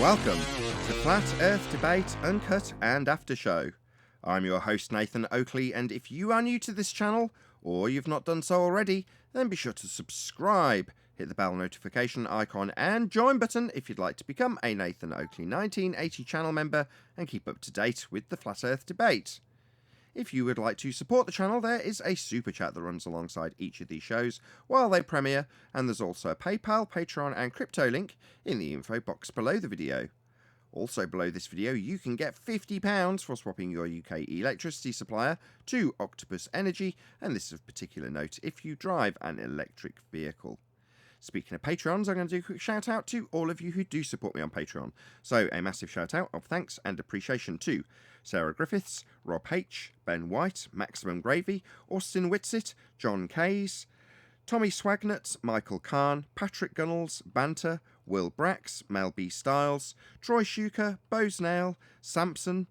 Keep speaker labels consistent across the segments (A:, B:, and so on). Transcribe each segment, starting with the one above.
A: Welcome to Flat Earth Debate Uncut and After Show. I'm your host Nathan Oakley, and if you are new to this channel, or you've not done so already, then be sure to subscribe, hit the bell notification icon and join button if you'd like to become a Nathan Oakley 1980 channel member and keep up to date with the Flat Earth Debate. If you would like to support the channel, there is a super chat that runs alongside each of these shows while they premiere, and there's also a PayPal, Patreon and crypto link in the info box below the video. Also below this video, you can get £50 for swapping your UK electricity supplier to Octopus Energy, and this is of particular note if you drive an electric vehicle. Speaking of Patreons, I'm going to do a quick shout out to all of you who do support me on Patreon. So a massive shout out of thanks and appreciation to Sarah Griffiths, Rob H, Ben White, Maximum Gravy, Austin Whitsitt, John Kays, Tommy Swagnut, Michael Kahn, Patrick Gunnels, Banter, Will Brax, Mel B. Styles, Troy Shuker, Bosnail, Sampson,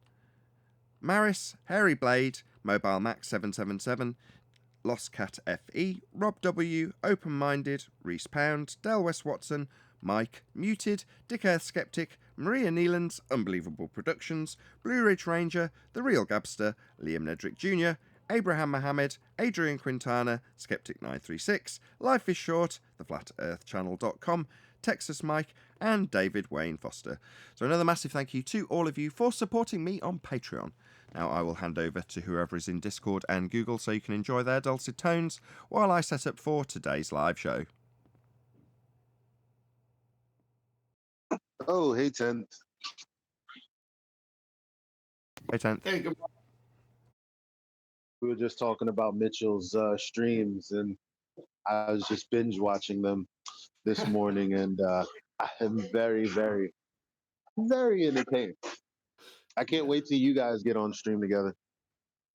A: Maris, Harry Blade, Mobile Max 777, Lost Cat FE, Rob W, Open Minded, Reese Pound, Del West Watson, Mike, Muted, Dick Earth Skeptic, Maria Neelands, Unbelievable Productions, Blue Ridge Ranger, The Real Gabster, Liam Nedrick Jr., Abraham Mohammed, Adrian Quintana, Skeptic936, Life is Short, TheFlatEarthChannel.com, Texas Mike, and David Wayne Foster. So another massive thank you to all of you for supporting me on Patreon. Now I will hand over to whoever is in Discord and Google so you can enjoy their dulcet tones while I set up for today's live show.
B: Oh, hey, Tent.
A: Hey, Tent.
C: Hey, good morning.
B: We were just talking about Mitchell's streams, and I was just binge watching them this morning, and I am very, very, very entertained. I can't wait till you guys get on stream together.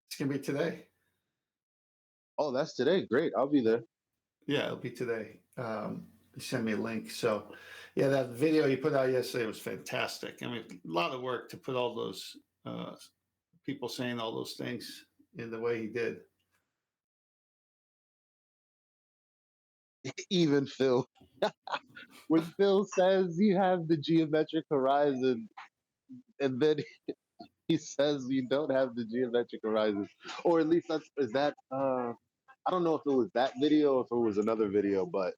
C: It's going to be today.
B: Oh, that's today. Great. I'll be there.
C: Yeah, it'll be today. You send me a link. So, yeah, that video you put out yesterday was fantastic. I mean, a lot of work to put all those people saying all those things in the way he did.
B: Even Phil. When Phil says you have the geometric horizon, and then he says you don't have the geometric horizon, or at least is that I don't know if it was that video or if it was another video, but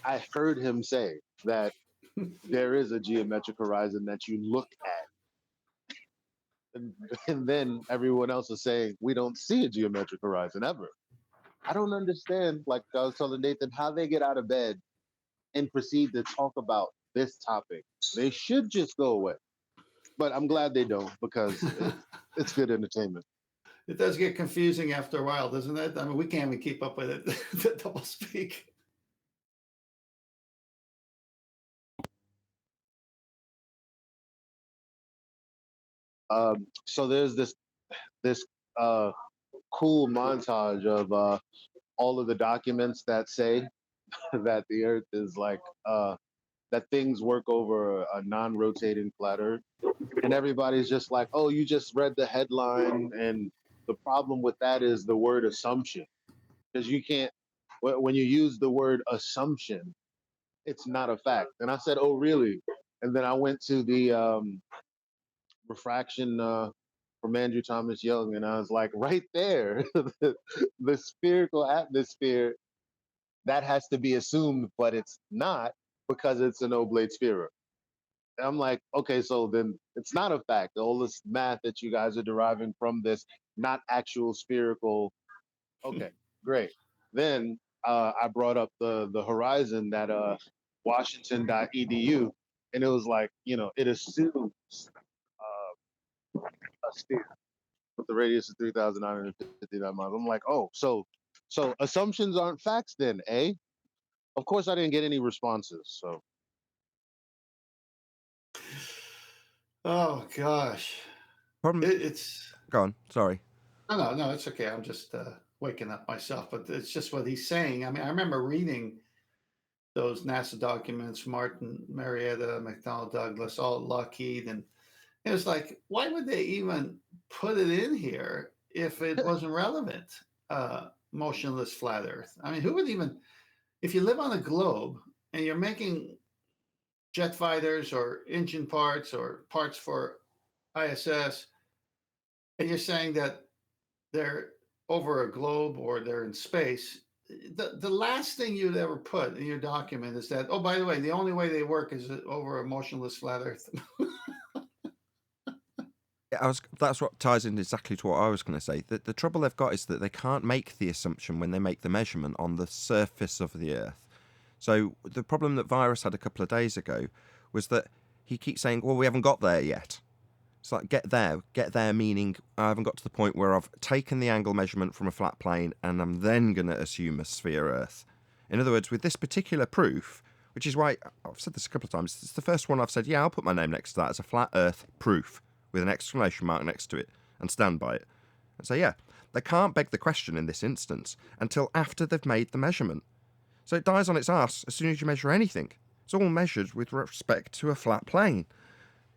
B: I heard him say that there is a geometric horizon that you look at. And then everyone else is saying, we don't see a geometric horizon ever. I don't understand, like I was telling Nathan, how they get out of bed and proceed to talk about this topic. They should just go away. But I'm glad they don't, because it's good entertainment.
C: It does get confusing after a while, doesn't it? I mean, we can't even keep up with it, the double speak.
B: So there's this cool montage of all of the documents that say that the Earth is like that things work over a non-rotating flat Earth, and everybody's just like, "Oh, you just read the headline," and the problem with that is the word assumption, because you can't when you use the word assumption, it's not a fact. And I said, "Oh, really?" And then I went to the refraction from Andrew Thomas Young, and I was like, right there, the spherical atmosphere, that has to be assumed, but it's not, because it's an oblate sphere. And I'm like, okay, so then it's not a fact. All this math that you guys are deriving from this, not actual spherical. Okay, great. Then I brought up the horizon that Washington.edu, and it was like, it assumes a sphere with the radius of 3,959 miles. I'm like, oh, so assumptions aren't facts then, eh? Of course, I didn't get any responses. So,
C: Oh, gosh. It's
A: Go on, sorry.
C: No, it's okay. I'm just waking up myself, but it's just what he's saying. I mean, I remember reading those NASA documents, Martin, Marietta, McDonnell Douglas, all Lockheed, and it was like, why would they even put it in here if it wasn't relevant? Motionless flat Earth. I mean, who would even, if you live on a globe and you're making jet fighters or engine parts or parts for ISS, and you're saying that they're over a globe or they're in space, the last thing you'd ever put in your document is that, oh, by the way, the only way they work is over a motionless flat Earth.
A: Yeah, that's what ties in exactly to what I was going to say. The trouble they've got is that they can't make the assumption when they make the measurement on the surface of the Earth. So the problem that Virus had a couple of days ago was that he keeps saying, well, we haven't got there yet. It's like, get there meaning I haven't got to the point where I've taken the angle measurement from a flat plane and I'm then going to assume a sphere Earth. In other words, with this particular proof, which is why I've said this a couple of times, it's the first one I've said, yeah, I'll put my name next to that as a flat Earth proof with an exclamation mark next to it and stand by it. And say, yeah, they can't beg the question in this instance until after they've made the measurement. So it dies on its arse as soon as you measure anything. It's all measured with respect to a flat plane.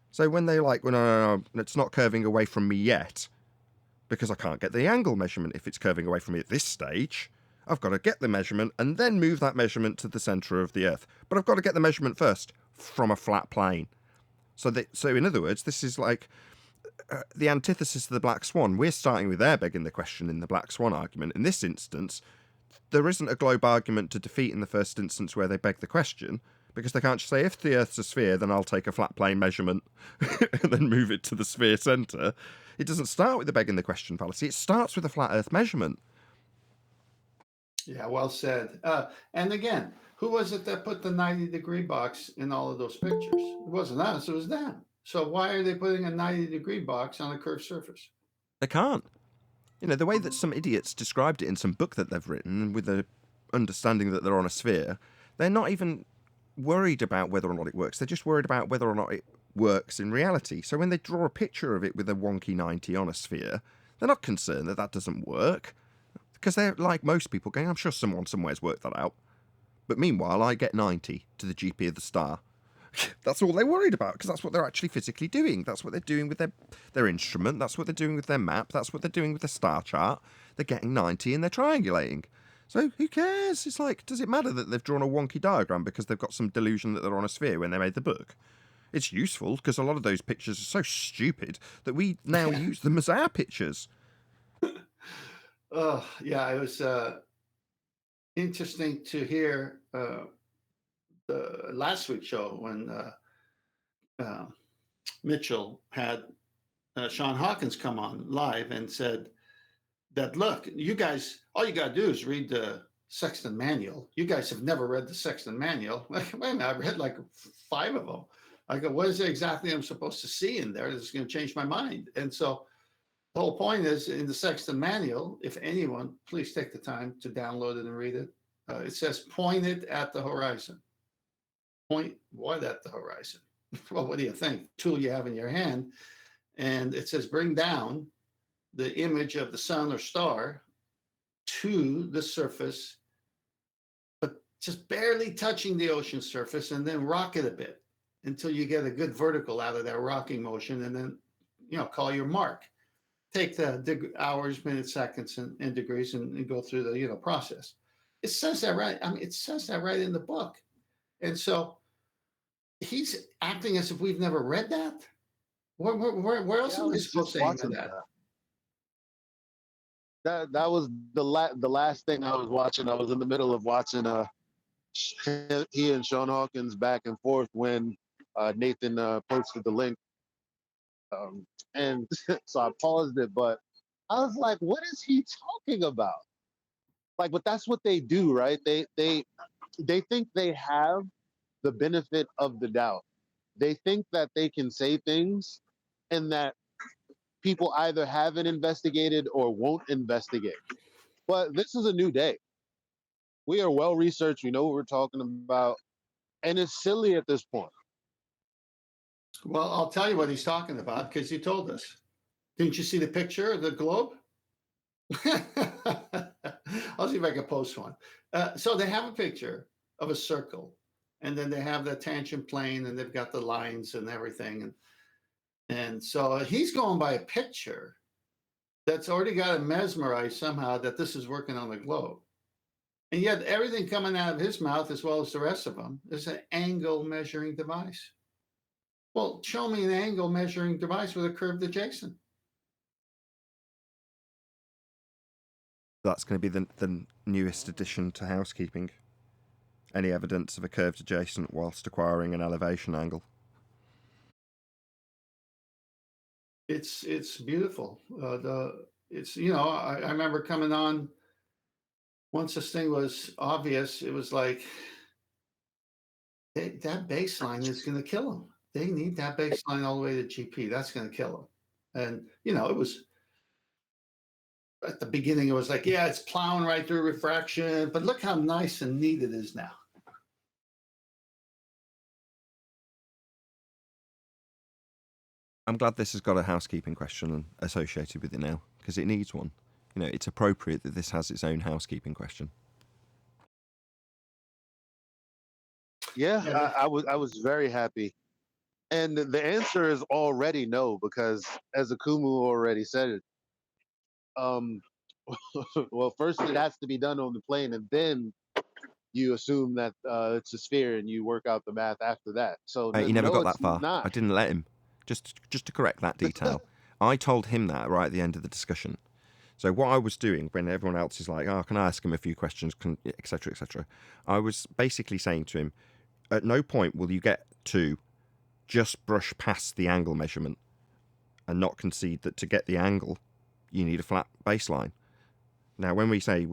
A: So when they're like, well, no, it's not curving away from me yet, because I can't get the angle measurement if it's curving away from me at this stage, I've got to get the measurement and then move that measurement to the centre of the Earth. But I've got to get the measurement first from a flat plane. So in other words, this is like the antithesis of the black swan. We're starting with their begging the question in the black swan argument. In this instance, there isn't a globe argument to defeat in the first instance where they beg the question, because they can't just say, if the Earth's a sphere, then I'll take a flat plane measurement and then move it to the sphere centre. It doesn't start with the begging the question fallacy. It starts with a flat Earth measurement.
C: Yeah, well said. And again, who was it that put the 90-degree box in all of those pictures? It wasn't us, it was them. So why are they putting a 90-degree box on a curved surface?
A: They can't. You know, the way that some idiots described it in some book that they've written with the understanding that they're on a sphere, they're not even worried about whether or not it works. They're just worried about whether or not it works in reality. So when they draw a picture of it with a wonky 90 on a sphere, they're not concerned that that doesn't work, because they're like most people going, I'm sure someone somewhere's worked that out. But meanwhile, I get 90 to the GP of the star. That's all they're worried about, because that's what they're actually physically doing. That's what they're doing with their instrument. That's what they're doing with their map. That's what they're doing with the star chart. They're getting 90 and they're triangulating. So who cares? It's like, does it matter that they've drawn a wonky diagram because they've got some delusion that they're on a sphere when they made the book? It's useful because a lot of those pictures are so stupid that we now use them as our pictures.
C: Oh, yeah, it was interesting to hear the last week's show when Mitchell had Sean Hawkins come on live and said that, look, you guys, all you got to do is read the Sexton Manual. You guys have never read the Sexton Manual. Wait a minute, I read like 5 of them. I go, what is it exactly I'm supposed to see in there that's going to change my mind? And so the whole point is, in the Sexton Manual, if anyone, please take the time to download it and read it. It says, point it at the horizon. Point what at the horizon? Well, what do you think? Tool you have in your hand. And it says, bring down the image of the sun or star to the surface, but just barely touching the ocean surface, and then rock it a bit until you get a good vertical out of that rocking motion, and then, call your mark. Take the hours, minutes, seconds, and degrees, and go through the process. It says that right. I mean, it says that right in the book. And so he's acting as if we've never read that. Where else are we supposed to say that?
B: That was the last thing I was watching. I was in the middle of watching he and Sean Hawkins back and forth when Nathan posted the link, and so I paused it. But I was like, "What is he talking about?" Like, but that's what they do, right? They think they have the benefit of the doubt. They think that they can say things, and that people either haven't investigated or won't investigate. But this is a new day. We are well researched. We know what we're talking about. And it's silly at this point.
C: Well, I'll tell you what he's talking about, because he told us. Didn't you see the picture of the globe? I'll see if I can post one. So they have a picture of a circle, and then they have the tangent plane, and they've got the lines and everything. And so he's going by a picture that's already got him mesmerized somehow that this is working on the globe. And yet everything coming out of his mouth, as well as the rest of them, is an angle measuring device. Well, show me an angle measuring device with a curved adjacent.
A: That's going to be the newest addition to housekeeping. Any evidence of a curved adjacent whilst acquiring an elevation angle.
C: It's beautiful. It's I remember coming on once this thing was obvious. It was like that baseline is going to kill them. They need that baseline all the way to GP. That's going to kill them. And it was at the beginning. It was like, yeah, it's plowing right through refraction, but look how nice and neat it is now.
A: I'm glad this has got a housekeeping question associated with it now, because it needs one. It's appropriate that this has its own housekeeping question.
B: Yeah, I was very happy. And the answer is already no, because as Akumu already said it, well, first it has to be done on the plane, and then you assume that it's a sphere, and you work out the math after that. So
A: He never
B: no,
A: got
B: it's
A: that far.
B: not.
A: I didn't let him. Just to correct that detail, I told him that right at the end of the discussion. So what I was doing when everyone else is like, "Oh, can I ask him a few questions?" etc., etc. I was basically saying to him, at no point will you get to just brush past the angle measurement and not concede that to get the angle, you need a flat baseline. Now, when we say,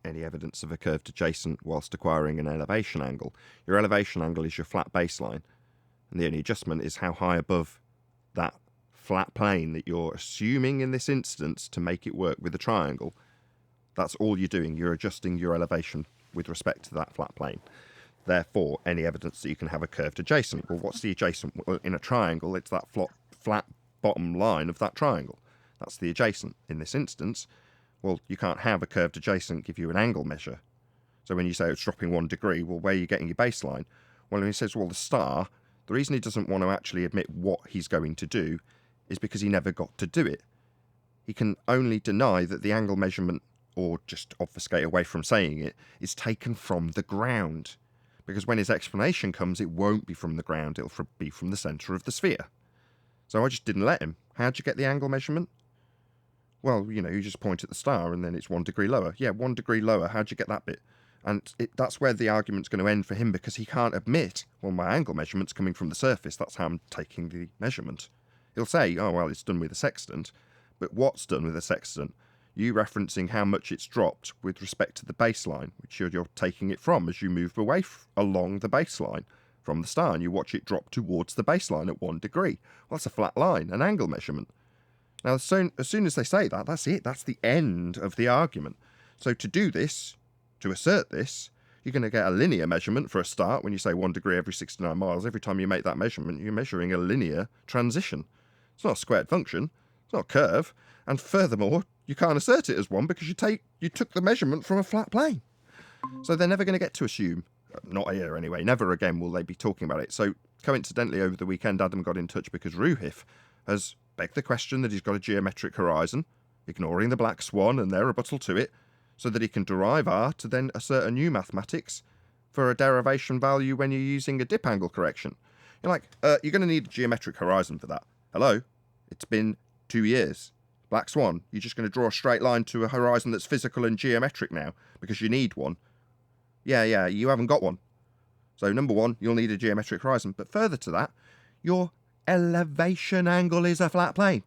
A: any evidence of a curved adjacent whilst acquiring an elevation angle, your elevation angle is your flat baseline. And the only adjustment is how high above that flat plane that you're assuming in this instance to make it work with the triangle. That's all you're doing. You're adjusting your elevation with respect to that flat plane. Therefore, any evidence that you can have a curved adjacent. Well, what's the adjacent? Well, in a triangle, it's that flat bottom line of that triangle. That's the adjacent. In this instance, well, you can't have a curved adjacent give you an angle measure. So when you say it's dropping 1 degree, well, where are you getting your baseline? Well, when he says, well, the star, the reason he doesn't want to actually admit what he's going to do is because he never got to do it. He can only deny that the angle measurement, or just obfuscate away from saying it, is taken from the ground. Because when his explanation comes, it won't be from the ground, it'll be from the centre of the sphere. So I just didn't let him. How'd you get the angle measurement? Well, you just point at the star and then it's 1 degree lower. Yeah, 1 degree lower, how'd you get that bit? And that's where the argument's going to end for him, because he can't admit, well, my angle measurement's coming from the surface, that's how I'm taking the measurement. He'll say, oh, well, it's done with a sextant. But what's done with a sextant? You referencing how much it's dropped with respect to the baseline, which you're taking it from as you move away along the baseline from the star, and you watch it drop towards the baseline at 1 degree. Well, that's a flat line, an angle measurement. Now, as soon as they say that, that's it. That's the end of the argument. So to do this, to assert this, you're going to get a linear measurement for a start. When you say 1 degree every 69 miles, every time you make that measurement, you're measuring a linear transition. It's not a squared function. It's not a curve. And furthermore, you can't assert it as one because you took the measurement from a flat plane. So they're never going to get to assume, not here anyway, never again will they be talking about it. So coincidentally, over the weekend, Adam got in touch because Ruhif has begged the question that he's got a geometric horizon, ignoring the black swan and their rebuttal to it, so that he can derive R to then assert a new mathematics for a derivation value when you're using a dip angle correction. You're like, you're going to need a geometric horizon for that. Hello? It's been 2 years. Black swan, you're just going to draw a straight line to a horizon that's physical and geometric now because you need one. Yeah, you haven't got one. So number one, you'll need a geometric horizon. But further to that, your elevation angle is a flat plane.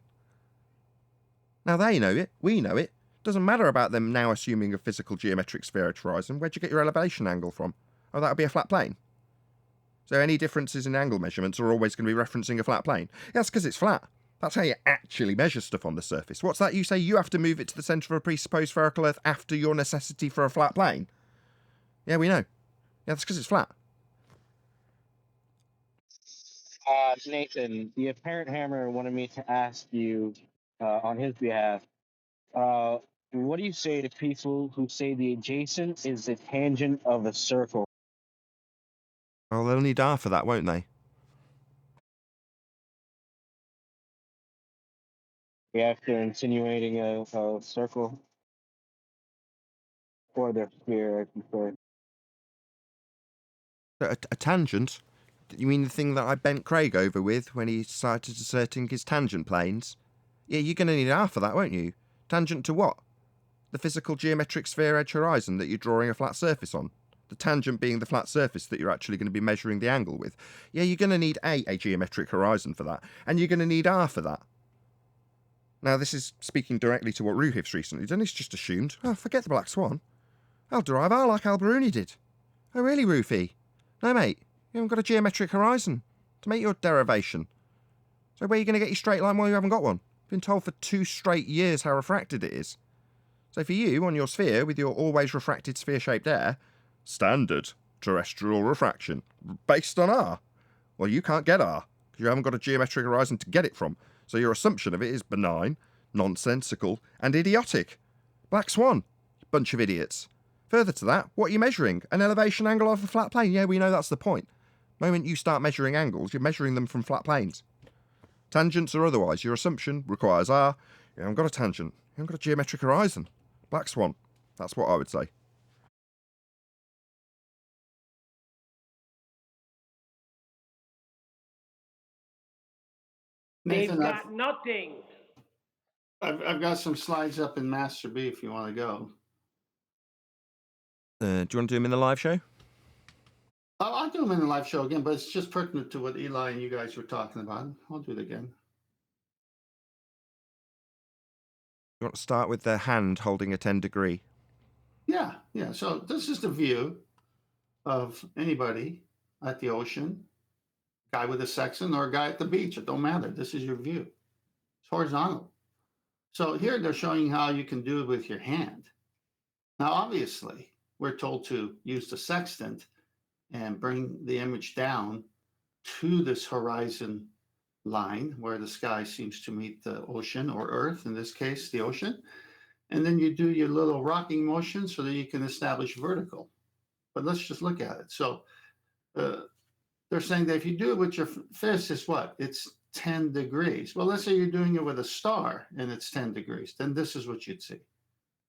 A: Now they know it, we know it. Doesn't matter about them now assuming a physical geometric spheric horizon. Where'd you get your elevation angle from? Oh, that would be a flat plane. So any differences in angle measurements are always going to be referencing a flat plane. That's because it's flat. That's how you actually measure stuff on the surface. What's that you say? You have to move it to the centre of a presupposed spherical Earth after your necessity for a flat plane? Yeah, we know. Yeah, that's because it's flat.
D: Nathan, the apparent hammer wanted me to ask you on his behalf. What do you say to people who say the adjacent is the tangent of a circle?
A: Well, they'll need R for that, won't they?
D: Yeah, if they're insinuating a circle. or their sphere, if you prefer.
A: A tangent? You mean the thing that I bent Craig over with when he started asserting his tangent planes? Yeah, you're going to need half of that, won't you? Tangent to what? The physical geometric sphere edge horizon that you're drawing a flat surface on. The tangent being the flat surface that you're actually going to be measuring the angle with. Yeah, you're going to need a geometric horizon for that, and you're going to need half of that. Now, this is speaking directly to what Ruhif's recently done. He's just assumed, oh, forget the black swan. I'll derive R like Al-Biruni did. Oh, really, Rufi? No, mate, you haven't got a geometric horizon to make your derivation. So where are you going to get your straight line while you haven't got one? You've been told for 2 straight years how refracted it is. So for you, on your sphere, with your always refracted sphere-shaped air, standard terrestrial refraction, based on R. Well, you can't get R, because you haven't got a geometric horizon to get it from, so your assumption of it is benign, nonsensical, and idiotic. Black swan, you bunch of idiots. Further to that, what are you measuring? An elevation angle off a flat plane? Yeah, we know that's the point. The moment you start measuring angles, you're measuring them from flat planes. Tangents or otherwise, your assumption requires R. You haven't got a tangent. You haven't got a geometric horizon. Black swan. That's what I would say.
C: Nathan,
E: They've got nothing.
C: I've got some slides up in Master B if you want to go.
A: Do you want to do them in the live show?
C: I'll do them in the live show again, but it's just pertinent to what Eli and you guys were talking about. I'll do it again.
A: You want to start with the hand holding a 10 degree?
C: Yeah. So this is the view of anybody at the ocean, guy with a sextant or a guy at the beach. It don't matter. This is your view. It's horizontal. So here they're showing you how you can do it with your hand. Now, obviously, we're told to use the sextant and bring the image down to this horizon line where the sky seems to meet the ocean or earth, in this case, the ocean. And then you do your little rocking motion so that you can establish vertical. But let's just look at it. So they're saying that if you do it with your fist, it's what? It's 10 degrees. Well, let's say you're doing it with a star and it's 10 degrees. Then this is what you'd see.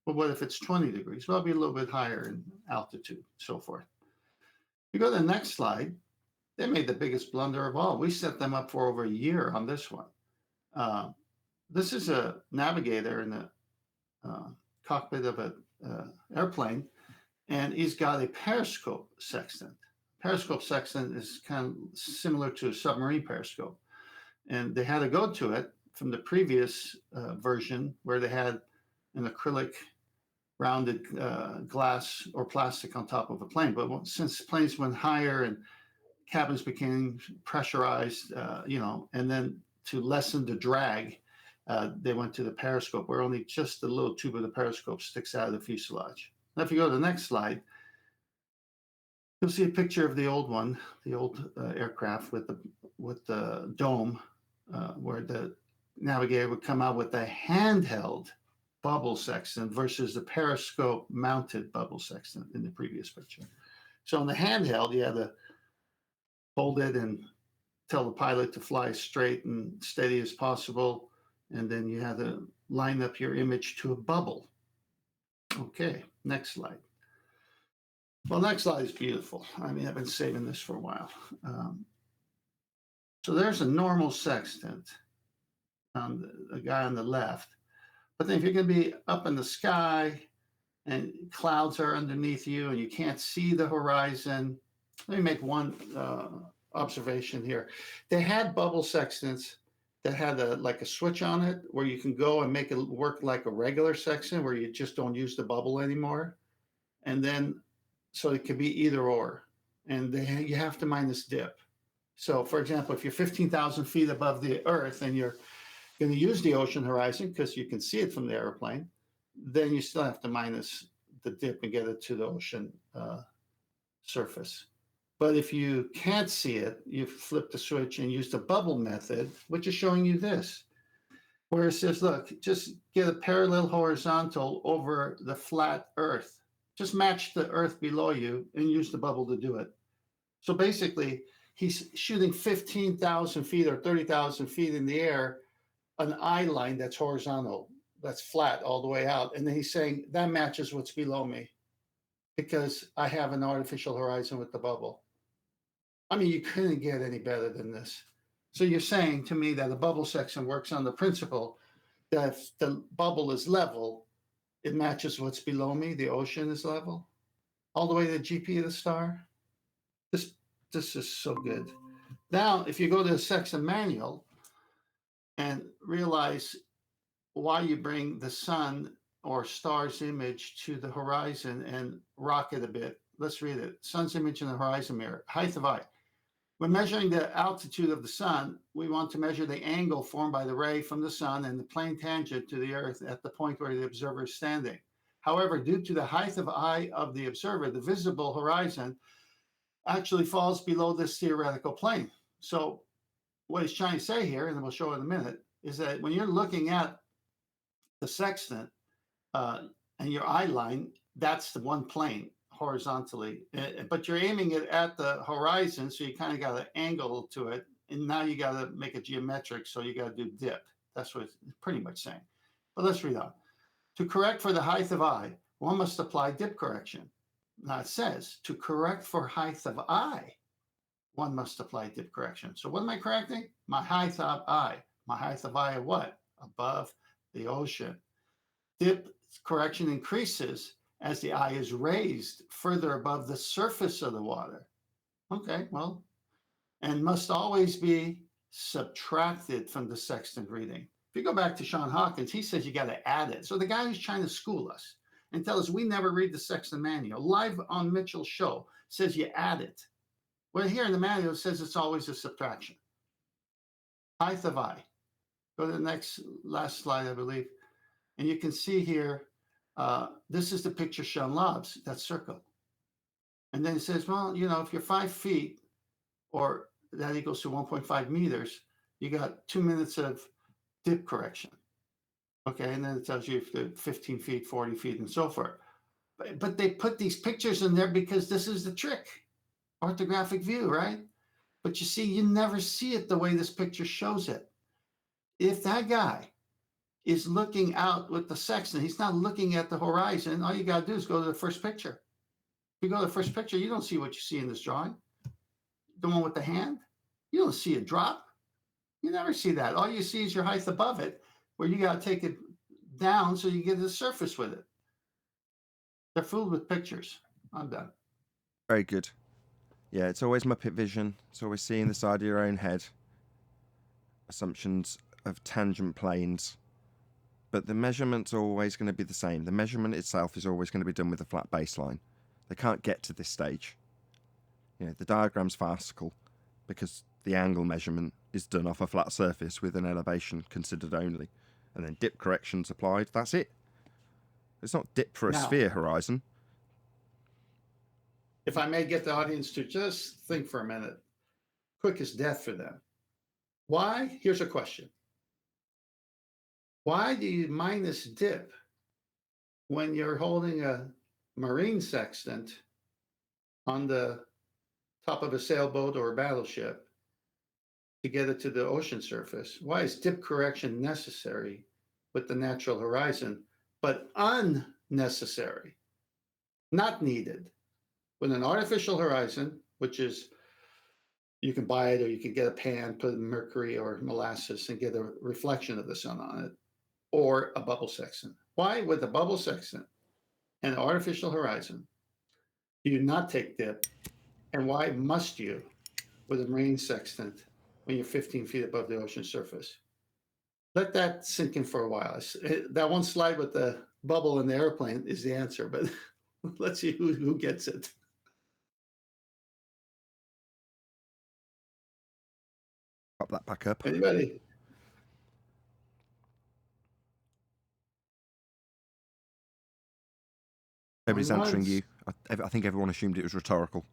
C: But what if it's 20 degrees? Well, it'll be a little bit higher in altitude, so forth. You go to the next slide. They made the biggest blunder of all. We set them up for over a year on this one. This is a navigator in the cockpit of an airplane, and he's got a periscope sextant. Periscope sextant is kind of similar to a submarine periscope. And they had to go to it from the previous version where they had an acrylic rounded glass or plastic on top of a plane. But since planes went higher and cabins became pressurized, and then to lessen the drag, they went to the periscope where only just the little tube of the periscope sticks out of the fuselage. Now, if you go to the next slide, you'll see a picture of the old one, the old aircraft with the dome, where the navigator would come out with a handheld bubble sextant versus the periscope mounted bubble sextant in the previous picture. So in the handheld, you had to hold it and tell the pilot to fly as straight and steady as possible. And then you had to line up your image to a bubble. Okay, next slide. Well, next slide is beautiful. I mean, I've been saving this for a while. So there's a normal sextant on the guy on the left. But then if you're going to be up in the sky and clouds are underneath you and you can't see the horizon, let me make one observation here. They had bubble sextants that had like a switch on it where you can go and make it work like a regular sextant where you just don't use the bubble anymore. And then, so it could be either or. And you have to mind this dip. So for example, if you're 15,000 feet above the earth and you're going to use the ocean horizon because you can see it from the airplane, then you still have to minus the dip and get it to the ocean surface. But if you can't see it, you flip the switch and use the bubble method, which is showing you this, where it says, look, just get a parallel horizontal over the flat earth. Just match the earth below you and use the bubble to do it. So basically, he's shooting 15,000 feet or 30,000 feet in the air, an eye line that's horizontal, that's flat all the way out. And then he's saying, that matches what's below me. because I have an artificial horizon with the bubble. I mean, you couldn't get any better than this. So you're saying to me that a bubble section works on the principle that if the bubble is level, it matches what's below me, the ocean is level, all the way to the GP of the star? This is so good. Now, if you go to the Sexton manual and realize why you bring the sun or star's image to the horizon and rock it a bit. Let's read it. Sun's image in the horizon mirror. Height of eye. When measuring the altitude of the sun, we want to measure the angle formed by the ray from the sun and the plane tangent to the earth at the point where the observer is standing. However, due to the height of eye of the observer, the visible horizon actually falls below this theoretical plane. So what he's trying to say here, and we'll show in a minute, is that when you're looking at the sextant and your eye line, that's the one plane horizontally, but you're aiming it at the horizon, so you kind of got an angle to it, and now you got to make it geometric, so you got to do dip. That's what it's pretty much saying. But let's read on. To correct for the height of eye, one must apply dip correction. Now it says, to correct for height of eye, one must apply dip correction. So what am I correcting? My height of eye. My height of eye of what? Above the ocean. Dip correction increases as the eye is raised further above the surface of the water. Okay, well, and must always be subtracted from the sextant reading. If you go back to Sean Hawkins, he says you got to add it. So the guy who's trying to school us and tell us we never read the sextant manual, live on Mitchell's show, says you add it. Well, here in the manual, it says it's always a subtraction. Height of eye. Go to the last slide, I believe. And you can see here, this is the picture Sean loves, that circle. And then it says, well, you know, if you're 5 feet, or that equals to 1.5 meters, you got 2 minutes of dip correction. Okay, and then it tells you if you're 15 feet, 40 feet, and so forth. But they put these pictures in there because this is the trick. Orthographic view, right? But you see, you never see it the way this picture shows it. If that guy is looking out with the sextant, he's not looking at the horizon, all you got to do is go to the first picture. If you go to the first picture, you don't see what you see in this drawing. The one with the hand, you don't see a drop. You never see that. All you see is your height above it, where you got to take it down so you get to the surface with it. They're fooled with pictures. I'm done.
A: Very good. Yeah, it's always Muppet vision. It's always seeing the side of your own head. Assumptions of tangent planes. But the measurement's always going to be the same. The measurement itself is always going to be done with a flat baseline. They can't get to this stage. You know, the diagram's farcical because the angle measurement is done off a flat surface with an elevation considered only. And then dip corrections applied. That's it. It's not dip for a sphere horizon.
C: If I may get the audience to just think for a minute, quick as death for them. Why? Here's a question. Why do you minus dip when you're holding a marine sextant on the top of a sailboat or a battleship to get it to the ocean surface? Why is dip correction necessary with the natural horizon, but unnecessary, not needed, with an artificial horizon, which is, you can buy it or you can get a pan, put in mercury or molasses and get a reflection of the sun on it, or a bubble sextant? Why, with a bubble sextant and an artificial horizon, do you not take dip? And why must you with a marine sextant when you're 15 feet above the ocean surface? Let that sink in for a while. That one slide with the bubble in the airplane is the answer, but let's see who gets it.
A: Pop that back up.
C: Anybody?
A: Nobody's answering you. I think everyone assumed it was rhetorical.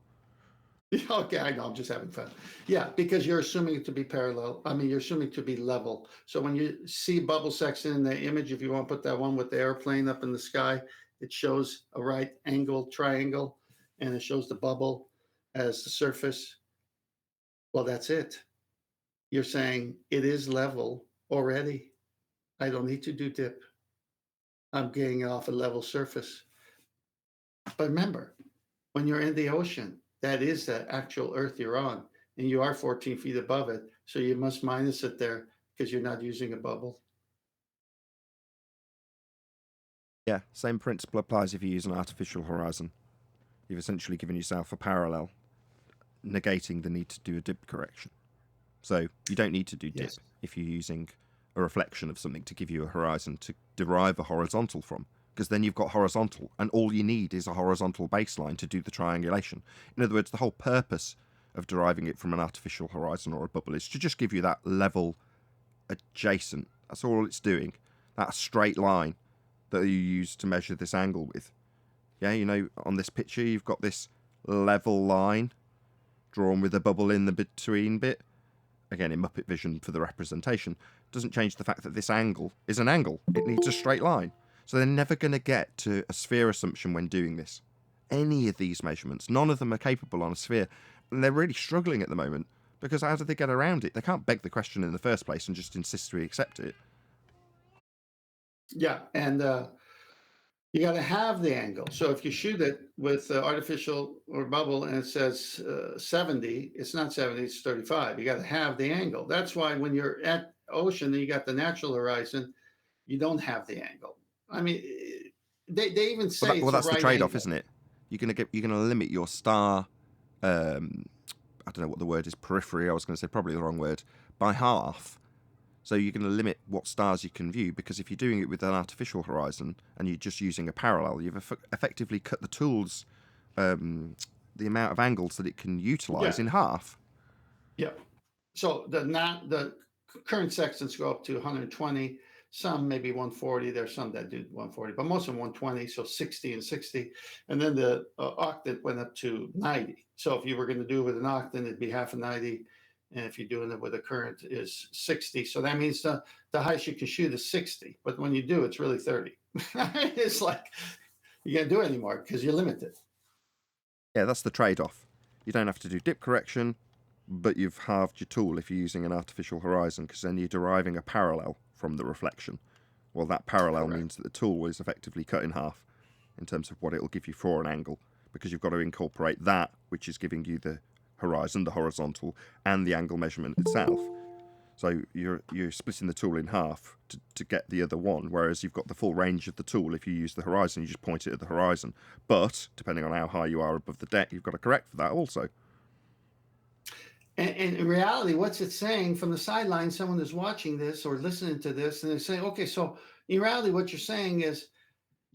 C: Okay, I know, I'm just having fun. Yeah, because you're assuming it to be parallel. I mean, you're assuming to be level. So when you see bubble section in the image, if you want to put that one with the airplane up in the sky, it shows a right angle triangle, and it shows the bubble as the surface. Well, that's it. You're saying it is level already. I don't need to do dip. I'm getting off a level surface. But remember, when you're in the ocean, that is the actual Earth you're on, and you are 14 feet above it. So you must minus it there because you're not using a bubble.
A: Yeah, same principle applies if you use an artificial horizon. You've essentially given yourself a parallel, negating the need to do a dip correction. So you don't need to do dip if you're using a reflection of something to give you a horizon to derive a horizontal from, because then you've got horizontal, and all you need is a horizontal baseline to do the triangulation. In other words, the whole purpose of deriving it from an artificial horizon or a bubble is to just give you that level adjacent. That's all it's doing. That straight line that you use to measure this angle with. Yeah, you know, on this picture, you've got this level line drawn with a bubble in the between bit. Again, in Muppet Vision for the representation, doesn't change the fact that this angle is an angle. It needs a straight line. So they're never going to get to a sphere assumption when doing this. Any of these measurements, none of them are capable on a sphere. And they're really struggling at the moment, because how do they get around it? They can't beg the question in the first place and just insist we accept it.
C: Yeah, and you got to have the angle. So if you shoot it with artificial or bubble and it says 70, it's not 70, it's 35. You got to have the angle. That's why when you're at ocean and you got the natural horizon, you don't have the angle. I mean, they even say
A: well, that's
C: the
A: the trade-off,
C: angle.
A: isn't it? You're gonna limit your star. I don't know what the word is. Periphery. I was going to say probably the wrong word. By half. So you're going to limit what stars you can view, because if you're doing it with an artificial horizon and you're just using a parallel, you've effectively cut the tool's the amount of angles that it can utilize in half.
C: Yeah. So the current sextants go up to 120. Some maybe 140. There's some that do 140, but most of them 120. So 60 and 60, and then the octant went up to 90. So if you were going to do it with an octant, it'd be half a 90. And if you're doing it with a current, is 60. So that means the highest you can shoot is 60. But when you do, it's really 30. It's like you can't do it anymore because you're limited.
A: Yeah, that's the trade-off. You don't have to do dip correction, but you've halved your tool if you're using an artificial horizon, because then you're deriving a parallel from the reflection. Well, that parallel means that the tool is effectively cut in half in terms of what it'll give you for an angle, because you've got to incorporate that, which is giving you the horizon, the horizontal, and the angle measurement itself. So you're splitting the tool in half to get the other one, whereas you've got the full range of the tool. If you use the horizon, you just point it at the horizon. But depending on how high you are above the deck, you've got to correct for that also.
C: And in reality, what's it saying from the sideline? Someone is watching this or listening to this, and they're saying, okay, so in reality, what you're saying is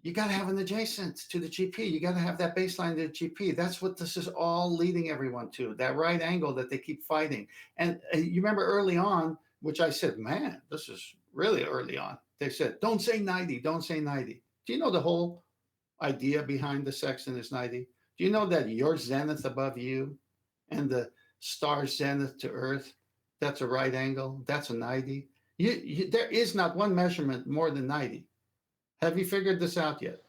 C: you got to have an adjacent to the GP. You got to have that baseline to the GP. That's what this is all leading everyone to, that right angle that they keep fighting. And you remember early on, which I said, man, this is really early on. They said, don't say 90, don't say 90. Do you know the whole idea behind the sextant is 90? Do you know that your zenith above you and the star zenith to Earth, that's a right angle, that's a 90? There is not one measurement more than 90. Have you figured this out yet?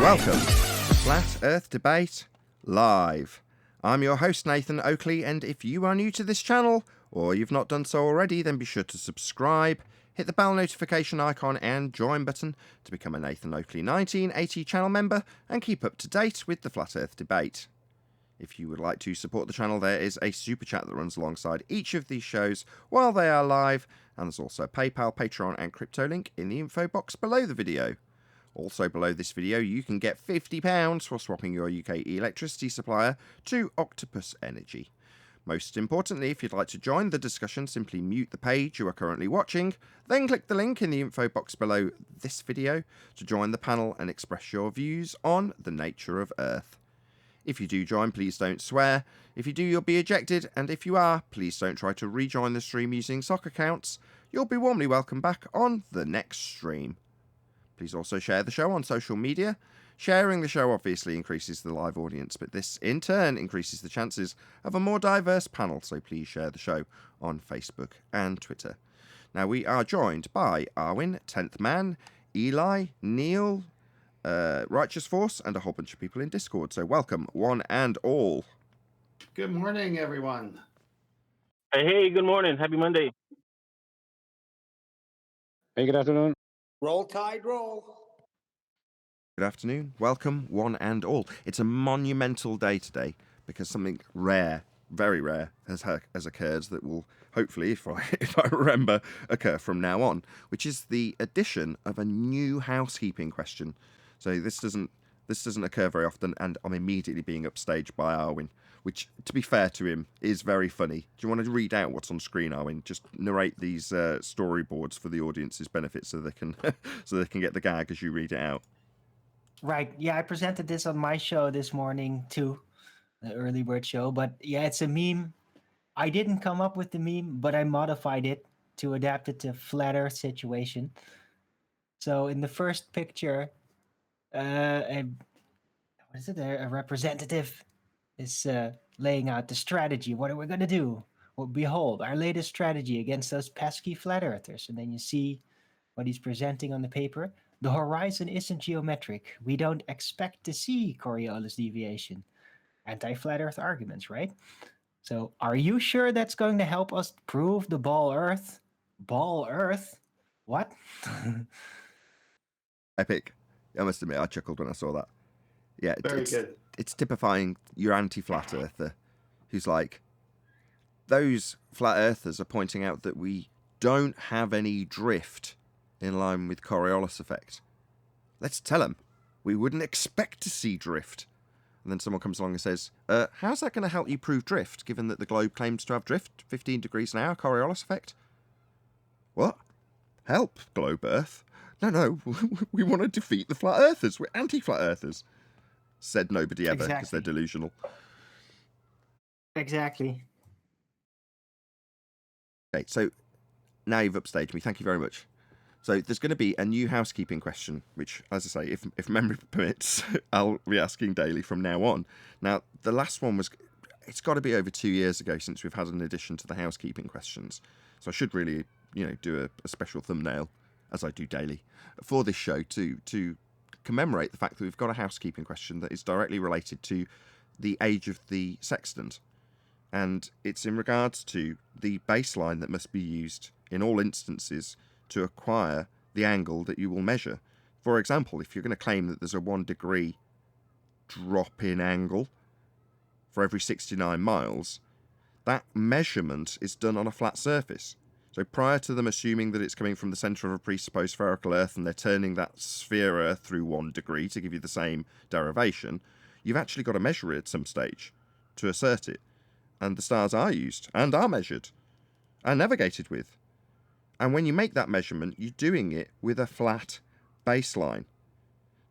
A: Welcome to Flat Earth Debate Live. I'm your host, Nathan Oakley, and if you are new to this channel, or you've not done so already, then be sure to subscribe, hit the bell notification icon and join button to become a Nathan Oakley 1980 channel member and keep up to date with the Flat Earth Debate. If you would like to support the channel, there is a super chat that runs alongside each of these shows while they are live, and there's also a PayPal, Patreon and crypto link in the info box below the video. Also below this video, you can get £50 for swapping your UK electricity supplier to Octopus Energy. Most importantly, if you'd like to join the discussion, simply mute the page you are currently watching, then click the link in the info box below this video to join the panel and express your views on the nature of Earth. If you do join, please don't swear. If you do, you'll be ejected, and if you are, please don't try to rejoin the stream using sock accounts. You'll be warmly welcome back on the next stream. Please also share the show on social media. Sharing the show obviously increases the live audience, but this in turn increases the chances of a more diverse panel, so please share the show on Facebook and Twitter. Now, we are joined by Arwin, 10th Man, Eli, Neil, Righteous Force, and a whole bunch of people in Discord, so welcome one and all.
C: Good morning, everyone.
D: Hey, good morning. Happy Monday. Hey, good afternoon.
E: Roll Tide, roll.
A: Good afternoon. Welcome, one and all. It's a monumental day today because something rare, very rare, has occurred that will hopefully, if I remember, occur from now on, which is the addition of a new housekeeping question. So this doesn't occur very often, and I'm immediately being upstaged by Arwin, which, to be fair to him, is very funny. Do you want to read out what's on screen, Arwin? Just narrate these storyboards for the audience's benefit, so they can get the gag as you read it out.
F: Right. Yeah, I presented this on my show this morning too, the early bird show. But yeah, it's a meme. I didn't come up with the meme, but I modified it to adapt it to flat Earth situation. So in the first picture, a representative is laying out the strategy. What are we going to do? Well, behold, our latest strategy against those pesky flat earthers. And then you see what he's presenting on the paper. The horizon isn't geometric. We don't expect to see Coriolis deviation. Anti-flat Earth arguments, right? So, are you sure that's going to help us prove the ball Earth? Ball Earth? What?
A: Epic. I must admit, I chuckled when I saw that. Yeah,
C: Very good.
A: It's typifying your anti-flat earther, who's like, those flat earthers are pointing out that we don't have any drift in line with Coriolis effect. Let's tell them we wouldn't expect to see drift. And then someone comes along and says, how's that going to help you prove drift, given that the globe claims to have drift, 15 degrees an hour, Coriolis effect? What? Help, globe Earth? No, we want to defeat the flat earthers. We're anti-flat earthers. Said nobody ever, because they're delusional.
F: Exactly.
A: Okay, so now you've upstaged me. Thank you very much. So there's going to be a new housekeeping question, which, as I say, if memory permits, I'll be asking daily from now on. Now, the last one it's got to be over 2 years ago since we've had an addition to the housekeeping questions. So I should really, do a special thumbnail, as I do daily, for this show to commemorate the fact that we've got a housekeeping question that is directly related to the age of the sextant. And it's in regards to the baseline that must be used in all instances to acquire the angle that you will measure. For example, if you're going to claim that there's a 1 degree drop in angle for every 69 miles, that measurement is done on a flat surface. So prior to them assuming that it's coming from the centre of a presupposed spherical Earth and they're turning that sphere Earth through 1 degree to give you the same derivation, you've actually got to measure it at some stage to assert it. And the stars are used and are measured and navigated with. And when you make that measurement, you're doing it with a flat baseline.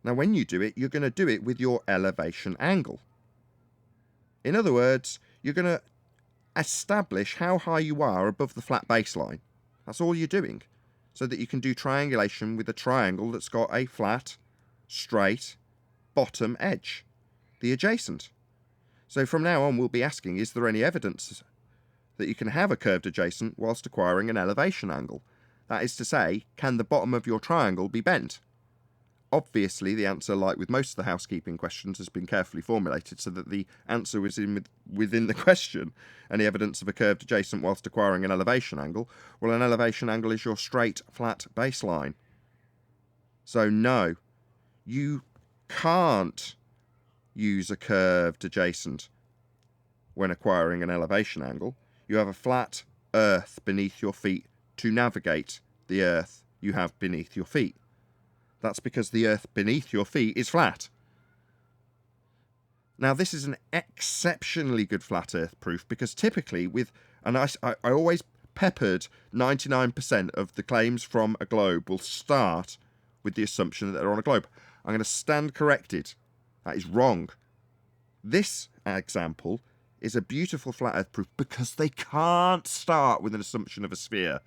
A: Now, when you do it, you're going to do it with your elevation angle. In other words, you're going to establish how high you are above the flat baseline. That's all you're doing. So that you can do triangulation with a triangle that's got a flat, straight, bottom edge, the adjacent. So from now on, we'll be asking, is there any evidence that you can have a curved adjacent whilst acquiring an elevation angle? That is to say, can the bottom of your triangle be bent? Obviously, the answer, like with most of the housekeeping questions, has been carefully formulated so that the answer was within the question. Any evidence of a curved adjacent whilst acquiring an elevation angle? Well, an elevation angle is your straight, flat baseline. So no, you can't use a curved adjacent when acquiring an elevation angle. You have a flat earth beneath your feet to navigate the earth you have beneath your feet. That's because the earth beneath your feet is flat. Now, this is an exceptionally good flat Earth proof because typically and I always peppered 99% of the claims from a globe will start with the assumption that they're on a globe. I'm going to stand corrected. That is wrong. This example is a beautiful flat Earth proof because they can't start with an assumption of a sphere.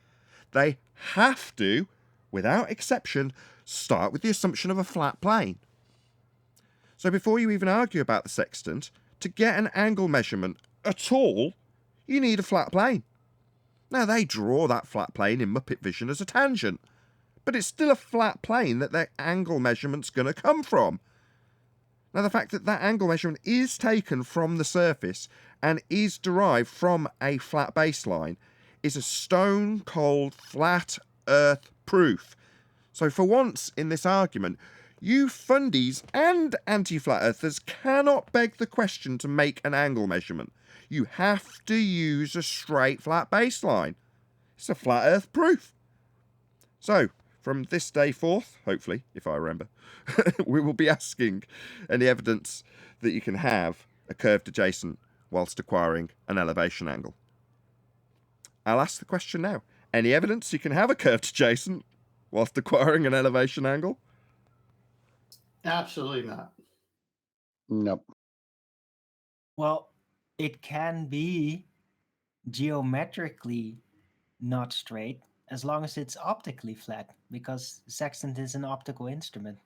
A: They have to, without exception, start with the assumption of a flat plane. So before you even argue about the sextant, to get an angle measurement at all, you need a flat plane. Now, they draw that flat plane in Muppet Vision as a tangent, but it's still a flat plane that their angle measurement's going to come from. Now, the fact that that angle measurement is taken from the surface and is derived from a flat baseline is a stone-cold flat Earth proof. So for once in this argument, you fundies and anti-flat earthers cannot beg the question to make an angle measurement. You have to use a straight flat baseline. It's a flat Earth proof. So, from this day forth, hopefully, if I remember, we will be asking any evidence that you can have a curved adjacent whilst acquiring an elevation angle. I'll ask the question now. Any evidence you can have a curved adjacent whilst acquiring an elevation angle?
C: Absolutely not.
B: Nope.
F: Well, it can be geometrically not straight as long as it's optically flat, because sextant is an optical instrument.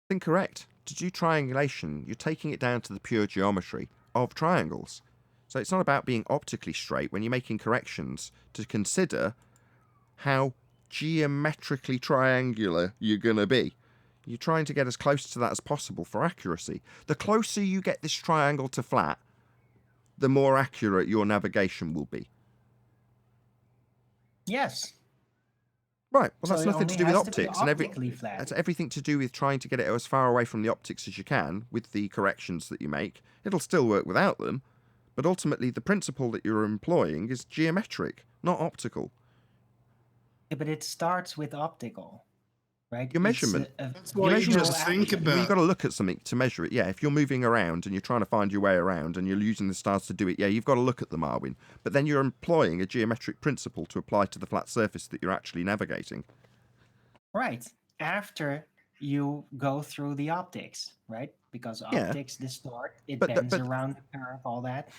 A: Incorrect. To do triangulation, you're taking it down to the pure geometry of triangles. So it's not about being optically straight when you're making corrections to consider how geometrically triangular you're going to be. You're trying to get as close to that as possible for accuracy. The closer you get this triangle to flat, the more accurate your navigation will be.
F: Yes.
A: Right, well,
F: So
A: that's
F: it
A: nothing to
F: only
A: do with
F: has to be
A: optics. And
F: optically flat.
A: that's everything to do with trying to get it as far away from the optics as you can with the corrections that you make. It'll still work without them, but ultimately the principle that you're employing is geometric, not optical.
F: Yeah, but it starts with optical, right?
A: Your measurement.
E: That's what you just think
A: Well, you've got
E: about.
A: to look at something to measure it. Yeah, if you're moving around and you're trying to find your way around and you're using the stars to do it, yeah, you've got to look at them, Arwin. But then you're employing a geometric principle to apply to the flat surface that you're actually navigating.
F: Right. After you go through the optics, right? Because
A: Yeah.
F: optics distort, it
A: But the-
F: bends around the curve, all that.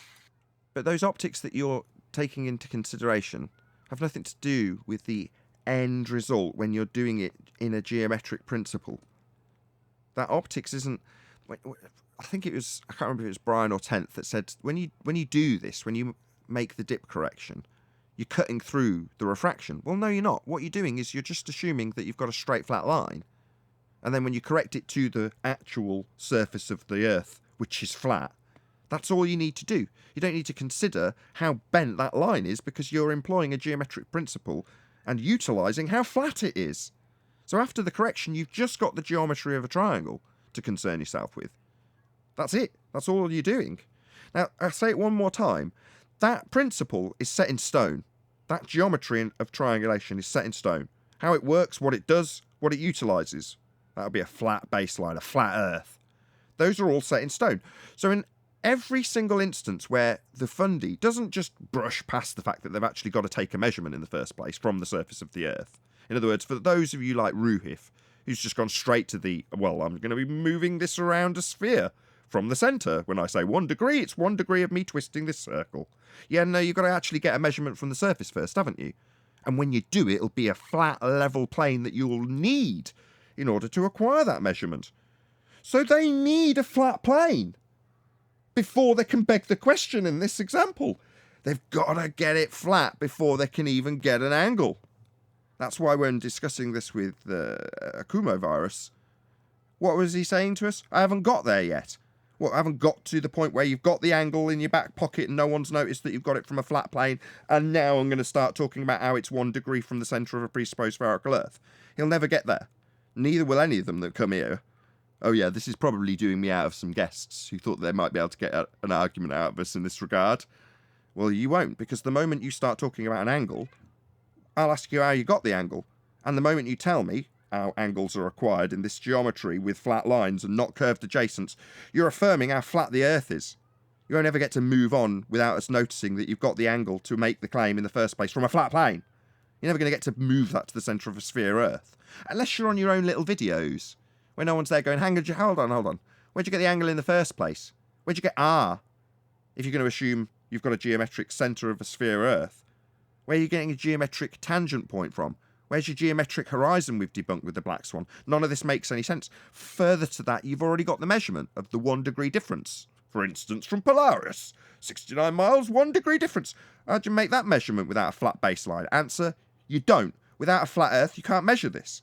A: But those optics that you're taking into consideration have nothing to do with the end result when you're doing it in a geometric principle. That optics isn't... I think it was... I can't remember if it was Brian or Tenth that said, when you do this, when you make the dip correction, you're cutting through the refraction. Well, no, you're not. What you're doing is you're just assuming that you've got a straight flat line. And then when you correct it to the actual surface of the Earth, which is flat, that's all you need to do. You don't need to consider how bent that line is because you're employing a geometric principle and utilising how flat it is. So after the correction, you've just got the geometry of a triangle to concern yourself with. That's it. That's all you're doing. Now, I'll say it one more time. That principle is set in stone. That geometry of triangulation is set in stone. How it works, what it does, what it utilises. That would be a flat baseline, a flat Earth. Those are all set in stone. So in every single instance where the fundy doesn't just brush past the fact that they've actually got to take a measurement in the first place from the surface of the Earth. In other words, for those of you like Ruhif, who's just gone straight to the, well, I'm going to be moving this around a sphere from the centre. When I say 1 degree, it's 1 degree of me twisting this circle. Yeah, no, you've got to actually get a measurement from the surface first, haven't you? And when you do it, it'll be a flat, level plane that you'll need in order to acquire that measurement. So they need a flat plane before they can beg the question in this example. They've got to get it flat before they can even get an angle. That's why when discussing this with Akumo virus, what was he saying to us? I haven't got there yet. Well, I haven't got to the point where you've got the angle in your back pocket and no one's noticed that you've got it from a flat plane, and now I'm going to start talking about how it's 1 degree from the centre of a presupposed spherical Earth. He'll never get there. Neither will any of them that come here. Oh yeah, this is probably doing me out of some guests who thought they might be able to get an argument out of us in this regard. Well, you won't, because the moment you start talking about an angle, I'll ask you how you got the angle. And the moment you tell me, how angles are acquired in this geometry with flat lines and not curved adjacents, you're affirming how flat the Earth is. You won't ever get to move on without us noticing that you've got the angle to make the claim in the first place from a flat plane. You're never going to get to move that to the centre of a sphere Earth. Unless you're on your own little videos, where no one's there going, hold on. Where'd you get the angle in the first place? Where'd you get R? If you're going to assume you've got a geometric centre of a sphere Earth, where are you getting a geometric tangent point from? Where's your geometric horizon we've debunked with the black swan? None of this makes any sense. Further to that, you've already got the measurement of the 1 degree difference. For instance, from Polaris. 69 miles, 1 degree difference. How'd you make that measurement without a flat baseline? Answer, you don't. Without a flat Earth, you can't measure this.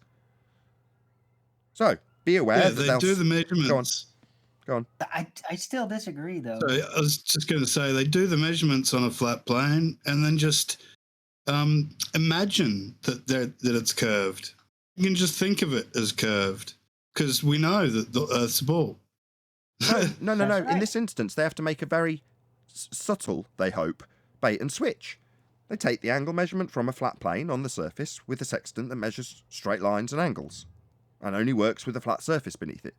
A: So, be aware that
G: they do the measurements.
A: Go on.
F: I still disagree, though.
G: So I was just going to say, they do the measurements on a flat plane and then just imagine that it's curved. You can just think of it as curved because we know that the Earth's a ball.
A: No.
F: Right.
A: In this instance, they have to make a very subtle, they hope, bait and switch. They take the angle measurement from a flat plane on the surface with a sextant that measures straight lines and angles, and only works with a flat surface beneath it.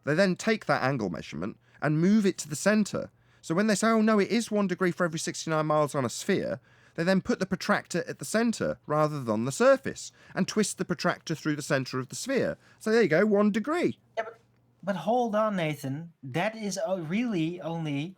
A: They then take that angle measurement and move it to the centre. So when they say, oh no, it is 1 degree for every 69 miles on a sphere, they then put the protractor at the centre rather than the surface, and twist the protractor through the centre of the sphere. So there you go, 1 degree.
F: Yeah, but hold on, Nathan. That is really only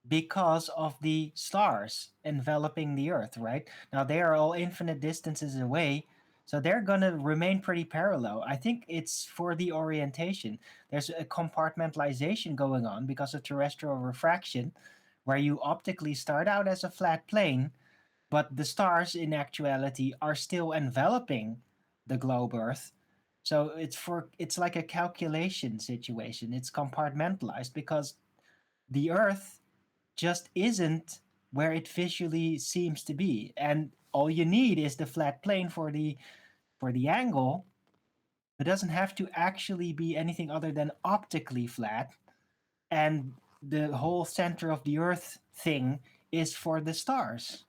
F: because of the stars enveloping the Earth, right? Now, they are all infinite distances away, so they're going to remain pretty parallel. I think it's for the orientation. There's a compartmentalization going on because of terrestrial refraction, where you optically start out as a flat plane, but the stars in actuality are still enveloping the globe Earth. So it's like a calculation situation. It's compartmentalized because the Earth just isn't where it visually seems to be, and all you need is the flat plane for the angle. It doesn't have to actually be anything other than optically flat, and the whole center of the Earth thing is for the stars.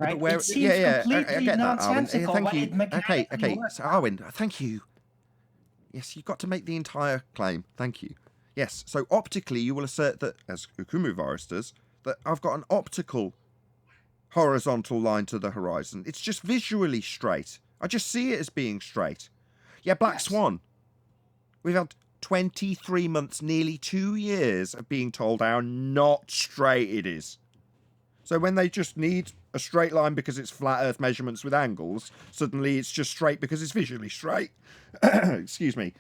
F: Right?
A: But
F: It seems completely
A: I get that, Arwen.
F: nonsensical,
A: Thank
F: but
A: you.
F: it mechanically
A: Okay.
F: works.
A: So, Arwen, thank you. Yes, you've got to make the entire claim. Thank you. Yes, so optically you will assert that, as Ukumu virus does, that I've got an optical horizontal line to the horizon. It's just visually straight. I just see it as being straight. Yeah, Black Swan. We've had 23 months, nearly 2 years of being told how not straight it is. So when they just need a straight line because it's flat Earth measurements with angles, suddenly it's just straight because it's visually straight. Excuse me.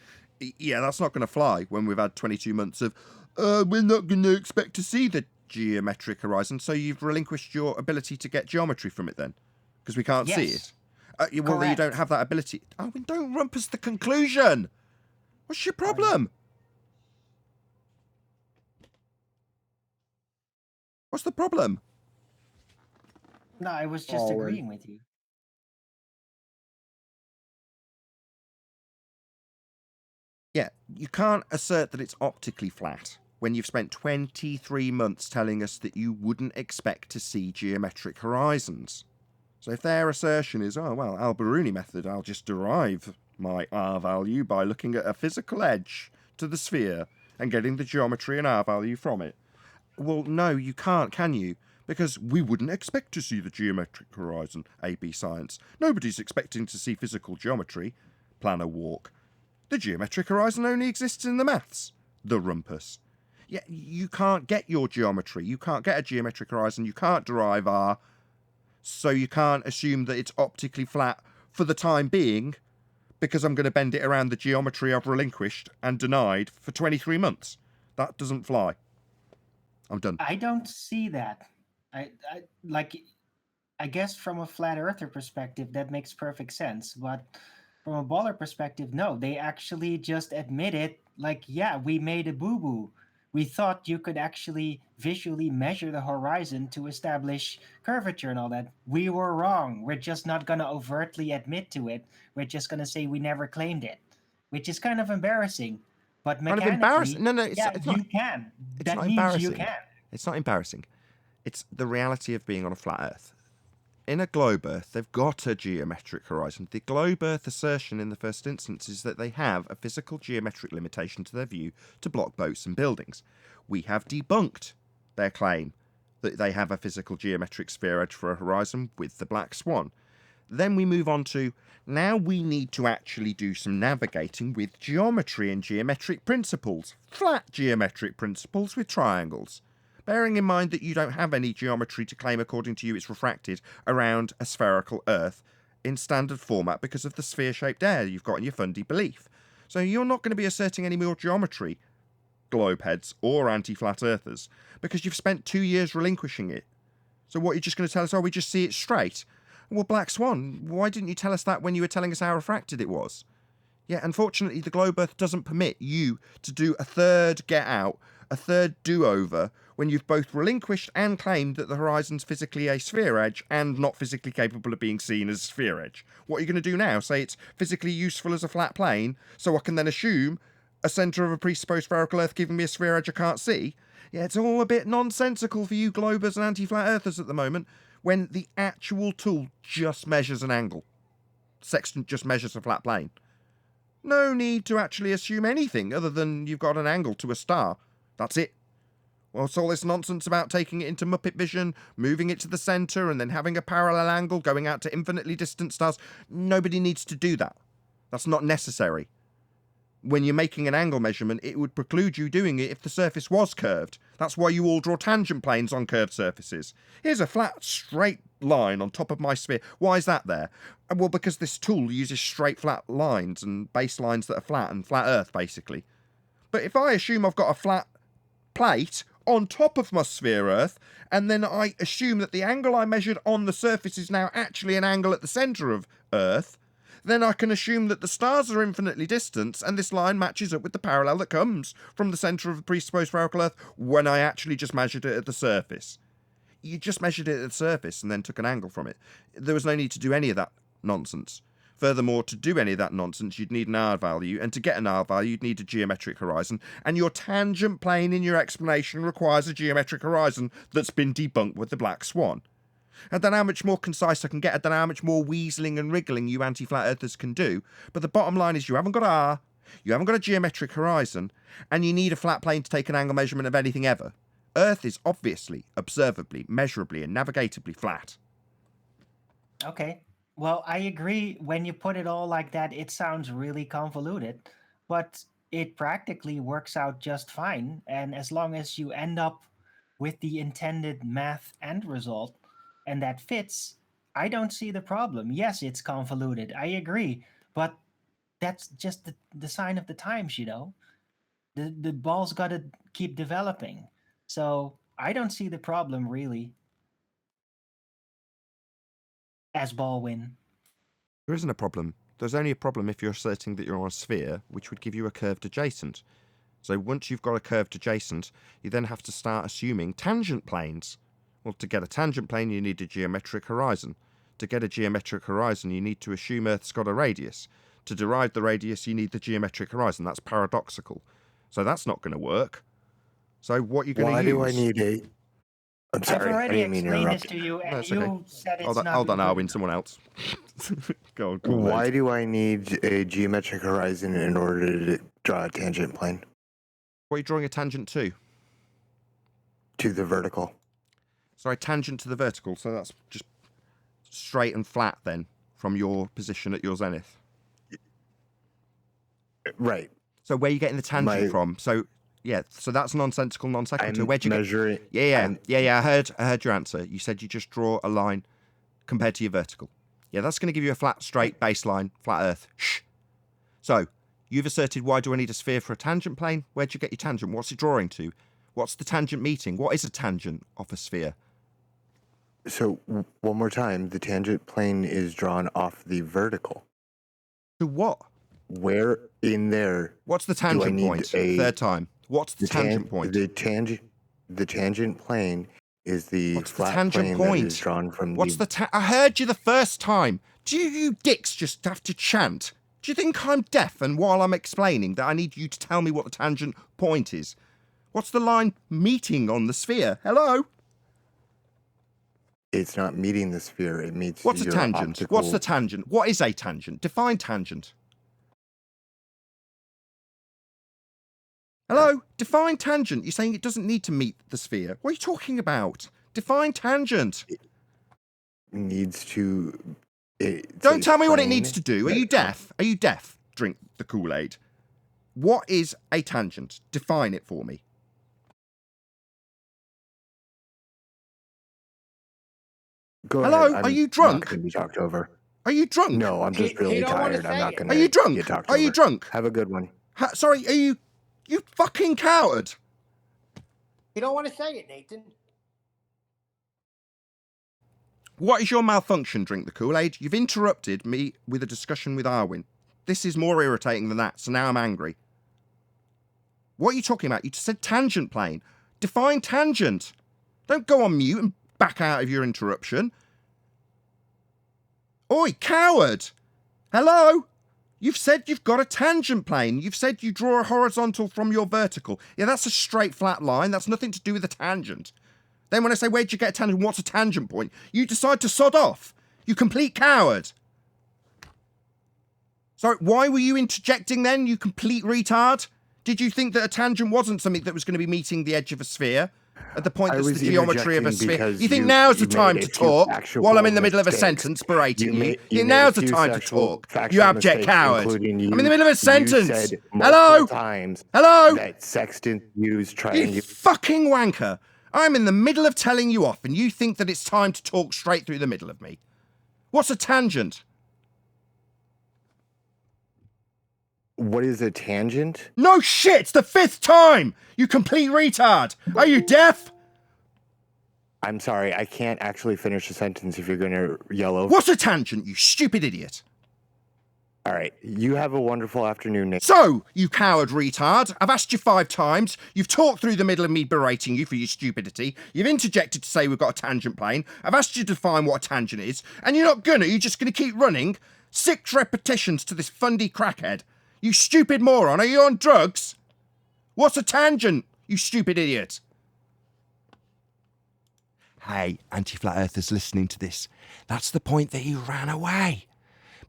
A: Yeah, that's not going to fly when we've had 22 months of, we're not going to expect to see the geometric horizon, so you've relinquished your ability to get geometry from it then? Because we can't see it. Well, you don't have that ability. Oh, don't rumpus the conclusion. What's your problem? What's the problem?
F: No, I was just agreeing with you.
A: Yeah, you can't assert that it's optically flat when you've spent 23 months telling us that you wouldn't expect to see geometric horizons. So if their assertion is, oh, well, Al-Biruni method, I'll just derive my R value by looking at a physical edge to the sphere and getting the geometry and R value from it. Well, no, you can't, can you? Because we wouldn't expect to see the geometric horizon, AB science. Nobody's expecting to see physical geometry. Planar walk. The geometric horizon only exists in the maths. The rumpus. Yeah, you can't get your geometry. You can't get a geometric horizon. You can't derive R. So you can't assume that it's optically flat for the time being because I'm going to bend it around the geometry I've relinquished and denied for 23 months. That doesn't fly. I'm done.
F: I don't see that. I guess from a flat earther perspective, that makes perfect sense. But from a baller perspective, no, they actually just admitted, like, yeah, we made a boo-boo. We thought you could actually visually measure the horizon to establish curvature and all that. We were wrong. We're just not going to overtly admit to it. We're just going to say we never claimed it, which is kind of embarrassing. But mechanically,
A: kind of embarrassing. No, it's
F: yeah,
A: not,
F: you can.
A: It's
F: that
A: not
F: means
A: embarrassing.
F: you can.
A: It's not embarrassing. It's the reality of being on a flat Earth. in a globe Earth, they've got a geometric horizon. The globe Earth assertion in the first instance is that they have a physical geometric limitation to their view to block boats and buildings. We have debunked their claim that they have a physical geometric sphere edge for a horizon with the black swan. Then we move on to, now we need to actually do some navigating with geometry and geometric principles. Flat geometric principles with triangles. Bearing in mind that you don't have any geometry to claim according to you it's refracted around a spherical Earth in standard format because of the sphere-shaped air you've got in your fundy belief. So you're not going to be asserting any more geometry, globeheads or anti-flat earthers, because you've spent 2 years relinquishing it. So what, you're just going to tell us, oh, we just see it straight? Well, Black Swan, why didn't you tell us that when you were telling us how refracted it was? Yeah, unfortunately, the globe Earth doesn't permit you to do a third get out, a third do-over, when you've both relinquished and claimed that the horizon's physically a sphere edge and not physically capable of being seen as a sphere edge. What are you going to do now? Say it's physically useful as a flat plane, so I can then assume a centre of a presupposed spherical Earth giving me a sphere edge I can't see? Yeah, it's all a bit nonsensical for you globers and anti-flat earthers at the moment, when the actual tool just measures an angle. Sextant just measures a flat plane. No need to actually assume anything other than you've got an angle to a star. That's it. What's all this nonsense about taking it into Muppet vision, moving it to the centre, and then having a parallel angle going out to infinitely distant stars? Nobody needs to do that. That's not necessary. When you're making an angle measurement, it would preclude you doing it if the surface was curved. That's why you all draw tangent planes on curved surfaces. Here's a flat, straight line on top of my sphere. Why is that there? Well, because this tool uses straight, flat lines and baselines that are flat and flat Earth, basically. But if I assume I've got a flat plate on top of my sphere Earth, and then I assume that the angle I measured on the surface is now actually an angle at the centre of Earth, then I can assume that the stars are infinitely distant, and this line matches up with the parallel that comes from the centre of the presupposed spherical Earth when I actually just measured it at the surface. You just measured it at the surface and then took an angle from it. There was no need to do any of that nonsense. Furthermore, to do any of that nonsense, you'd need an R value, and to get an R value, you'd need a geometric horizon, and your tangent plane in your explanation requires a geometric horizon that's been debunked with the black swan. I don't know how much more concise I can get, I don't know how much more weaseling and wriggling you anti-flat earthers can do, but the bottom line is you haven't got R, you haven't got a geometric horizon, and you need a flat plane to take an angle measurement of anything ever. Earth is obviously, observably, measurably, and navigatably flat.
F: Okay. Well, I agree. When you put it all like that, it sounds really convoluted, but it practically works out just fine. And as long as you end up with the intended math end result and that fits, I don't see the problem. Yes, it's convoluted. I agree. But that's just the sign of the times, you know? The ball's got to keep developing. So I don't see the problem really as Baldwin.
A: There isn't a problem. There's only a problem if you're asserting that you're on a sphere, which would give you a curved adjacent. So once you've got a curved adjacent, you then have to start assuming tangent planes. Well, to get a tangent plane, you need a geometric horizon. To get a geometric horizon, you need to assume Earth's got a radius. To derive the radius, you need the geometric horizon. That's paradoxical. So that's not going to work. So what are you going to use?
H: Why do I need a... I'm sorry,
F: I've
H: I
F: already
H: didn't mean to
F: explained this
H: interrupt.
F: to you, and
A: That's
F: you
A: okay.
F: said it's not.
A: Hold on,
F: good
A: I'll win
F: enough.
A: someone else. Go on,
H: Why do I need a geometric horizon in order to draw a tangent plane
A: What are you drawing a tangent to?
H: to the vertical?
A: Sorry, tangent to the vertical. So that's just straight and flat then from your position at your zenith.
H: Right.
A: So where are you getting the tangent from? So yeah, so that's nonsensical, non sequitur.
H: I'm
A: Where'd you
H: measuring...
A: Yeah. I heard your answer. You said you just draw a line compared to your vertical. Yeah, that's going to give you a flat, straight baseline, flat Earth. Shh. So you've asserted, why do I need a sphere for a tangent plane? Where'd you get your tangent? What's it drawing to? What's the tangent meeting? What is a tangent of a sphere?
H: So, one more time, the tangent plane is drawn off the vertical.
A: To what?
H: Where in there...
A: What's the tangent point? Third time. What's the tangent point?
H: The tangent plane is the
A: What's the
H: flat
A: tangent
H: plane
A: point?
H: that is drawn from
A: What's I heard you the first time. Do you dicks just have to chant? Do you think I'm deaf and while I'm explaining that I need you to tell me what the tangent point is? What's the line meeting on the sphere? Hello?
H: It's not meeting the sphere. It meets
A: What's a
H: your
A: tangent?
H: optical...
A: What's the tangent? What is a tangent? Define tangent. Hello? Define tangent. You're saying it doesn't need to meet the sphere. What are you talking about? Define tangent.
H: It needs to...
A: Don't tell me what it needs to do. Are you deaf? Are you deaf? Drink the Kool-Aid. What is a tangent? Define it for me.
H: Go
A: Hello?
H: ahead.
A: Are you drunk?
H: Not going to be talked over.
A: Are you drunk?
H: No, I'm just really tired. I'm not going to
A: Are you drunk?
H: get talked
A: Are
H: over.
A: you drunk?
H: Have a good one.
A: Sorry, are you... You fucking coward.
E: You don't want to say it, Nathan.
A: What is your malfunction, Drink the Kool-Aid? You've interrupted me with a discussion with Arwin. This is more irritating than that, so now I'm angry. What are you talking about? You just said tangent plane. Define tangent. Don't go on mute and back out of your interruption. Oi, coward! Hello? You've said you've got a tangent plane. You've said you draw a horizontal from your vertical. Yeah, that's a straight flat line. That's nothing to do with a tangent. Then when I say, where'd you get a tangent? What's a tangent point? You decide to sod off. You complete coward. Sorry, why were you interjecting then, you complete retard? Did you think that a tangent wasn't something that was going to be meeting the edge of a sphere? At the point that's the geometry of a sphere. You think now's the time to talk while I'm in the middle of a sentence berating you? You think now's the time to talk, you abject coward. I'm in the middle of a sentence. Hello? Hello?
H: That sextant used
A: You
H: triangle.
A: fucking wanker. I'm in the middle of telling you off and you think that it's time to talk straight through the middle of me. What's a tangent?
H: What is a tangent?
A: No shit! It's the 5th time! You complete retard! Are you deaf?
H: I'm sorry, I can't actually finish a sentence if you're going to yell over.
A: What's a tangent, you stupid idiot?
H: All right, you have a wonderful afternoon, Nick.
A: So, you coward retard, I've asked you 5 times, you've talked through the middle of me berating you for your stupidity, you've interjected to say we've got a tangent plane, I've asked you to define what a tangent is, and you're not gonna, you're just gonna keep running 6 repetitions to this fundy crackhead. You stupid moron, are you on drugs? What's a tangent, you stupid idiot? Hey, anti-flat earthers listening to this, that's the point that you ran away.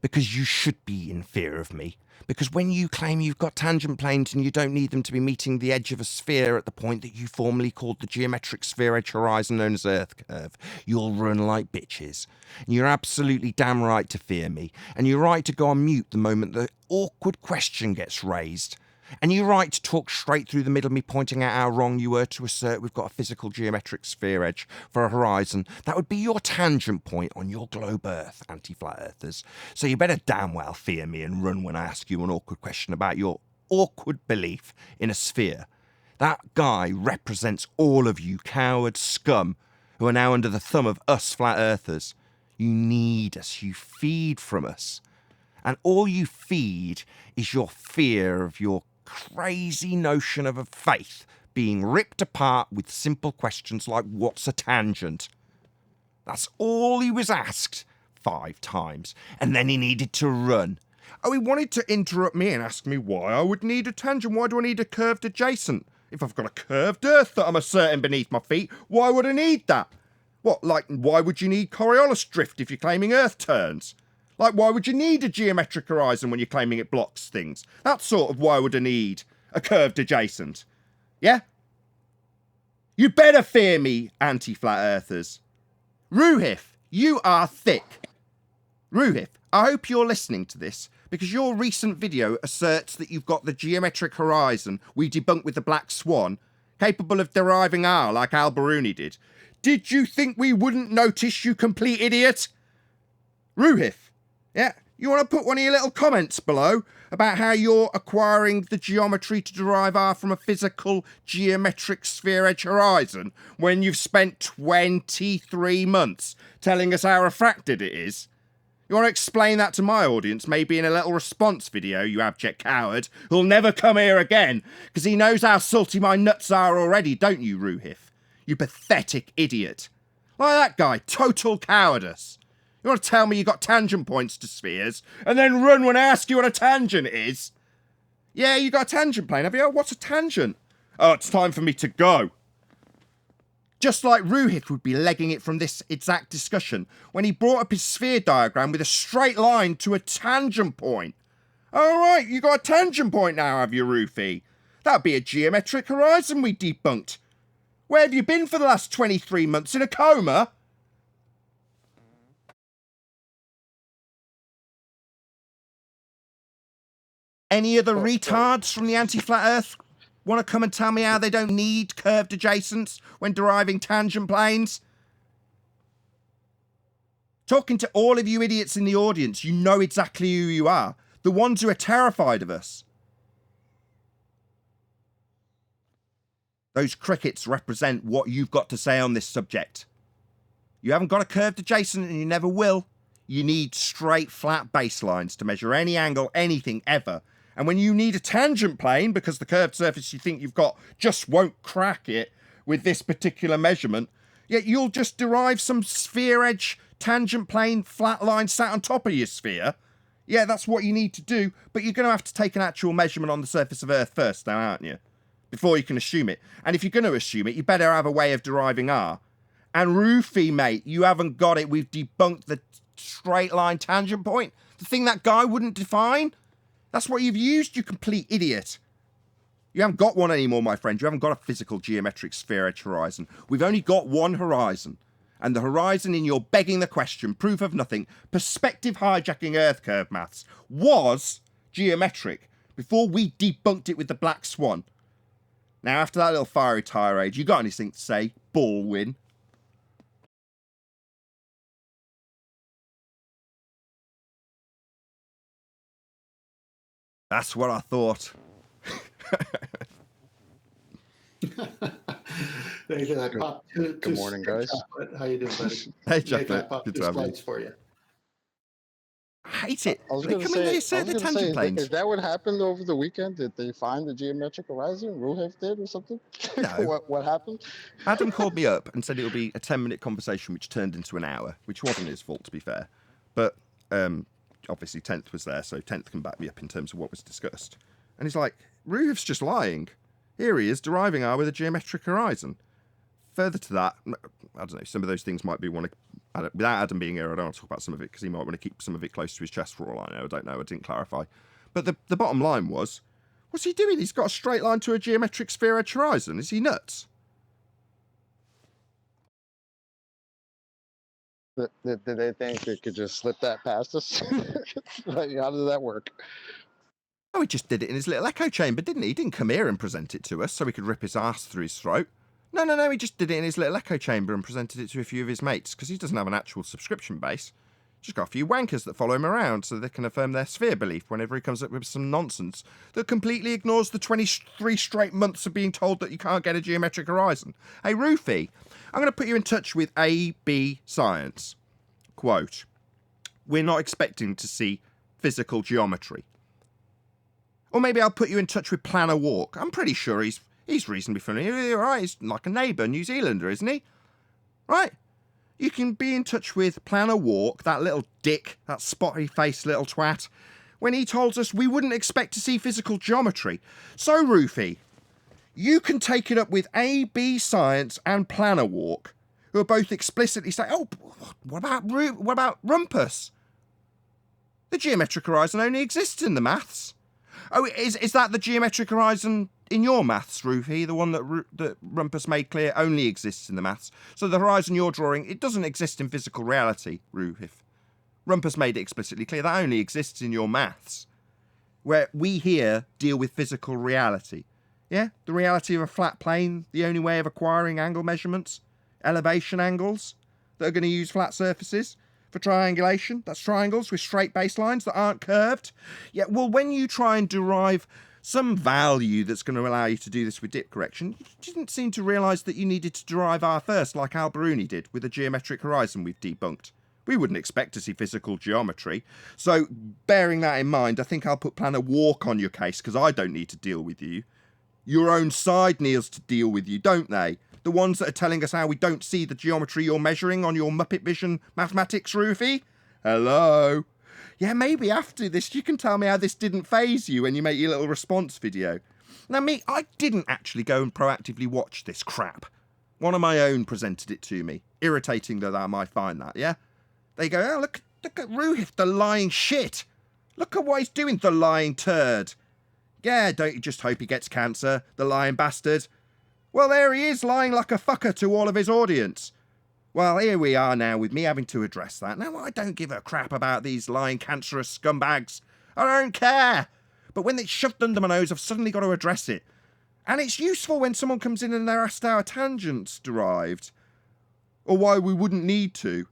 A: Because you should be in fear of me. Because when you claim you've got tangent planes and you don't need them to be meeting the edge of a sphere at the point that you formerly called the geometric sphere edge horizon known as Earth curve, you'll run like bitches. And you're absolutely damn right to fear me. And you're right to go on mute the moment the awkward question gets raised. And you're right to talk straight through the middle of me pointing out how wrong you were to assert we've got a physical geometric sphere edge for a horizon. That would be your tangent point on your globe Earth, anti-flat earthers. So you better damn well fear me and run when I ask you an awkward question about your awkward belief in a sphere. That guy represents all of you coward scum who are now under the thumb of us flat earthers. You need us. You feed from us. And all you feed is your fear of your crazy notion of a faith being ripped apart with simple questions like, what's a tangent? That's all he was asked 5 times, and then he needed to run. Oh, he wanted to interrupt me and ask me why I would need a tangent. Why do I need a curved adjacent? If I've got a curved earth that I'm asserting beneath my feet, why would I need that? What, like, why would you need Coriolis drift if you're claiming earth turns? Like, why would you need a geometric horizon when you're claiming it blocks things? That's sort of why would I need a curved adjacent. Yeah? You better fear me, anti-flat earthers. Ruhif, you are thick. Ruhif, I hope you're listening to this, because your recent video asserts that you've got the geometric horizon we debunked with the black swan, capable of deriving R like Al-Biruni did. Did you think we wouldn't notice, you complete idiot? Ruhif, yeah, you want to put one of your little comments below about how you're acquiring the geometry to derive R from a physical geometric sphere edge horizon when you've spent 23 months telling us how refracted it is? You want to explain that to my audience, maybe in a little response video, you abject coward, who'll never come here again, because he knows how salty my nuts are already, don't you, Ruhif? You pathetic idiot. Like that guy, total cowardice. You want to tell me you got tangent points to spheres, and then run when I ask you what a tangent is? Yeah, you got a tangent plane, have you? What's a tangent? Oh, it's time for me to go. Just like Ruhith would be legging it from this exact discussion when he brought up his sphere diagram with a straight line to a tangent point. All right, you got a tangent point now, have you, Rufy? That'd be a geometric horizon we debunked. Where have you been for the last 23 months? In a coma? Any other retards from the anti-flat Earth want to come and tell me how they don't need curved adjacents when deriving tangent planes? Talking to all of you idiots in the audience, you know exactly who you are. The ones who are terrified of us. Those crickets represent what you've got to say on this subject. You haven't got a curved adjacent and you never will. You need straight, flat baselines to measure any angle, anything, ever. And when you need a tangent plane, because the curved surface you think you've got just won't crack it with this particular measurement, yet you'll just derive some sphere edge tangent plane flat line sat on top of your sphere. Yeah, that's what you need to do, but you're going to have to take an actual measurement on the surface of Earth first now, aren't you? Before you can assume it. And if you're going to assume it, you better have a way of deriving R. And Rufy, mate, you haven't got it. We've debunked the straight line tangent point. The thing that guy wouldn't define. That's what you've used, you complete idiot. You haven't got one anymore, my friend. You haven't got a physical geometric sphere edge horizon. We've only got one horizon. And the horizon in your begging the question, proof of nothing, perspective hijacking Earth curve maths was geometric before we debunked it with the black swan. Now, after that little fiery tirade, you got anything to say? Ballwin. That's what I thought.
C: Nathan, I popped two
I: Good morning, guys.
C: Chocolate. How you doing, buddy?
A: Hey,
C: Nathan, I
A: Chocolate.
C: popped
A: Good
C: two
A: to have you.
C: slides for you.
A: I hate it.
I: I was
A: They
I: going to
A: come in, they
I: say,
A: say the tangent planes.
I: is that what happened over the weekend? Did they find the geometric horizon? Ruhef did or something?
A: No.
I: What happened?
A: Adam called me up and said it would be a 10-minute conversation, which turned into an hour, which wasn't his fault, to be fair. But obviously 10th was there, so 10th can back me up in terms of what was discussed. And he's like, Ruhef's just lying. Here he is, deriving R with a geometric horizon. Further to that, I don't know, some of those things might be without Adam being here, I don't want to talk about some of it because he might want to keep some of it close to his chest for all I know. I don't know, I didn't clarify. But the bottom line was, what's he doing? He's got a straight line to a geometric sphere edge horizon. Is he nuts?
I: Did they think they could just slip that past us? Like, how does that work?
A: Oh, he just did it in his little echo chamber, didn't he? He didn't come here and present it to us so he could rip his ass through his throat. No, he just did it in his little echo chamber and presented it to a few of his mates, because he doesn't have an actual subscription base. Just got a few wankers that follow him around so they can affirm their sphere belief whenever he comes up with some nonsense that completely ignores the 23 straight months of being told that you can't get a geometric horizon. Hey, Rufy, I'm going to put you in touch with AB Science. Quote, we're not expecting to see physical geometry. Or maybe I'll put you in touch with Planner Walk. I'm pretty sure he's reasonably familiar, right? He's like a neighbour, New Zealander, isn't he? Right? You can be in touch with Planner Walk, that little dick, that spotty-faced little twat, when he told us we wouldn't expect to see physical geometry. So, Rufy, you can take it up with AB Science and Planner Walk, who are both explicitly saying, oh, what about Rumpus? The geometric horizon only exists in the maths. Oh, is that the geometric horizon in your maths, Rufy? The one that Rumpus made clear only exists in the maths. So the horizon you're drawing, it doesn't exist in physical reality, Rufy. Rumpus made it explicitly clear that only exists in your maths. Where we here deal with physical reality. Yeah? The reality of a flat plane, the only way of acquiring angle measurements, elevation angles that are going to use flat surfaces. For triangulation, that's triangles with straight baselines that aren't curved. Yeah, well, when you try and derive some value that's going to allow you to do this with dip correction, you didn't seem to realise that you needed to derive R first, like Al-Biruni did with a geometric horizon we've debunked. We wouldn't expect to see physical geometry. So, bearing that in mind, I think I'll put Planner Walk on your case, because I don't need to deal with you. Your own side needs to deal with you, don't they? The ones that are telling us how we don't see the geometry you're measuring on your Muppet Vision mathematics, Rufy? Hello? Yeah, maybe after this you can tell me how this didn't faze you when you make your little response video. Now, I didn't actually go and proactively watch this crap. One of my own presented it to me. Irritating though I might find that, yeah? They go, oh, look at Ruhif, the lying shit. Look at what he's doing, the lying turd. Yeah, don't you just hope he gets cancer, the lying bastard? Well, there he is, lying like a fucker to all of his audience. Well, here we are now with me having to address that. Now, I don't give a crap about these lying cancerous scumbags. I don't care. But when it's shoved under my nose, I've suddenly got to address it. And it's useful when someone comes in and they're asked how a tangent's derived. Or why we wouldn't need to.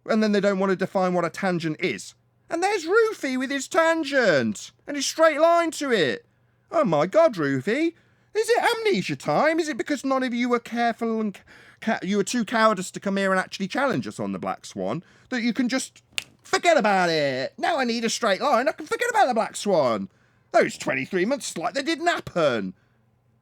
A: And then they don't want to define what a tangent is. And there's Rufy with his tangent. And his straight line to it. Oh my God, Rufy. Is it amnesia time? Is it because none of you were careful and you were too cowardice to come here and actually challenge us on the Black Swan that you can just forget about it? Now I need a straight line. I can forget about the Black Swan. Those 23 months like they didn't happen.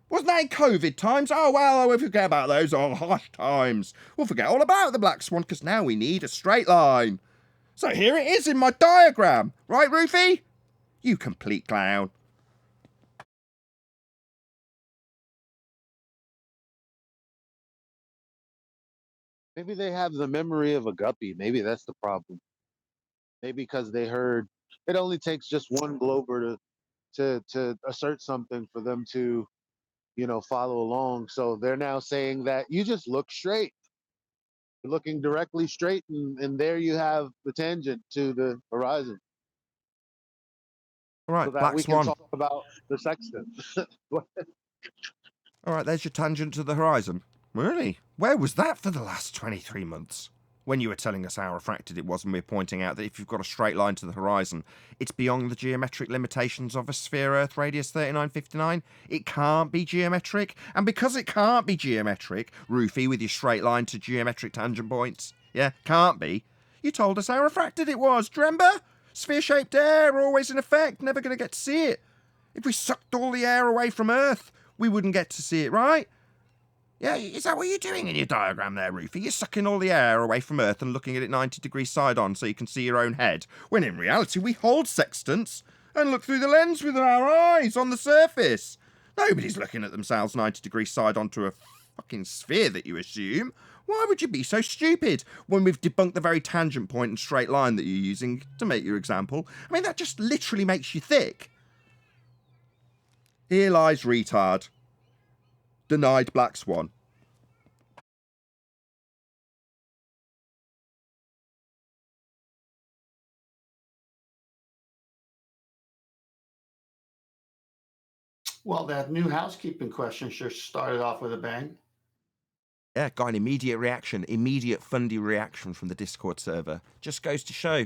A: Wasn't that in COVID times? Oh, well, we'll forget about those harsh times. We'll forget all about the Black Swan because now we need a straight line. So here it is in my diagram. Right, Rufy? You complete clown.
B: Maybe they have the memory of a guppy. Maybe that's the problem. Maybe because they heard it only takes just one Glober to assert something for them to, follow along. So they're now saying that you just look straight. You're looking directly straight, and there you have the tangent to the horizon.
A: All right,
B: So that
A: Black
B: we
A: Swan.
B: can talk about the sextant.
A: All right, there's your tangent to the horizon. Really? Where was that for the last 23 months? When you were telling us how refracted it was and we were pointing out that if you've got a straight line to the horizon, it's beyond the geometric limitations of a sphere Earth radius 3959. It can't be geometric. And because it can't be geometric, Rufy with your straight line to geometric tangent points, yeah, can't be, you told us how refracted it was, do you remember? Sphere-shaped air, always in effect, never going to get to see it. If we sucked all the air away from Earth, we wouldn't get to see it, right? Yeah, is that what you're doing in your diagram there, Rufy? You're sucking all the air away from Earth and looking at it 90 degrees side on so you can see your own head, when in reality we hold sextants and look through the lens with our eyes on the surface. Nobody's looking at themselves 90 degrees side on to a fucking sphere that you assume. Why would you be so stupid when we've debunked the very tangent point and straight line that you're using to make your example? I mean, that just literally makes you thick. Here lies retard. Denied Black Swan.
C: Well, that new housekeeping question sure started off with a bang.
A: Yeah, got an immediate reaction, immediate fundy reaction from the Discord server. Just goes to show.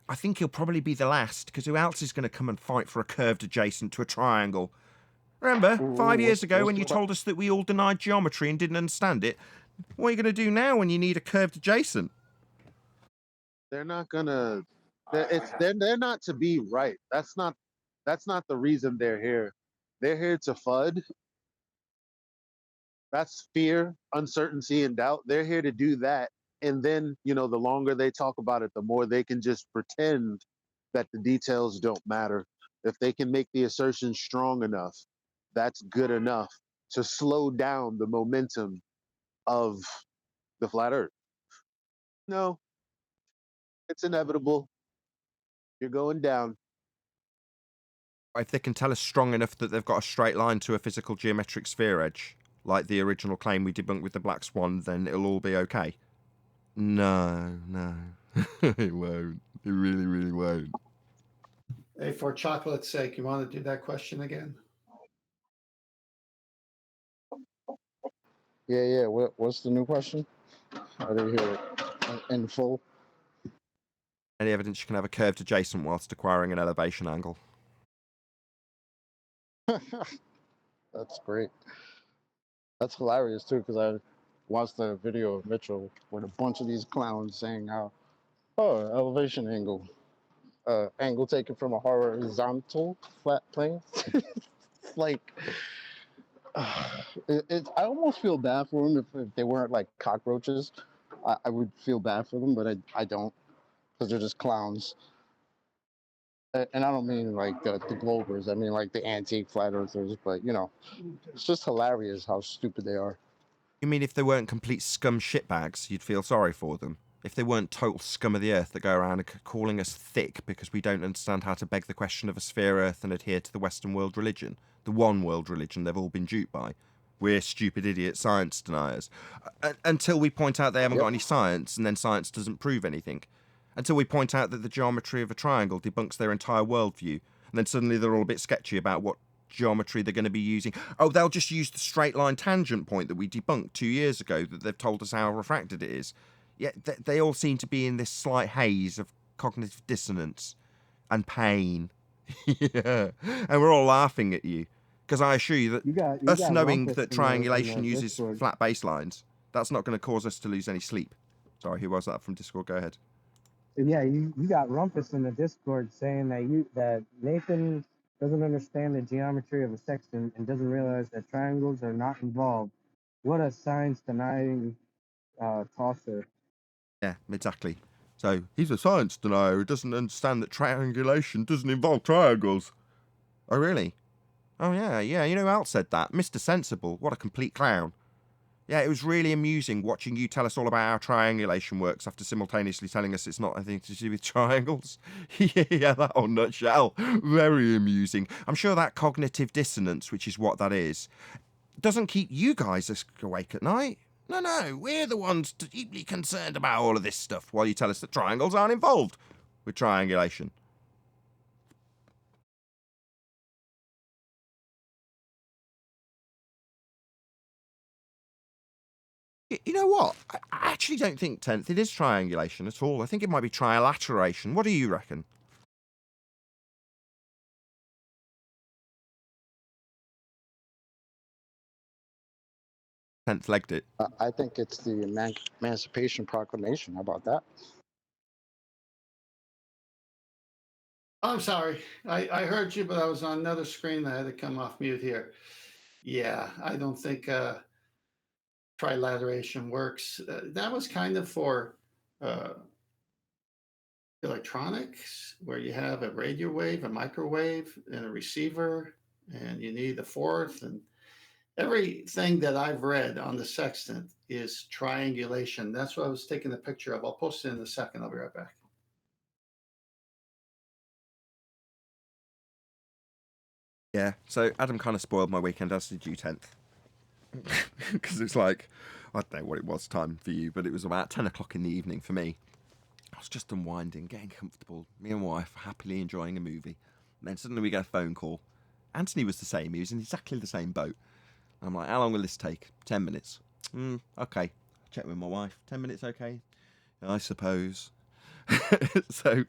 A: I think he'll probably be the last, because who else is going to come and fight for a curved adjacent to a triangle? Remember, 5 years ago when you told us that we all denied geometry and didn't understand it? What are you going to do now when you need a curved adjacent?
B: They're not gonna. They're not to be right. That's not the reason they're here. They're here to FUD. That's fear, uncertainty, and doubt. They're here to do that. And then, the longer they talk about it, the more they can just pretend that the details don't matter. If they can make the assertion strong enough, that's good enough to slow down the momentum of the flat earth. No, it's inevitable. You're going down.
A: If they can tell us strong enough that they've got a straight line to a physical geometric sphere edge, like the original claim we debunked with the Black Swan, then it'll all be okay. No. It won't. It really, really won't.
C: Hey, for chocolate's sake, you want to do that question again?
I: Yeah. What's the new question? I didn't hear it in full.
A: Any evidence you can have a curved adjacent whilst acquiring an elevation angle?
I: That's great. That's hilarious too, because I watched the video of Mitchell with a bunch of these clowns saying how, elevation angle, angle taken from a horizontal flat plane. It's like, I almost feel bad for them if they weren't like cockroaches. I would feel bad for them, but I don't, because they're just clowns. And I don't mean like the Globers. I mean like the antique flat earthers. But it's just hilarious how stupid they are.
A: You mean if they weren't complete scum shitbags, you'd feel sorry for them? If they weren't total scum of the earth that go around calling us thick because we don't understand how to beg the question of a sphere Earth and adhere to the Western world religion, the one world religion they've all been duped by? We're stupid idiot science deniers. Until we point out they haven't got any science, and then science doesn't prove anything. Until we point out that the geometry of a triangle debunks their entire worldview, and then suddenly they're all a bit sketchy about what geometry they're going to be using. Oh, they'll just use the straight line tangent point that we debunked 2 years ago that they've told us how refracted it is. Yet they all seem to be in this slight haze of cognitive dissonance and pain. Yeah. And we're all laughing at you. Because I assure you that
D: You got
A: us
D: got
A: knowing
D: Rumpus
A: that
D: in the
A: triangulation uses
D: Discord.
A: flat baselines, that's not going to cause us to lose any sleep. Sorry, who was that from Discord? Go ahead.
D: Yeah, you got Rumpus in the Discord saying that Nathan doesn't understand the geometry of a section and doesn't realize that triangles are not involved. What a science denying tosser.
A: Yeah, exactly. So he's a science denier who doesn't understand that triangulation doesn't involve triangles. Oh, really? Oh, yeah. You know who else said that? Mr. Sensible. What a complete clown. Yeah, it was really amusing watching you tell us all about how triangulation works after simultaneously telling us it's not anything to do with triangles. Yeah, that whole nutshell. Very amusing. I'm sure that cognitive dissonance, which is what that is, doesn't keep you guys awake at night. No, we're the ones deeply concerned about all of this stuff while you tell us that triangles aren't involved with triangulation. You know what? I actually don't think, 10th, it is triangulation at all. I think it might be trilateration. What do you reckon? Tenth legged it.
I: I think it's the Emancipation Proclamation. How about that?
C: I'm sorry. I heard you, but I was on another screen. I had to come off mute here. Yeah, I don't think trilateration works. That was kind of for uh, electronics, where you have a radio wave, a microwave, and a receiver, and you need a fourth. And everything that I've read on the sextant is triangulation. That's what I was taking a picture of. I'll post it in a second. I'll be right back.
A: Yeah, so Adam kind of spoiled my weekend, as did you, 10th. Because it's like, I don't know what it was time for you, but it was about 10 o'clock in the evening for me. I was just unwinding, getting comfortable. Me and my wife happily enjoying a movie. And then suddenly we get a phone call. Anthony was the same. He was in exactly the same boat. I'm like, how long will this take? 10 minutes. Okay. Check with my wife. 10 minutes, okay? I suppose. So,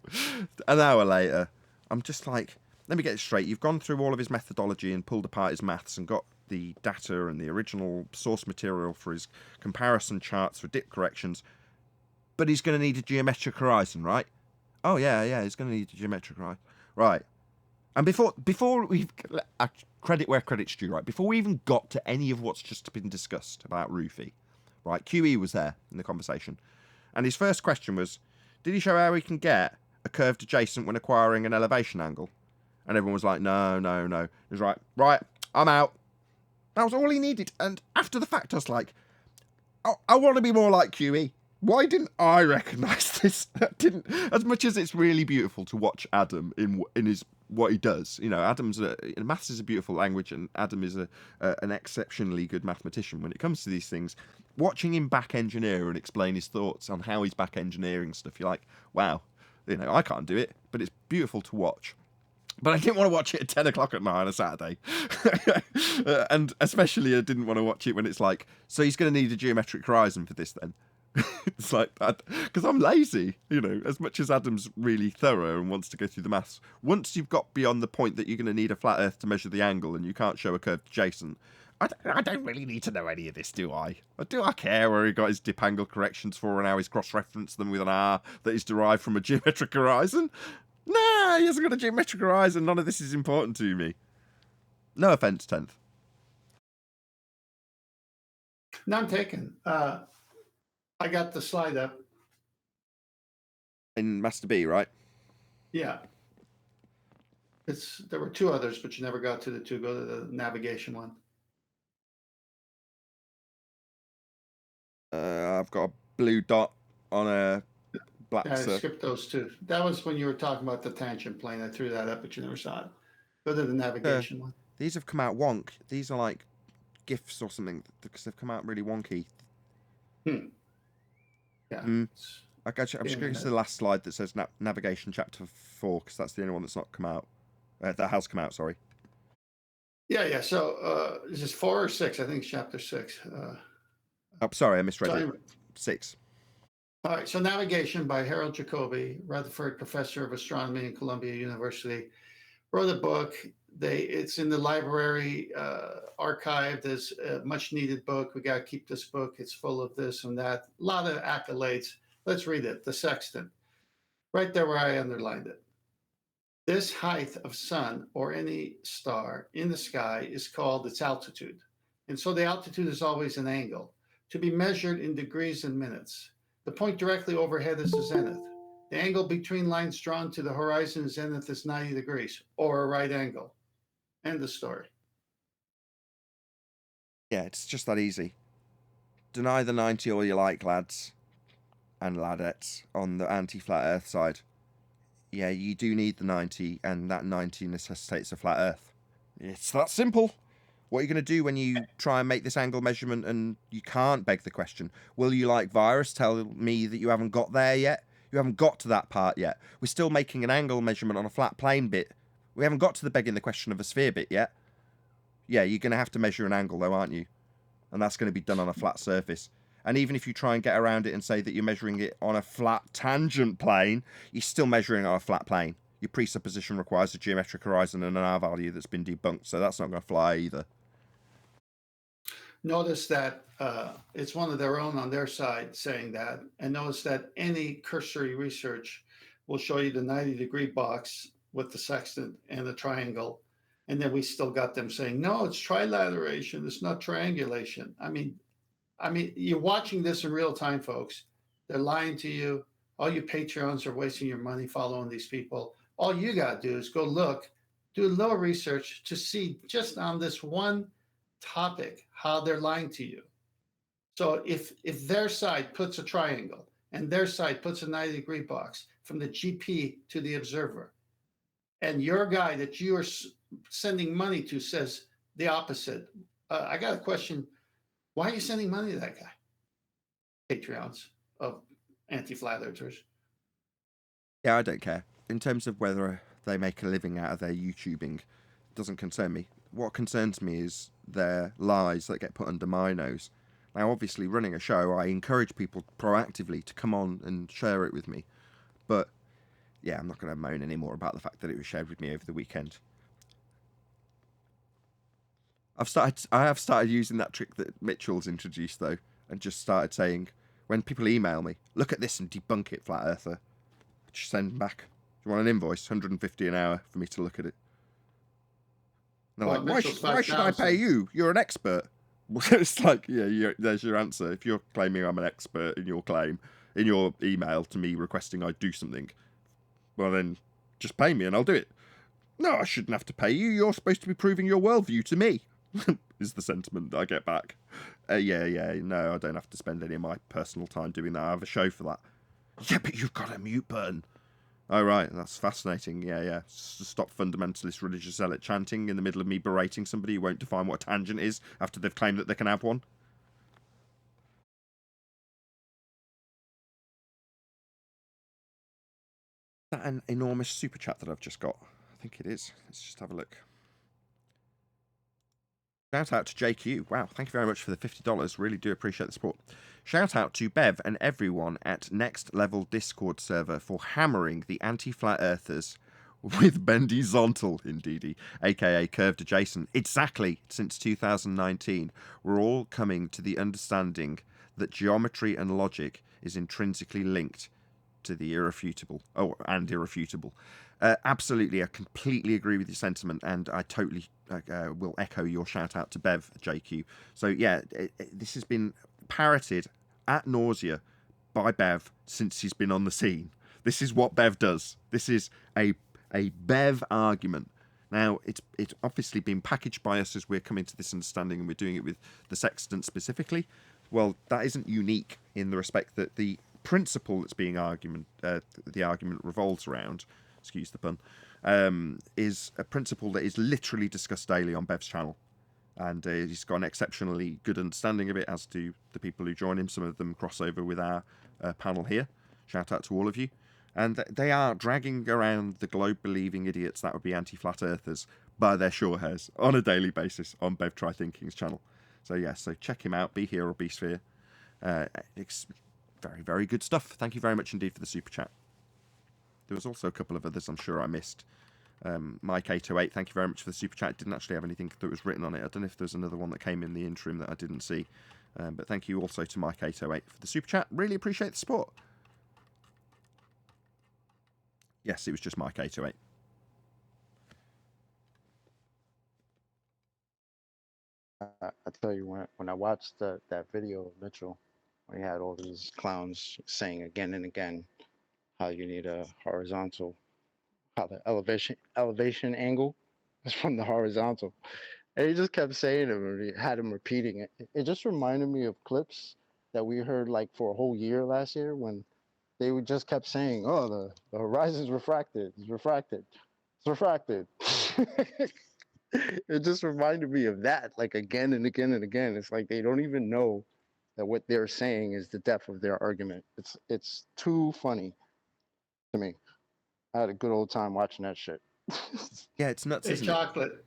A: an hour later, I'm just like, let me get it straight. You've gone through all of his methodology and pulled apart his maths and got the data and the original source material for his comparison charts for dip corrections. But he's going to need a geometric horizon, right? Oh, yeah, he's going to need a geometric horizon. Right. And before we credit where credit's due, right? Before we even got to any of what's just been discussed about Roofy, right? QE was there in the conversation. And his first question was, did he show how we can get a curved adjacent when acquiring an elevation angle? And everyone was like, no. He was right, I'm out. That was all he needed. And after the fact, I was like, I want to be more like QE. Why didn't I recognise this? Didn't, as much as it's really beautiful to watch Adam in his what he does. You know, maths is a beautiful language, and Adam is an exceptionally good mathematician. When it comes to these things, watching him back engineer and explain his thoughts on how he's back engineering stuff, you're like, wow, you know, I can't do it, but it's beautiful to watch. But I didn't want to watch it at 10 o'clock at night on a Saturday. And especially I didn't want to watch it when it's like, so he's going to need a geometric horizon for this then. It's like that. Because I'm lazy, you know, as much as Adam's really thorough and wants to go through the maths. Once you've got beyond the point that you're going to need a flat earth to measure the angle and you can't show a curved adjacent, I don't really need to know any of this, do I? Or do I care where he got his dip angle corrections for and how he's cross-referenced them with an R that is derived from a geometric horizon? Nah, he hasn't got a geometric horizon. None of this is important to me. No offence, 10th.
C: None taken. I got the slide up.
A: In Master B, right?
C: Yeah. There were two others, but you never got to the two. Go to the navigation one.
A: I've got a blue dot on a black
C: Yeah, I
A: circle.
C: skipped those two. That was when you were talking about the tangent plane. I threw that up, but you never saw it. Go to the navigation one.
A: These have come out wonk. These are like GIFs or something because they've come out really wonky.
C: Yeah.
A: I'm just going to the last slide that says navigation chapter 4 because that's the only one that's not come out. That has come out, sorry.
C: Yeah. So is this 4 or 6? I think it's chapter 6.
A: Oh, sorry, I misread
C: so
A: it.
C: anyway.
A: 6.
C: All right. So Navigation by Harold Jacoby, Rutherford Professor of Astronomy in Columbia University, wrote a book. It's in the library archive. There's a much needed book. We got to keep this book. It's full of this and that. A lot of accolades. Let's read it. The Sextant. Right there where I underlined it. This height of sun or any star in the sky is called its altitude. And so the altitude is always an angle to be measured in degrees and minutes. The point directly overhead is the zenith. The angle between lines drawn to the horizon zenith is 90 degrees or a right angle. End of story.
A: Yeah, it's just that easy. Deny the 90 all you like, lads and ladettes, on the anti-flat earth side. Yeah, you do need the 90, and that 90 necessitates a flat earth. It's that simple. What are you going to do when you try and make this angle measurement and you can't beg the question? Will you, like Virus, tell me that you haven't got there yet? You haven't got to that part yet. We're still making an angle measurement on a flat plane bit. We haven't got to the begging the question of a sphere bit yet. Yeah, you're going to have to measure an angle though, aren't you? And that's going to be done on a flat surface. And even if you try and get around it and say that you're measuring it on a flat tangent plane, you're still measuring on a flat plane. Your presupposition requires a geometric horizon and an R value that's been debunked, so that's not going to fly either.
C: Notice that it's one of their own on their side saying that, and notice that any cursory research will show you the 90-degree box with the sextant and the triangle, and then we still got them saying, no, it's trilateration, it's not triangulation. I mean, you're watching this in real time, folks. They're lying to you. All you Patreons are wasting your money following these people. All you got to do is go look, do a little research to see just on this one topic how they're lying to you. So if their side puts a triangle and their side puts a 90-degree box from the GP to the observer, and your guy that you are sending money to says the opposite, I got a question. Why are you sending money to that guy? Patreons of anti-flat earthers.
A: Yeah, I don't care. In terms of whether they make a living out of their YouTubing, it doesn't concern me. What concerns me is their lies that get put under my nose. Now, obviously, running a show, I encourage people proactively to come on and share it with me. But, yeah, I'm not going to moan anymore about the fact that it was shared with me over the weekend. I have started using that trick that Mitchell's introduced, though, and just started saying, when people email me, look at this and debunk it, flat earther. Just send them back. Do you want an invoice? $150 an hour for me to look at it. And they're like, why should I pay you? You're an expert. It's like, yeah, there's your answer. If you're claiming I'm an expert in your claim, in your email to me requesting I do something, well then, just pay me and I'll do it. No, I shouldn't have to pay you. You're supposed to be proving your worldview to me. Is the sentiment that I get back. No, I don't have to spend any of my personal time doing that. I have a show for that. Yeah, but you've got a mute button. Oh, right, that's fascinating. Yeah. Stop fundamentalist religious zealot chanting in the middle of me berating somebody who won't define what a tangent is after they've claimed that they can have one. Is that an enormous super chat that I've just got? I think it is. Let's just have a look. Shout out to JQ. Wow, thank you very much for the $50. Really do appreciate the support. Shout out to Bev and everyone at Next Level Discord server for hammering the anti-flat earthers with Bendy Zontal, indeedy, aka Curved Adjacent. Exactly, since 2019, we're all coming to the understanding that geometry and logic is intrinsically linked to the irrefutable. Absolutely, I completely agree with your sentiment, and I totally will echo your shout out to Bev, JQ. So yeah, this has been parroted at nausea by Bev since he's been on the scene. This is what Bev does. This is a Bev argument. Now, it's obviously been packaged by us as we're coming to this understanding, and we're doing it with the sextant specifically. Well, that isn't unique in the respect that the principle that's being the argument revolves around, excuse the pun, is a principle that is literally discussed daily on Bev's channel. And he's got an exceptionally good understanding of it, as do the people who join him. Some of them cross over with our panel here. Shout out to all of you. And they are dragging around the globe-believing idiots, that would be anti-flat earthers, by their short hairs on a daily basis on Bev Try Thinking's channel. So yeah, so check him out, Be Here or Be Sphere. It's very, very good stuff. Thank you very much indeed for the super chat. There was also a couple of others I'm sure I missed. Mike808, thank you very much for the super chat. It didn't actually have anything that was written on it. I don't know if there's another one that came in the interim that I didn't see. But thank you also to Mike808 for the super chat. Really appreciate the support. Yes, it was just Mike808.
I: I tell you, when I watched that video of Mitchell, when he had all these clowns saying again and again how you need a horizontal, how the elevation angle is from the horizontal, and he just kept saying it, and he had him repeating it. It just reminded me of clips that we heard like for a whole year last year when they would just kept saying, "Oh, the horizon's refracted. It's refracted. It's refracted." It just reminded me of that, like again and again and again. It's like they don't even know that what they're saying is the depth of their argument. It's too funny to me. I had a good old time watching that shit.
A: Yeah, it's nuts,
C: Hey,
A: isn't
C: chocolate.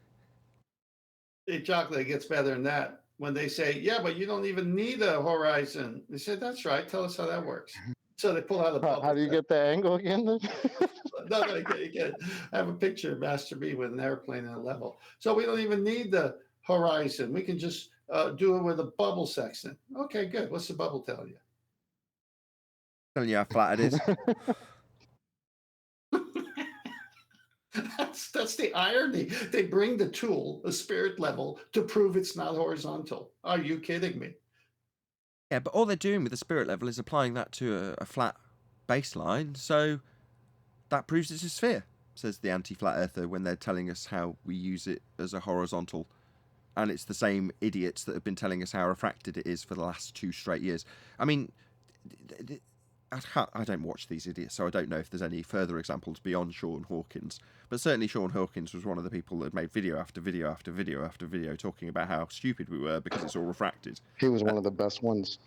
C: Hey, chocolate, it gets better than that. When they say, yeah, but you don't even need a horizon. They said, that's right. Tell us how that works. So they pull out a bubble.
I: How do you get the angle again? Then?
C: No, you get. I have a picture of Master B with an airplane at a level. So we don't even need the horizon. We can just do it with a bubble section. Okay, good. What's the bubble tell you?
A: Telling you how flat it is.
C: That's the irony. They bring the tool, the spirit level, to prove it's not horizontal. Are you kidding me?
A: Yeah, but all they're doing with the spirit level is applying that to a flat baseline, so that proves it's a sphere, says the anti-flat earther when they're telling us how we use it as a horizontal. And it's the same idiots that have been telling us how refracted it is for the last 2 straight years. I mean, I don't watch these idiots, so I don't know if there's any further examples beyond Sean Hawkins. But certainly Sean Hawkins was one of the people that made video after video after video after video talking about how stupid we were because it's all refracted.
I: He was one of the best ones.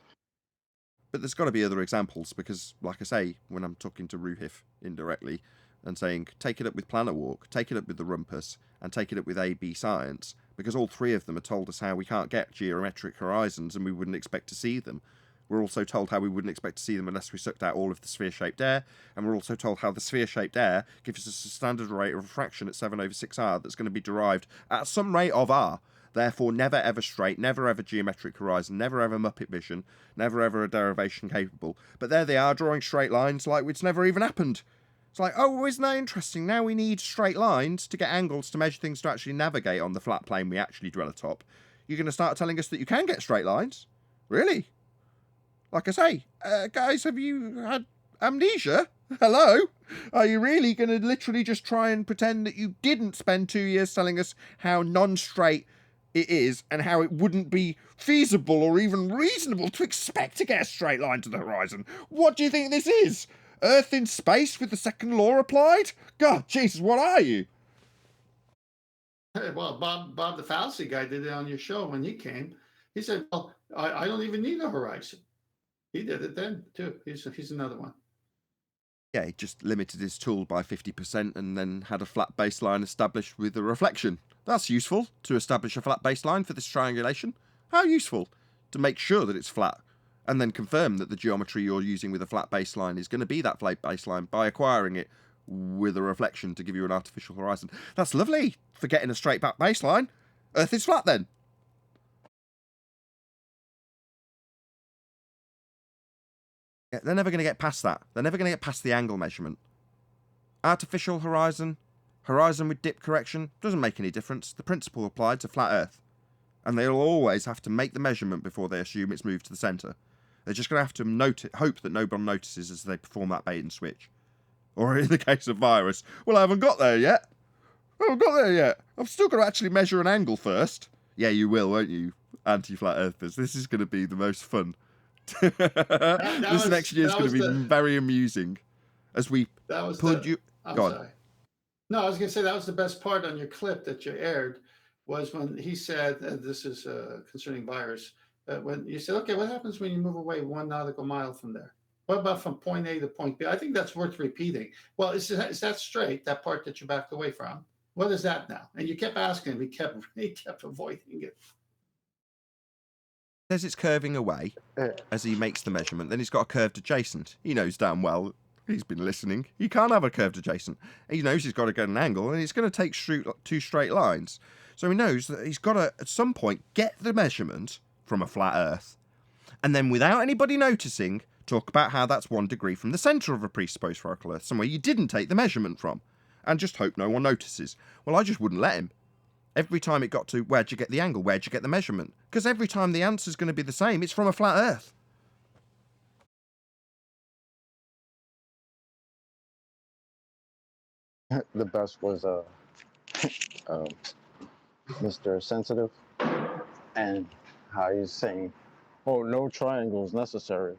A: But there's got to be other examples because, like I say, when I'm talking to Ruhif indirectly and saying, take it up with Planet Walk, take it up with the Rumpus, and take it up with AB Science, because all 3 of them have told us how we can't get geometric horizons and we wouldn't expect to see them. We're also told how we wouldn't expect to see them unless we sucked out all of the sphere-shaped air, and we're also told how the sphere-shaped air gives us a standard rate of refraction at 7/6R that's going to be derived at some rate of R. Therefore, never ever straight, never ever geometric horizon, never ever Muppet vision, never ever a derivation capable. But there they are, drawing straight lines like it's never even happened. It's like, oh, isn't that interesting? Now we need straight lines to get angles to measure things to actually navigate on the flat plane we actually dwell atop. You're going to start telling us that you can get straight lines? Really? Like I say, guys, have you had amnesia? Hello? Are you really going to literally just try and pretend that you didn't spend 2 years telling us how non-straight it is and how it wouldn't be feasible or even reasonable to expect to get a straight line to the horizon? What do you think this is? Earth in space with the second law applied? God, Jesus, what are you?
C: Hey, well, Bob the fallacy guy did it on your show when he came. He said, well, I don't even need a horizon. He did it then, too. He's another one.
A: Yeah, he just limited his tool by 50% and then had a flat baseline established with a reflection. That's useful, to establish a flat baseline for this triangulation. How useful? To make sure that it's flat, and then confirm that the geometry you're using with a flat baseline is going to be that flat baseline by acquiring it with a reflection to give you an artificial horizon. That's lovely for getting a straight back baseline. Earth is flat then. Yeah, they're never going to get past that. They're never going to get past the angle measurement. Artificial horizon, horizon with dip correction, doesn't make any difference. The principle applied to flat Earth. And they'll always have to make the measurement before they assume it's moved to the centre. They're just going to have to hope that nobody notices as they perform that bait and switch. Or in the case of virus, well, I haven't got there yet. I've still got to actually measure an angle first. Yeah, you will, won't you, anti-flat earthers. This is going to be the most fun. This next year is going to be very amusing as we put you.
C: I'm sorry. No, I was going to say that was the best part on your clip that you aired, was when he said, this is concerning virus, when you said, okay, what happens when you move away 1 nautical mile from there? What about from point A to point B? I think that's worth repeating. Well, is that straight, that part that you backed away from? What is that now? And you kept asking him. He kept avoiding it.
A: Says it's curving away as he makes the measurement. Then he's got a curved adjacent. He knows damn well, he's been listening, he can't have a curved adjacent. He knows he's got to get an angle, and it's going to take 2 straight lines. So he knows that he's got to, at some point, get the measurement from a flat Earth. And then, without anybody noticing, talk about how that's 1 degree from the centre of a presupposed spherical Earth, somewhere you didn't take the measurement from, and just hope no one notices. Well, I just wouldn't let him. Every time it got to, where'd you get the angle? Where'd you get the measurement? Because every time the answer's going to be the same. It's from a flat Earth.
I: The best was Mr. Sensitive, and how he's saying, oh, no triangles necessary,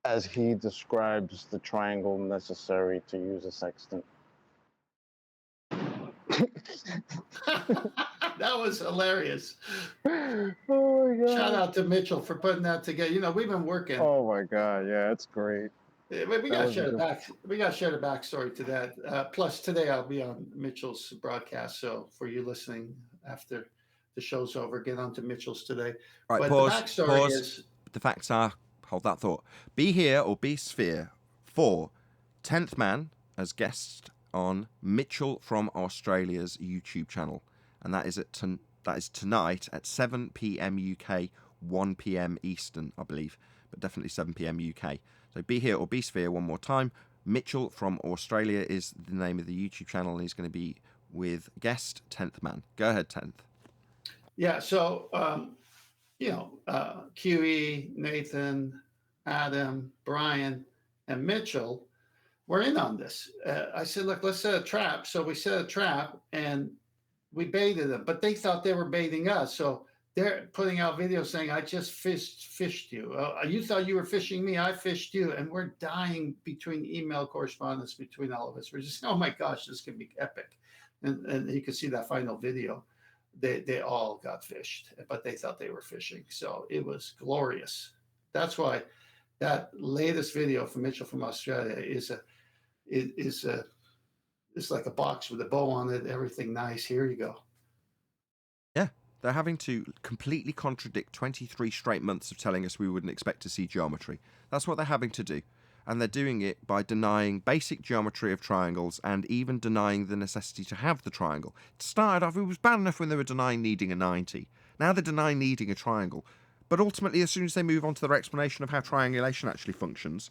I: as he describes the triangle necessary to use a sextant.
C: That was hilarious.
I: Oh my God.
C: Shout out to Mitchell for putting that together. You know, we've been working.
I: Oh my God, yeah, it's great.
C: We got to share the back. We got to share the backstory to that. Plus, today I'll be on Mitchell's broadcast. So for you listening after the show's over, get on to Mitchell's today.
A: Right,
C: but
A: pause.
C: The backstory is
A: the facts are. Hold that thought. Be here or be sphere for 10th man as guest on Mitchell from Australia's YouTube channel, and that is tonight at 7 p.m. UK, 1 p.m. Eastern, I believe, but definitely 7 p.m. UK. So be here or be sphere one more time. Mitchell from Australia is the name of the YouTube channel, and he's going to be with guest 10th man. Go ahead, 10th.
C: Yeah. So QE, Nathan, Adam, Brian, and Mitchell were in on this. I said, look, let's set a trap. So we set a trap and we baited them, but they thought they were baiting us. So they're putting out videos saying, I just fished you. You thought you were fishing me. I fished you. And we're dying between email correspondence between all of us. We're just, oh my gosh, this can be epic. And you can see that final video. They all got fished, but they thought they were fishing. So it was glorious. That's why that latest video from Mitchell from Australia is like a box with a bow on it, everything nice. Here you go.
A: Yeah, they're having to completely contradict 23 straight months of telling us we wouldn't expect to see geometry. That's what they're having to do. And they're doing it by denying basic geometry of triangles and even denying the necessity to have the triangle. It started off, it was bad enough when they were denying needing a 90. Now they're denying needing a triangle. But ultimately, as soon as they move on to their explanation of how triangulation actually functions,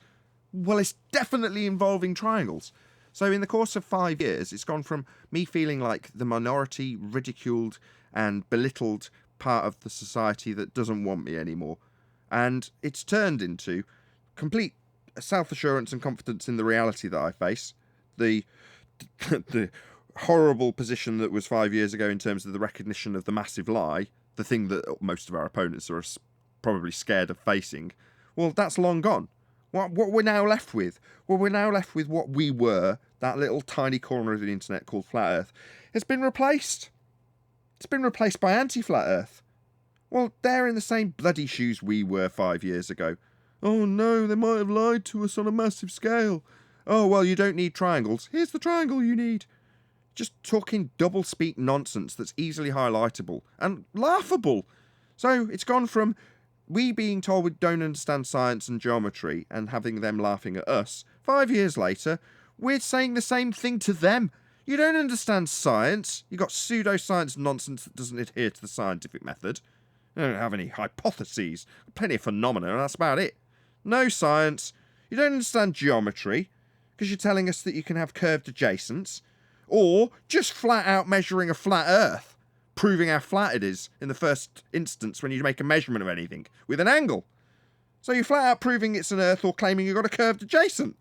A: well, it's definitely involving triangles. So in the course of 5 years, it's gone from me feeling like the minority, ridiculed and belittled part of the society that doesn't want me anymore. And it's turned into complete self-assurance and confidence in the reality that I face. The horrible position that was 5 years ago in terms of the recognition of the massive lie, the thing that most of our opponents are probably scared of facing, well, that's long gone. What we're now left with? Well, we're now left with what we were, that little tiny corner of the internet called Flat Earth. It's been replaced. It's been replaced by anti-Flat Earth. Well, they're in the same bloody shoes we were 5 years ago. Oh no, they might have lied to us on a massive scale. Oh, well, you don't need triangles. Here's the triangle you need. Just talking double-speak nonsense that's easily highlightable and laughable. So it's gone from we being told we don't understand science and geometry and having them laughing at us. 5 years later, we're saying the same thing to them. You don't understand science. You've got pseudoscience nonsense that doesn't adhere to the scientific method. You don't have any hypotheses. Plenty of phenomena, and that's about it. No science. You don't understand geometry because you're telling us that you can have curved adjacents. Or just flat out measuring a flat Earth, proving how flat it is in the first instance when you make a measurement of anything with an angle. So you're flat out proving it's an Earth or claiming you've got a curved adjacent.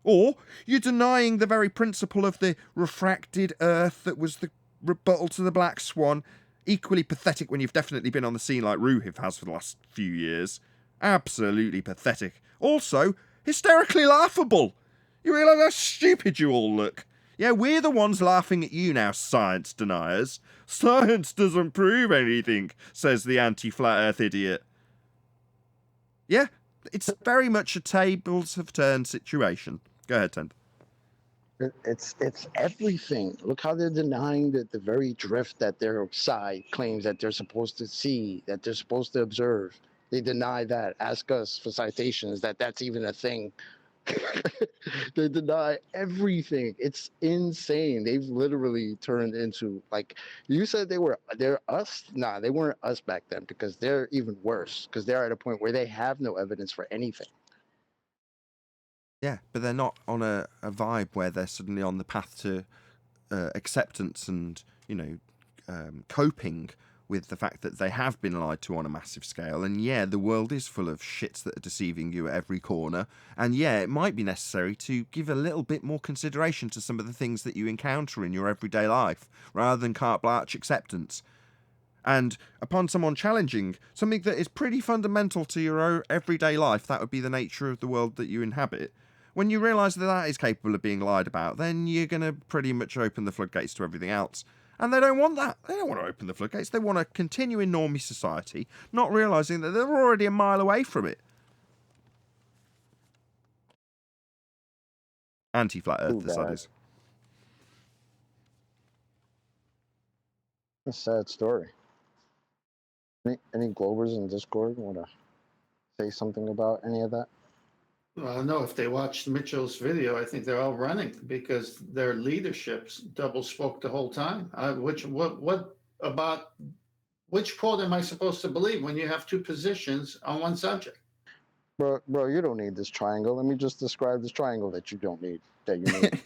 A: Or you're denying the very principle of the refracted Earth that was the rebuttal to the black swan Equally pathetic when you've definitely been on the scene like Ruhiv has for the last few years. Absolutely pathetic. Also, hysterically laughable. You realise how stupid you all look? Yeah, we're the ones laughing at you now, science deniers. Science doesn't prove anything, says the anti-flat earth idiot. Yeah, it's very much a tables have turned situation. Go ahead, Ted.
I: It's everything. Look how they're denying the very drift that their side claims that they're supposed to see, that they're supposed to observe. They deny that. Ask us for citations that that's even a thing. They deny everything. It's insane. They've literally turned into, like you said, they're us. Nah, they weren't us back then, because they're even worse, because they're at a point where they have no evidence for anything.
A: Yeah, but they're not on a vibe where they're suddenly on the path to acceptance and, coping with the fact that they have been lied to on a massive scale. And yeah, the world is full of shits that are deceiving you at every corner. And yeah, it might be necessary to give a little bit more consideration to some of the things that you encounter in your everyday life, rather than carte blanche acceptance. And upon someone challenging something that is pretty fundamental to your everyday life, that would be the nature of the world that you inhabit. When you realise that that is capable of being lied about, then you're going to pretty much open the floodgates to everything else. And they don't want that. They don't want to open the floodgates. They want to continue in normie society, not realising that they're already a mile away from it. Anti-flat earthers, that is.
I: A sad story. Any Globers in Discord want to say something about any of that?
C: Well, no, if they watched Mitchell's video, I think they're all running because their leadership's double spoke the whole time. Which quote am I supposed to believe when you have two positions on one subject?
I: Bro, you don't need this triangle. Let me just describe this triangle that you don't need, that you need.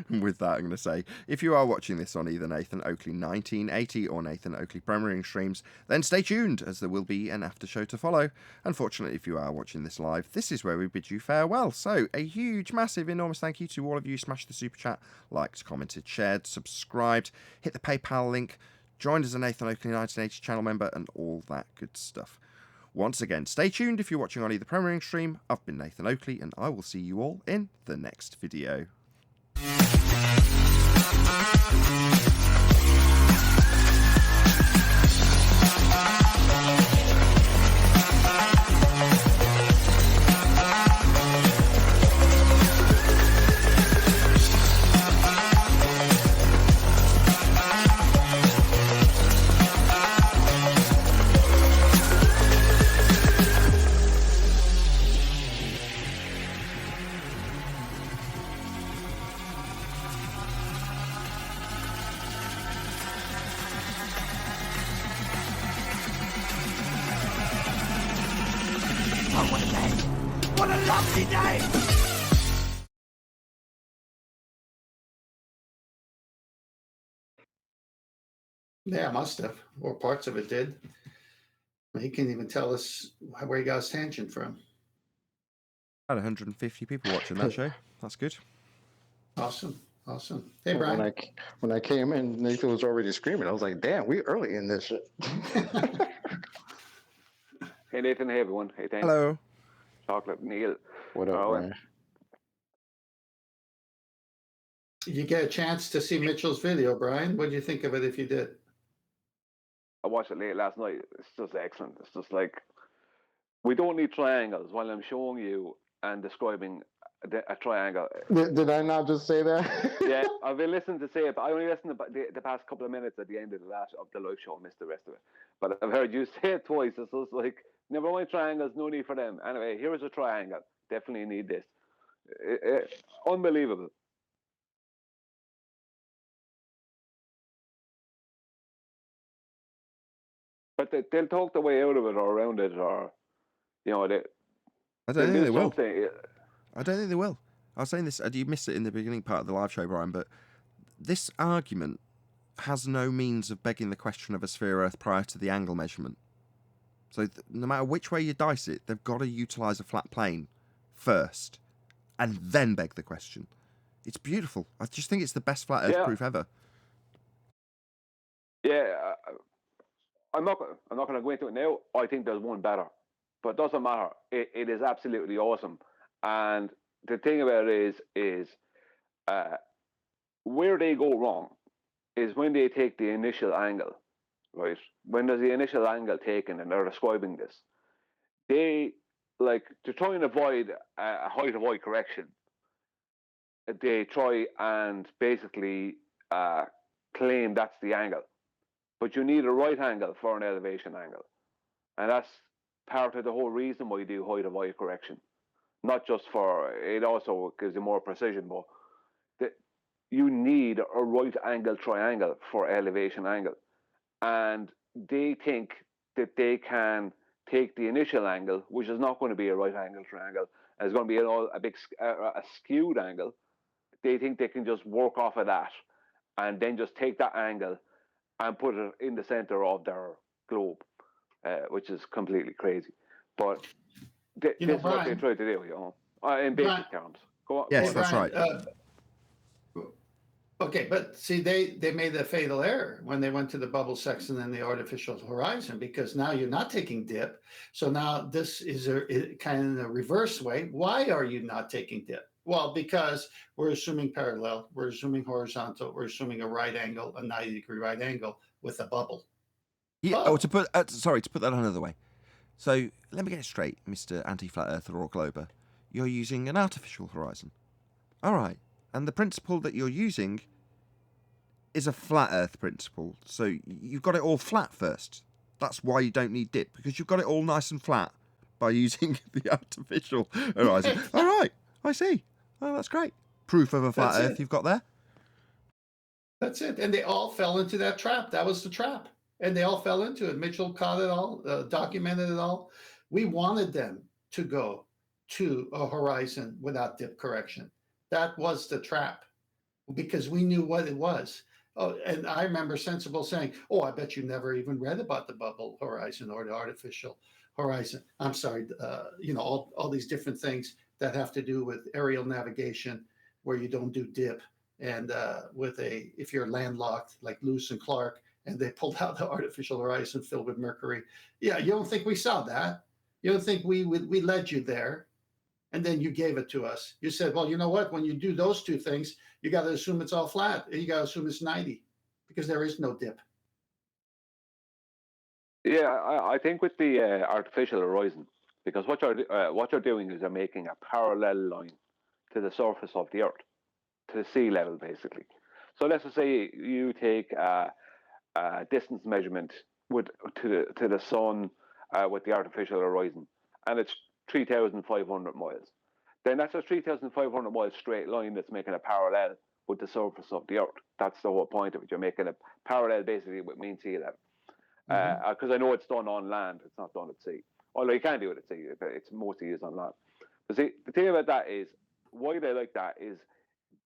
A: With that, I'm going to say, if you are watching this on either Nathan Oakley 1980 or Nathan Oakley Premiering streams, then stay tuned, as there will be an after show to follow. Unfortunately, if you are watching this live, this is where we bid you farewell. So, a huge, massive, enormous thank you to all of you. Smash the super chat, liked, commented, shared, subscribed, hit the PayPal link, joined as a Nathan Oakley 1980 channel member, and all that good stuff. Once again, stay tuned if you're watching on either Premiering stream. I've been Nathan Oakley, and I will see you all in the next video.
E: What a lovely day!
C: Yeah, must have, or parts of it did. He can't even tell us where he got his tangent from.
A: Had 150 people watching that show. That's good.
C: Awesome. Hey, Brian.
I: When I came in, Nathan was already screaming. I was like, damn, we early in this shit.
J: Hey, Nathan. Hey, everyone. Hey, thanks.
A: Hello.
J: Chocolate Neil.
I: What up, Brian?
C: You get a chance to see Mitchell's video, Brian. What did you think of it if you did?
J: I watched it late last night. It's just excellent. It's just like, we don't need triangles while I'm showing you and describing a triangle.
I: Did I not just say that?
J: Yeah, I've been listening to say it, but I only listened to the past couple of minutes at the end of the live show. I missed the rest of it. But I've heard you say it twice. It's just like, never mind triangles, no need for them. Anyway, here's a triangle. Definitely need this. Unbelievable. But they'll talk the way out of it or around it, or, I don't
A: think they will. I don't think they will. I was saying this, you missed it in the beginning part of the live show, Brian, but this argument has no means of begging the question of a sphere Earth prior to the angle measurement. So no matter which way you dice it, they've got to utilise a flat plane first and then beg the question. It's beautiful. I just think it's the best flat Earth proof ever.
J: Yeah, I'm not going to go into it now. I think there's one better, but it doesn't matter. It is absolutely awesome. And the thing about it is where they go wrong is when they take the initial angle, right? When there's the initial angle taken and they're describing this, they like to try and avoid a height of eye correction. They try and basically claim that's the angle, but you need a right angle for an elevation angle, and that's part of the whole reason why you do height of eye correction. Not just for it, also gives you more precision, but you need a right angle triangle for elevation angle, and they think that they can take the initial angle, which is not going to be a right angle triangle, and it's going to be a skewed angle. They think they can just work off of that, and then just take that angle and put it in the center of their globe, which is completely crazy. But this is what they try to do, in basic terms. Go on.
A: Yes, that's right.
C: Okay, but see, they made a fatal error when they went to the bubble section and the artificial horizon, because now you're not taking dip. So now this is kind of in a reverse way. Why are you not taking dip? Well, because we're assuming parallel, we're assuming horizontal, we're assuming a right angle, a 90-degree right angle with a bubble.
A: Yeah. Oh, to put that another way. So let me get it straight, Mr. Anti-Flat Earther or Glober. You're using an artificial horizon. All right. And the principle that you're using is a flat Earth principle. So you've got it all flat first. That's why you don't need dip, because you've got it all nice and flat by using the artificial horizon. All right. I see. Oh, that's great. Proof of a flat Earth you've got there.
C: That's it. And they all fell into that trap. That was the trap. And they all fell into it. Mitchell caught it all, documented it all. We wanted them to go to a horizon without dip correction. That was the trap, because we knew what it was. Oh, and I remember Sensible saying, "Oh, I bet you never even read about the bubble horizon or the artificial horizon." I'm sorry, all these different things that have to do with aerial navigation, where you don't do dip, and if you're landlocked like Lewis and Clark, and they pulled out the artificial horizon filled with mercury. Yeah, you don't think we saw that? You don't think we led you there? And then you gave it to us. You said, well, you know what? When you do those two things, you got to assume it's all flat. You got to assume it's 90, because there is no dip.
J: Yeah, I think with the artificial horizon, because what you're doing is you're making a parallel line to the surface of the Earth, to the sea level, basically. So let's just say you take a distance measurement to the sun with the artificial horizon, and it's 3,500 miles. Then that's a 3,500 mile straight line that's making a parallel with the surface of the Earth. That's the whole point of it. You're making a parallel basically with mean sea level. Because I know it's done on land, it's not done at sea. Although you can do it at sea, it's mostly used on land. But see, the thing about that is, why they like that is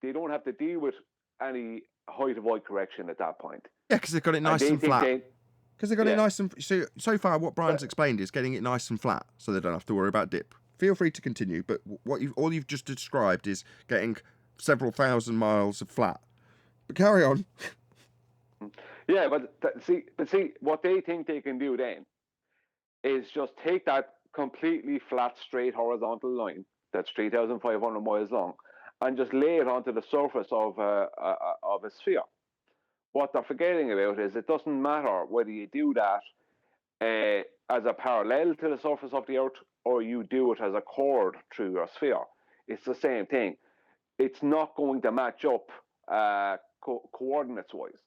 J: they don't have to deal with any height of eye correction at that point.
A: Yeah, because they've got it nice and flat. Because they've got it nice and... So far, what Brian's explained is getting it nice and flat, so they don't have to worry about dip. Feel free to continue, but all you've just described is getting several thousand miles of flat. But carry on.
J: Yeah, but see, what they think they can do then is just take that completely flat, straight, horizontal line that's 3,500 miles long, and just lay it onto the surface of a sphere. What they're forgetting about is it doesn't matter whether you do that as a parallel to the surface of the Earth or you do it as a chord through your sphere. It's the same thing. It's not going to match up coordinates-wise.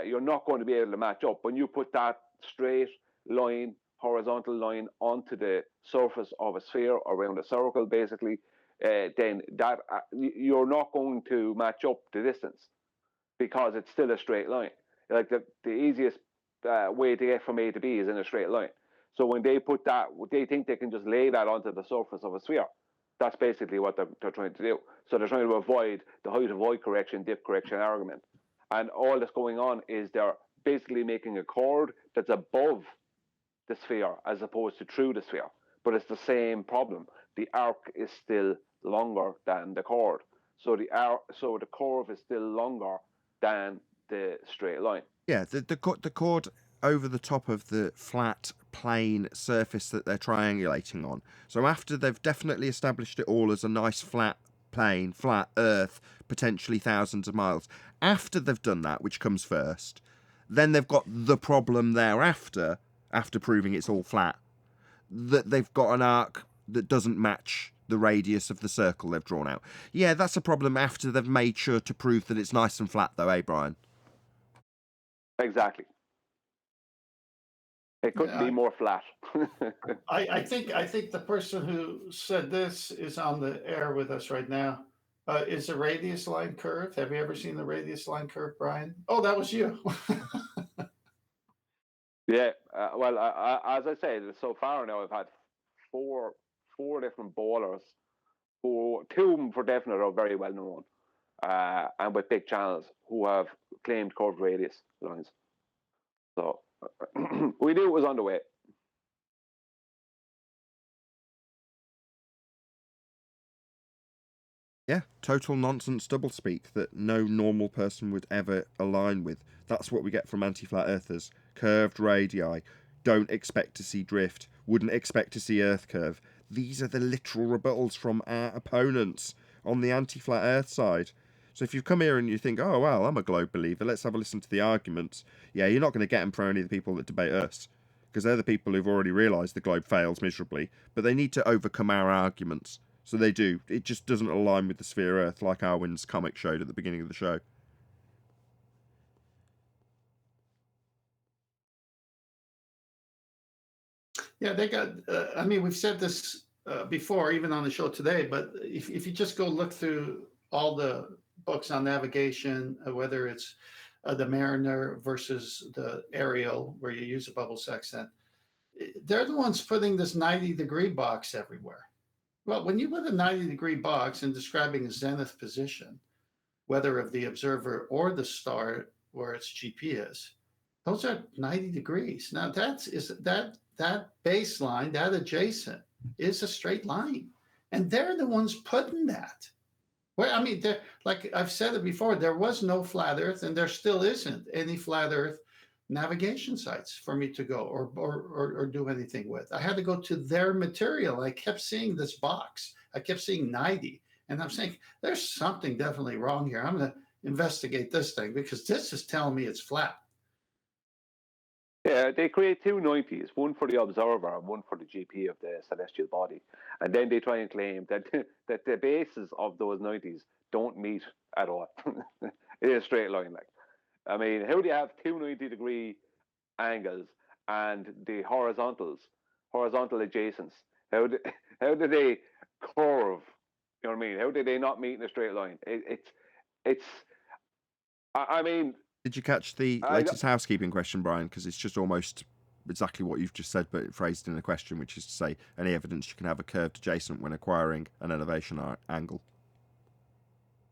J: You're not going to be able to match up. When you put that straight line, horizontal line onto the surface of a sphere around a circle, basically, then that you're not going to match up the distance, because it's still a straight line. Like the easiest way to get from A to B is in a straight line. So when they put that, they think they can just lay that onto the surface of a sphere. That's basically what they're trying to do. So they're trying to avoid the height of eye correction, dip correction argument. And all that's going on is they're basically making a chord that's above the sphere as opposed to through the sphere. But it's the same problem. The arc is still longer than the chord. So the curve is still longer than the straight line.
A: Yeah, the chord over the top of the flat plane surface that they're triangulating on. So after they've definitely established it all as a nice flat plane, flat Earth, potentially thousands of miles, after they've done that, which comes first, then they've got the problem thereafter, after proving it's all flat, that they've got an arc that doesn't match the radius of the circle they've drawn out. Yeah, that's a problem after they've made sure to prove that it's nice and flat, though, eh, Brian?
J: Exactly. It couldn't be more flat.
C: I think the person who said this is on the air with us right now. Is the radius line curved? Have you ever seen the radius line curve, Brian? Oh, that was you.
J: Yeah. Well, as I said, so far now I've had four different bowlers. Two of them for definite are very well known, and with big channels who have claimed curved radius lines. So we knew it was on the way.
A: Yeah, total nonsense doublespeak that no normal person would ever align with. That's what we get from anti-flat earthers. Curved radii. Don't expect to see drift. Wouldn't expect to see earth curve. These are the literal rebuttals from our opponents on the anti-flat earth side. So if you come here and you think, oh, well, I'm a globe believer, let's have a listen to the arguments. Yeah, you're not going to get them from any of the people that debate us, because they're the people who've already realised the globe fails miserably, but they need to overcome our arguments. So they do. It just doesn't align with the sphere Earth, like Arwen's comic showed at the beginning of the show.
C: Yeah, they got. I mean, we've said this before, even on the show today. But if you just go look through all the books on navigation, whether it's the Mariner versus the Ariel, where you use a bubble sextant, they're the ones putting this 90-degree box everywhere. Well, when you put a 90-degree box in describing a zenith position, whether of the observer or the star where its GP is, those are 90 degrees. Now that baseline, that adjacent, is a straight line, and they're the ones putting that. Well, I mean, like I've said it before, there was no flat Earth, and there still isn't any flat Earth navigation sites for me to go or do anything with. I had to go to their material. I kept seeing this box. I kept seeing 90, and I'm saying there's something definitely wrong here. I'm going to investigate this thing because this is telling me it's flat.
J: Yeah, they create two 90s, one for the observer and one for the GP of the celestial body. And then they try and claim that that the bases of those 90s don't meet at all. It is a straight line. Like, I mean, how do you have two 90-degree angles and the horizontal adjacents? How do they curve? You know what I mean? How did they not meet in a straight line? I mean,
A: did you catch the latest housekeeping question, Brian? Because it's just almost exactly what you've just said, but phrased in a question, which is to say, any evidence you can have a curved adjacent when acquiring an elevation angle?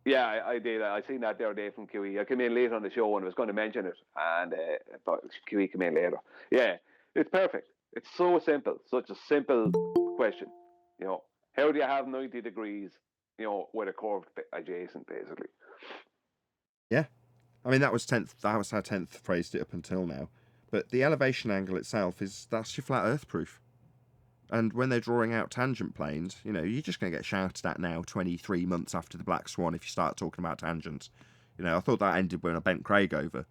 J: Yeah, I did. I seen that the other day from QE. I came in late on the show and I was going to mention it, and but QE came in later. Yeah, it's perfect. It's so simple. Such a simple question. You know, how do you have 90 degrees, you know, with a curved adjacent, basically?
A: Yeah. I mean, that was how 10th phrased it up until now. But the elevation angle itself that's your flat Earth proof. And when they're drawing out tangent planes, you know, you're just going to get shouted at now 23 months after the Black Swan if you start talking about tangents. You know, I thought that ended when I bent Craig over.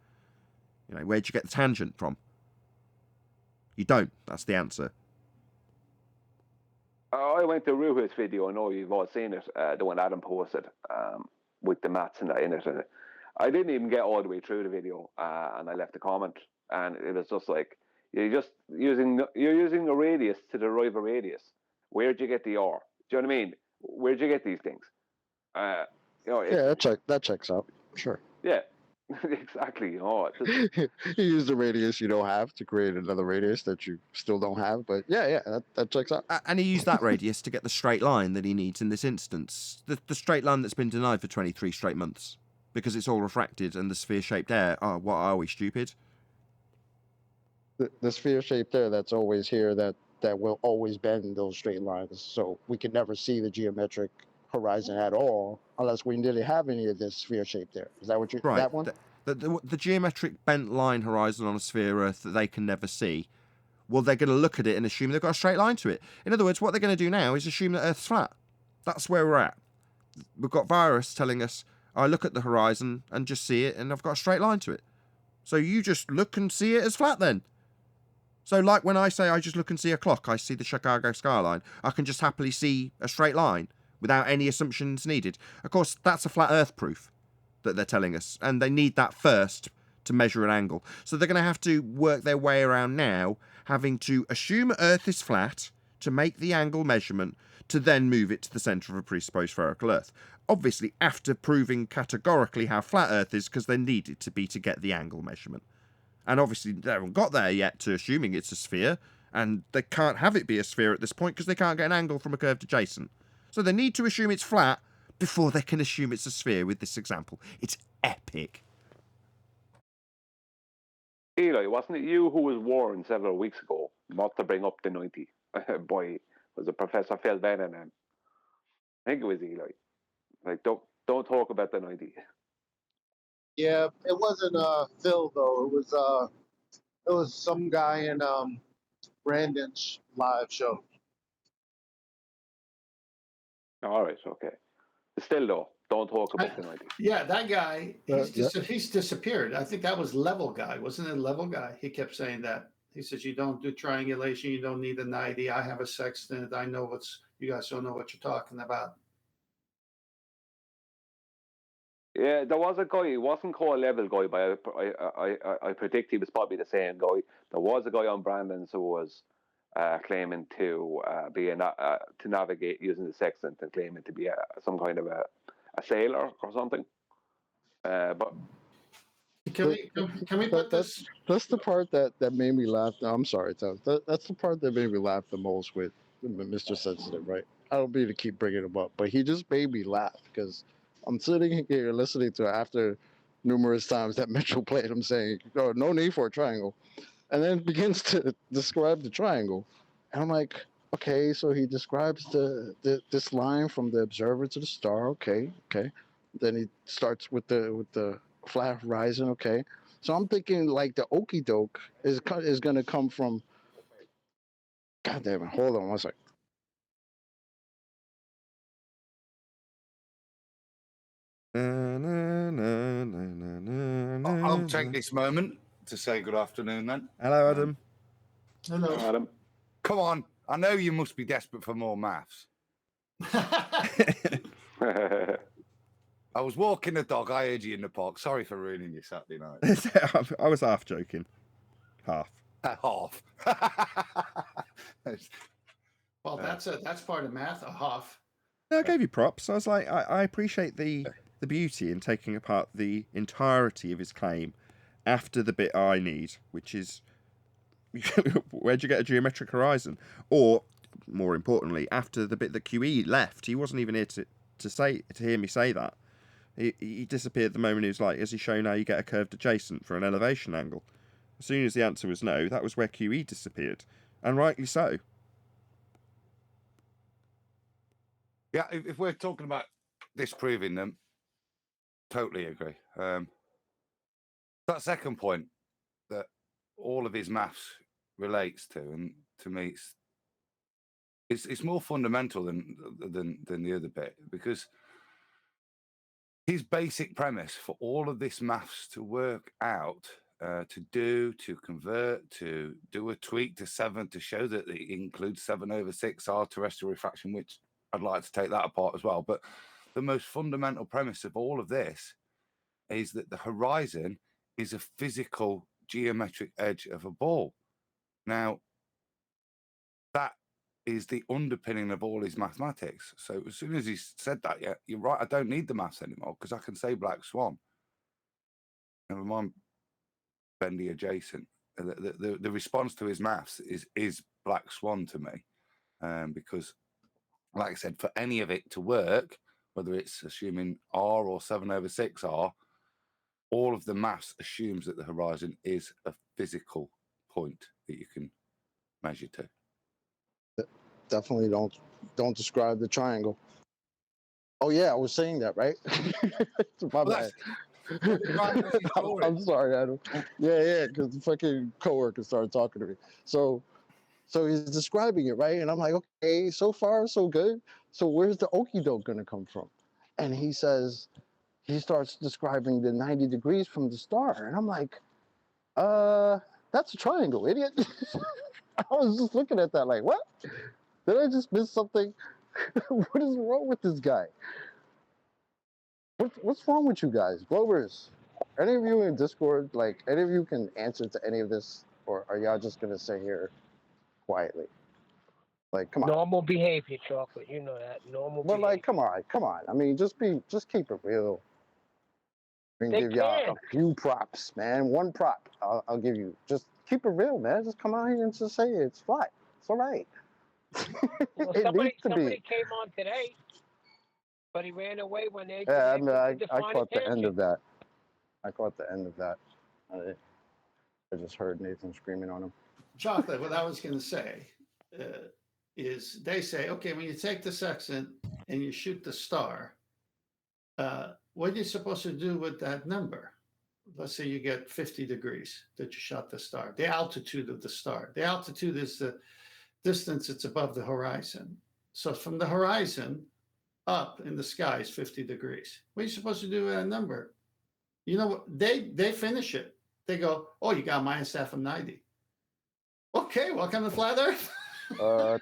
A: You know, where'd you get the tangent from? You don't. That's the answer.
J: I went to Ruh's video. I know you've all seen it. The one Adam posted with the maths and that in it. And I didn't even get all the way through the video, and I left a comment, and it was just like, you're using a radius to derive a radius. Where'd you get the R? Do you know what I mean? Where'd you get these things? You know,
I: Yeah, that checks out. Sure.
J: Yeah, exactly. You know,
I: you use the radius you don't have to create another radius that you still don't have. But yeah, that checks out.
A: And he used that radius to get the straight line that he needs in this instance. The straight line that's been denied for 23 straight months. Because it's all refracted and the sphere-shaped air. Oh, what are we, stupid?
I: The sphere-shaped air that's always here, that will always bend those straight lines. So we can never see the geometric horizon at all unless we didn't have any of this sphere-shaped air. Is that what you're...
A: Right.
I: That one?
A: the geometric bent line horizon on a sphere Earth that they can never see, well, they're going to look at it and assume they've got a straight line to it. In other words, what they're going to do now is assume that Earth's flat. That's where we're at. We've got virus telling us, I look at the horizon and just see it, and I've got a straight line to it. So you just look and see it as flat then. So like when I say I just look and see a clock, I see the Chicago skyline, I can just happily see a straight line without any assumptions needed. Of course, that's a flat Earth proof that they're telling us, and they need that first to measure an angle. So they're going to have to work their way around now, having to assume Earth is flat to make the angle measurement, to then move it to the centre of a presupposed spherical Earth. Obviously, after proving categorically how flat Earth is, because they need it to be to get the angle measurement. And obviously, they haven't got there yet to assuming it's a sphere, and they can't have it be a sphere at this point because they can't get an angle from a curved adjacent. So they need to assume it's flat before they can assume it's a sphere with this example. It's epic.
J: Eli, wasn't it you who was warned several weeks ago not to bring up the 90? Boy, was it Professor Phil Bannon? I think it was Eli. Like, don't talk about the 90.
B: Yeah, it wasn't Phil though. It was some guy in Brandon's live show.
J: All right, okay. Still though, don't talk about the 90.
C: Yeah, that guy, he's disappeared. I think that was Level Guy, wasn't it? Level Guy. He kept saying that. He says, you don't do triangulation, you don't need a 90. I have a sextant. I know you guys don't know what you're talking about.
J: Yeah, there was a guy. He wasn't called Level Guy, but I predict he was probably the same guy. There was a guy on Brandon's who was claiming to to navigate using the sextant and claiming to be some kind of a sailor or something. But
C: can we put this?
I: That's the part that made me laugh. No, I'm sorry, Tom. That's the part that made me laugh the most with Mr. Sensitive, right? I don't mean to keep bringing him up, but he just made me laugh because I'm sitting here listening to it after numerous times that Mitchell played him saying, oh, no need for a triangle. And then begins to describe the triangle. And I'm like, okay, so he describes this line from the observer to the star. Okay. Then he starts with the flat horizon. Okay. So I'm thinking like the okie doke is going to come from. God damn it! Hold on one second.
K: I'll take this moment to say good afternoon then.
A: Hello, Adam.
C: Hello,
J: Adam.
K: Come on, I know you must be desperate for more maths. I was walking the dog, I heard you in the park. Sorry for ruining your Saturday night.
A: I was half joking. Half.
K: Half.
C: well, that's part of math, a half.
A: I gave you props. I was like, I appreciate the beauty in taking apart the entirety of his claim after the bit I need, which is where'd you get a geometric horizon? Or, more importantly, after the bit that QE left, he wasn't even here to hear me say that. He disappeared the moment he was like, as he shown how you get a curved adjacent for an elevation angle. As soon as the answer was no, that was where QE disappeared. And rightly so.
K: Yeah, if we're talking about disproving them, totally agree. That second point that all of his maths relates to, and to me, it's more fundamental than the other bit, because his basic premise for all of this maths to work out, to convert, to do a tweak to 7 to show that it includes 7/6 terrestrial refraction, which I'd like to take that apart as well. But the most fundamental premise of all of this is that the horizon is a physical geometric edge of a ball. Now, that is the underpinning of all his mathematics. So as soon as he said that, yeah, you're right, I don't need the maths anymore because I can say black swan. Never mind bendy adjacent. The response to his maths is black swan to me, because, like I said, for any of it to work, whether it's assuming R or 7/6R, all of the maths assumes that the horizon is a physical point that you can measure to.
I: Definitely don't describe the triangle. Oh yeah, I was saying that, right? My bad. I'm sorry, Adam. Yeah, because the fucking coworker started talking to me. So he's describing it, right? And I'm like, okay, so far so good. So where's the okie doke gonna come from? And he starts describing the 90 degrees from the star, and I'm like, that's a triangle, idiot. I was just looking at that like, what? Did I just miss something? What is wrong with this guy? What's wrong with you guys? Glovers, any of you in Discord, like, any of you can answer to any of this, or are y'all just gonna sit here quietly? Like, come on.
L: Normal behavior, Chocolate. You know that. Normal
I: But
L: behavior.
I: like, come on. I mean, just keep it real. I can
L: They
I: give y'all
L: can.
I: a few props, man. One prop I'll give you. Just keep it real, man. Just come out here and just say it. It's flat. It's all right.
L: Well,
I: It
L: somebody
I: needs to be.
L: came on today, but he ran away when they.
I: Yeah, I
L: they
I: mean, I
L: defined
I: caught the end
L: attention.
I: of that. I caught the end of that. I just heard Nathan screaming on him.
C: Chocolate, what I was going to say is they say, okay, when you take the sextant and you shoot the star, what are you supposed to do with that number? Let's say you get 50 degrees that you shot the star, the altitude of the star. The altitude is the distance it's above the horizon. So from the horizon up in the sky is 50 degrees. What are you supposed to do with that number? You know what? They finish it. They go, oh, you got minus half of 90. Okay, welcome to Flat Earth.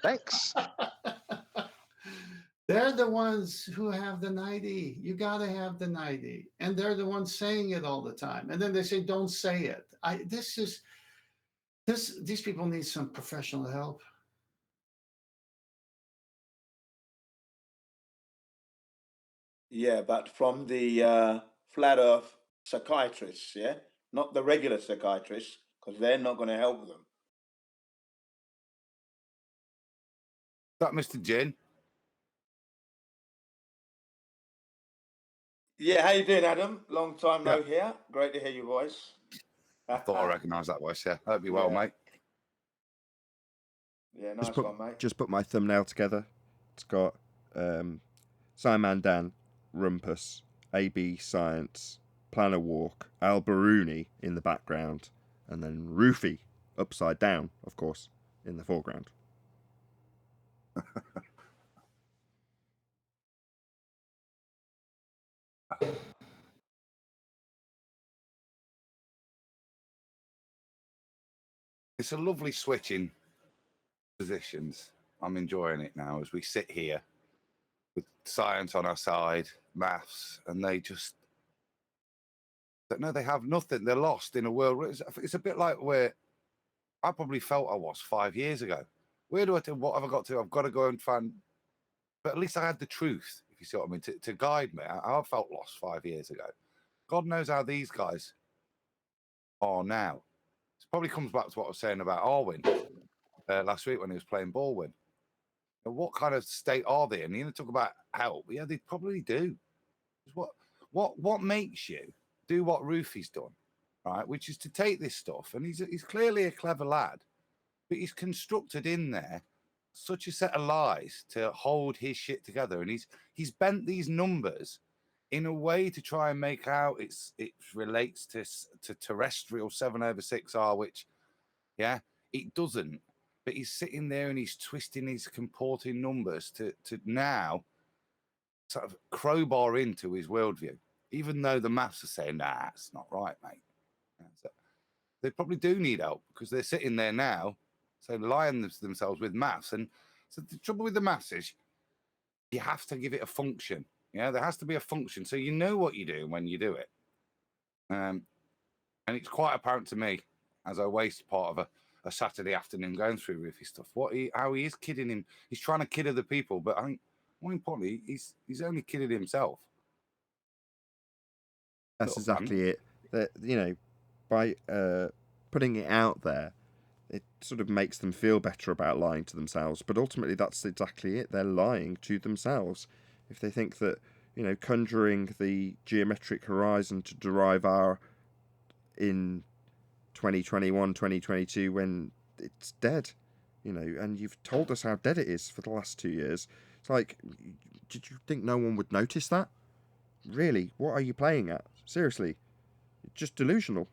I: Thanks.
C: They're the ones who have the 90. You got to have the 90. And they're the ones saying it all the time. And then they say, don't say it. These people need some professional help.
M: Yeah, but from the flat earth psychiatrists, yeah? Not the regular psychiatrists, because they're not going to help them.
K: Is that Mr. Jin?
M: Yeah, how you doing, Adam? Long time no
K: Yeah.
M: hear. Great to hear your voice.
K: I thought I recognised that voice, yeah. Hope you're well,
M: Yeah.
K: mate.
M: Yeah, nice one, mate.
A: Just put my thumbnail together. It's got Simon Dan, Rumpus, AB Science, Planner Walk, Al Baruni in the background, and then Roofy, upside down, of course, in the foreground.
K: It's a lovely switch in positions. I'm enjoying it now as we sit here with science on our side, maths, and they just don't know. They have nothing. They're lost in a world. It's a bit like where I probably felt I was 5 years ago. Where do I do? What have I got to? I've got to go and find. But at least I had the truth, if you see what I mean, to guide me. I felt lost 5 years ago. God knows how these guys are now. It probably comes back to what I was saying about Arwin last week when he was playing Baldwin. What kind of state are they in? You talk about help. Yeah, they probably do. What makes you do what Roofy's done, right? Which is to take this stuff, and he's clearly a clever lad, but he's constructed in there such a set of lies to hold his shit together, and he's bent these numbers in a way to try and make out it relates to terrestrial 7/6R, which, yeah, it doesn't. But he's sitting there and he's twisting his comporting numbers to now sort of crowbar into his worldview, even though the maths are saying, nah, it's not right, mate. So they probably do need help because they're sitting there now, so lying themselves with maths. And so the trouble with the maths is you have to give it a function. Yeah, there has to be a function, so you know what you're doing when you do it. And it's quite apparent to me as I waste part of a Saturday afternoon going through Roofy stuff. How he is kidding him. He's trying to kid other people, but I think more importantly, he's only kidding himself.
A: That's exactly it. That, you know, by putting it out there, it sort of makes them feel better about lying to themselves. But ultimately, that's exactly it. They're lying to themselves. If they think that, you know, conjuring the geometric horizon to derive R in 2021, 2022, when it's dead, you know, and you've told us how dead it is for the last 2 years. It's like, did you think no one would notice that? Really? What are you playing at? Seriously, just delusional.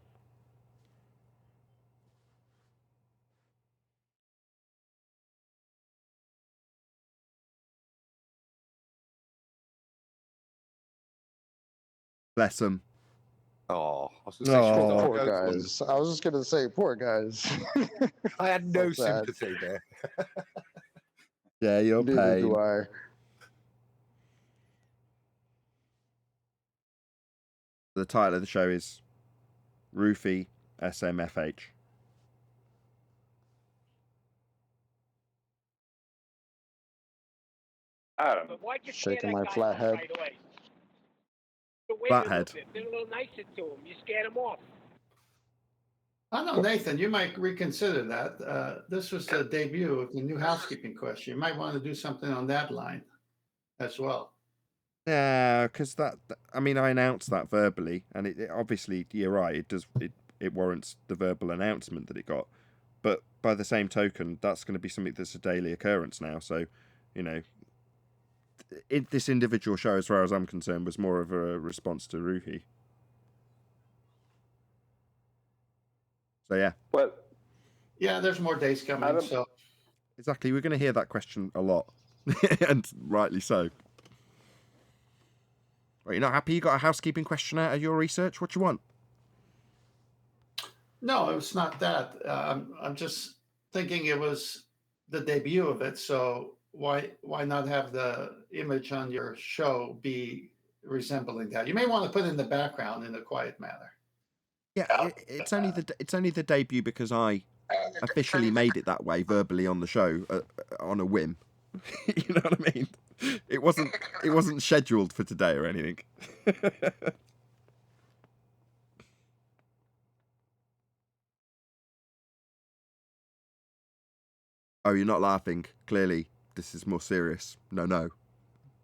A: Bless them.
K: Oh, I was going to say, should we not
A: Oh.
I: Poor
K: go to one?
I: guys. I was just gonna say, poor guys.
K: I had no
I: So sad.
K: sympathy there.
A: Yeah, your
I: Neither do
A: pain.
I: I.
A: The title of the show is Roofie SMFH.
J: Adam.
L: But why'd you
I: Shaking
L: scare
I: my
L: that guy
I: flat
L: off
I: head.
L: right away? Wait a
A: Flathead.
L: little bit. Been a little nicer to him. You scared him off.
C: I don't know, Nathan, you might reconsider that. This was the debut of the new housekeeping question. You might want to do something on that line as well.
A: Yeah, because I mean, I announced that verbally, and it obviously, you're right, it warrants the verbal announcement that it got. But by the same token, that's going to be something that's a daily occurrence now. So, you know, this individual show, as far as I'm concerned, was more of a response to Ruhi. So, yeah.
J: Well,
C: yeah, there's more days coming.
J: Adam?
C: So
A: exactly, we're going to hear that question a lot, and rightly so. Right, you're not happy you got a housekeeping question out of your research? What you want?
C: no, it's not that. I'm just thinking it was the debut of it. So why not have the image on your show be resembling that? You may want to put it in the background in a quiet manner.
A: Yeah, it's only the debut because I officially made it that way verbally on the show on a whim. You know what I mean? It wasn't scheduled for today or anything. Oh, you're not laughing. Clearly, this is more serious. No.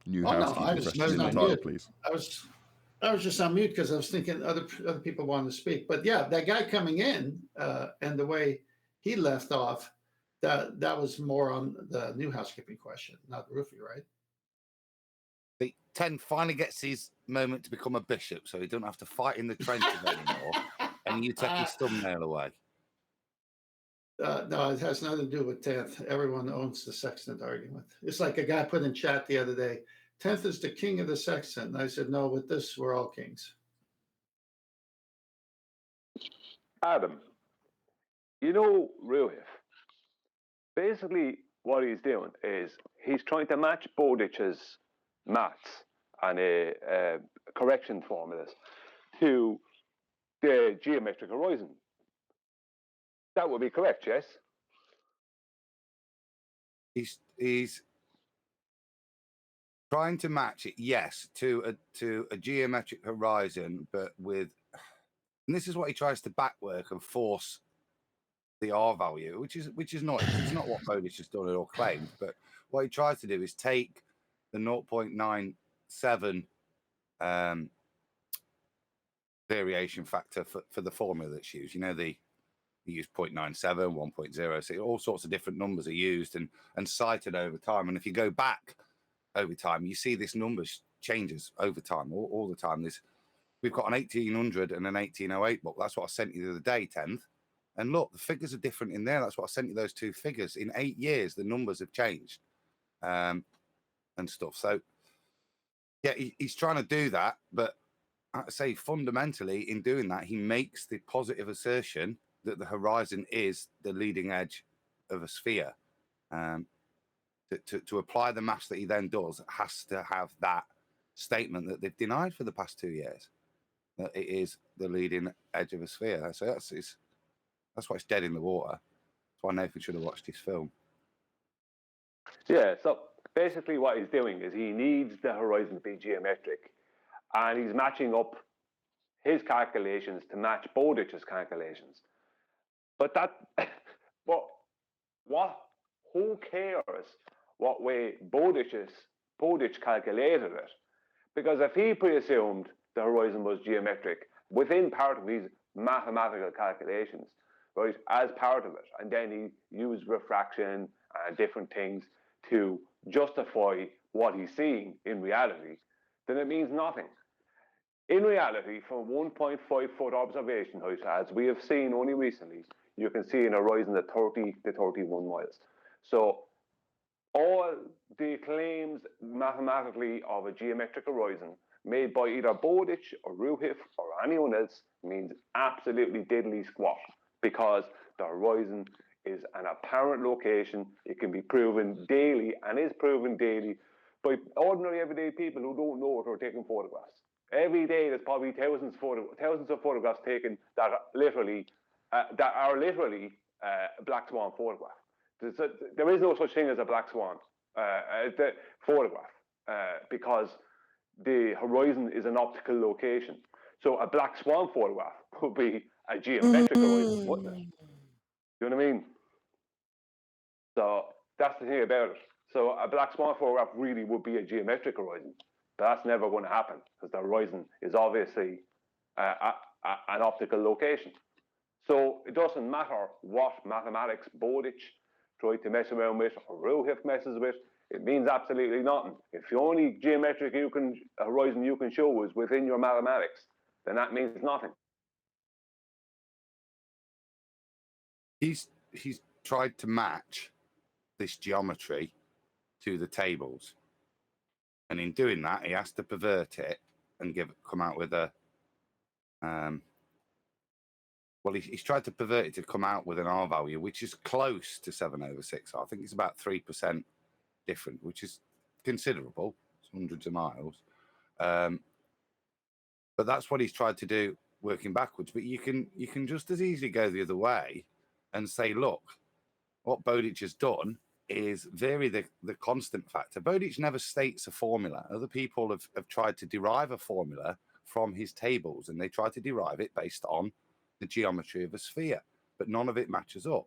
A: New
C: Oh no,
A: housekeeping
C: I just
A: question
C: was
A: in the
C: on
A: title,
C: mute.
A: please.
C: I was just on mute because I was thinking other people wanted to speak. But yeah, that guy coming in and the way he left off, that was more on the new housekeeping question, not Roofie, right?
K: The 10 finally gets his moment to become a bishop, so he don't have to fight in the trenches anymore. And you take his thumbnail away.
C: No, it has nothing to do with 10th. Everyone owns the sextant argument. It's like a guy put in chat the other day, 10th is the king of the sextant. And I said, no, with this, we're all kings.
J: Adam, you know Ruhif. Basically, what he's doing is he's trying to match Bowditch's maths and correction formulas to the geometric horizon. That would be correct, yes?
K: He's trying to match it, yes, to a geometric horizon, but with, and this is what he tries to backwork and force the R value, which is not it's not what Bowditch has done or claimed, but what he tries to do is take the 0.97 variation factor for the formula that's used. You know, you use 0.97, 1.0, so all sorts of different numbers are used and cited over time. And if you go back over time, you see this number changes over time, all the time. We've got an 1800 and an 1808 book. That's what I sent you the other day, 10th. And look, the figures are different in there. That's what I sent you, those two figures. In 8 years, the numbers have changed and stuff. So, yeah, he's trying to do that. But I say fundamentally, in doing that, he makes the positive assertion that the horizon is the leading edge of a sphere. To apply the maths that he then does, has to have that statement that they've denied for the past 2 years, that it is the leading edge of a sphere. So that's why it's dead in the water. That's why Nathan should have watched his film.
J: Yeah, so basically what he's doing is he needs the horizon to be geometric, and he's matching up his calculations to match Bowditch's calculations. But who cares what way Bowditch calculated it? Because if he pre-assumed the horizon was geometric within part of his mathematical calculations, right, as part of it, and then he used refraction and different things to justify what he's seeing in reality, then it means nothing. In reality, from 1.5 foot observation height, as we have seen only recently, you can see an horizon at 30 to 31 miles. So all the claims mathematically of a geometric horizon made by either Bowditch or Ruhiff or anyone else means absolutely diddly squat, because the horizon is an apparent location. It can be proven daily and is proven daily by ordinary everyday people who don't know it or taking photographs. Every day there's probably thousands of photographs taken that are literally a black swan photograph. There is no such thing as a black swan photograph because the horizon is an optical location. So a black swan photograph would be a geometric horizon, wouldn't it? You know what I mean? So that's the thing about it. So a black swan photograph really would be a geometric horizon, but that's never going to happen because the horizon is obviously an optical location. So it doesn't matter what mathematics Bowditch tried to mess around with or Ruhiff messes with. It means absolutely nothing. If the only geometric horizon you can show is within your mathematics, then that means nothing.
K: He's tried to match this geometry to the tables, and in doing that, he has to pervert it and come out with a well, he's tried to pervert it to come out with an R value, which is close to 7/6. I think it's about 3% different, which is considerable. It's hundreds of miles. But that's what he's tried to do, working backwards. But you can just as easily go the other way and say, look, what Bowditch has done is vary the constant factor. Bowditch never states a formula. Other people have tried to derive a formula from his tables, and they try to derive it based on the geometry of a sphere, but none of it matches up.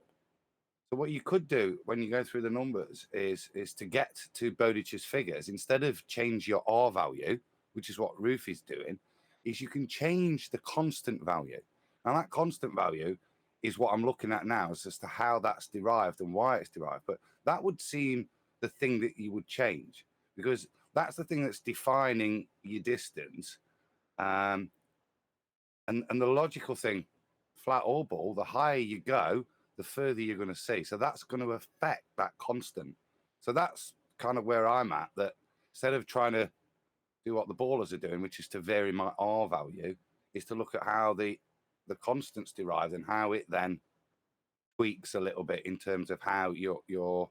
K: So what you could do when you go through the numbers is to get to Bowditch's figures, instead of change your R value, which is what Ruth is doing, is you can change the constant value. Now that constant value is what I'm looking at now as to how that's derived and why it's derived. But that would seem the thing that you would change, because that's the thing that's defining your distance. And the logical thing, flat or ball, the higher you go, the further you're going to see. So that's going to affect that constant. So that's kind of where I'm at, that instead of trying to do what the ballers are doing, which is to vary my R value, is to look at how the constant's derived and how it then tweaks a little bit in terms of how your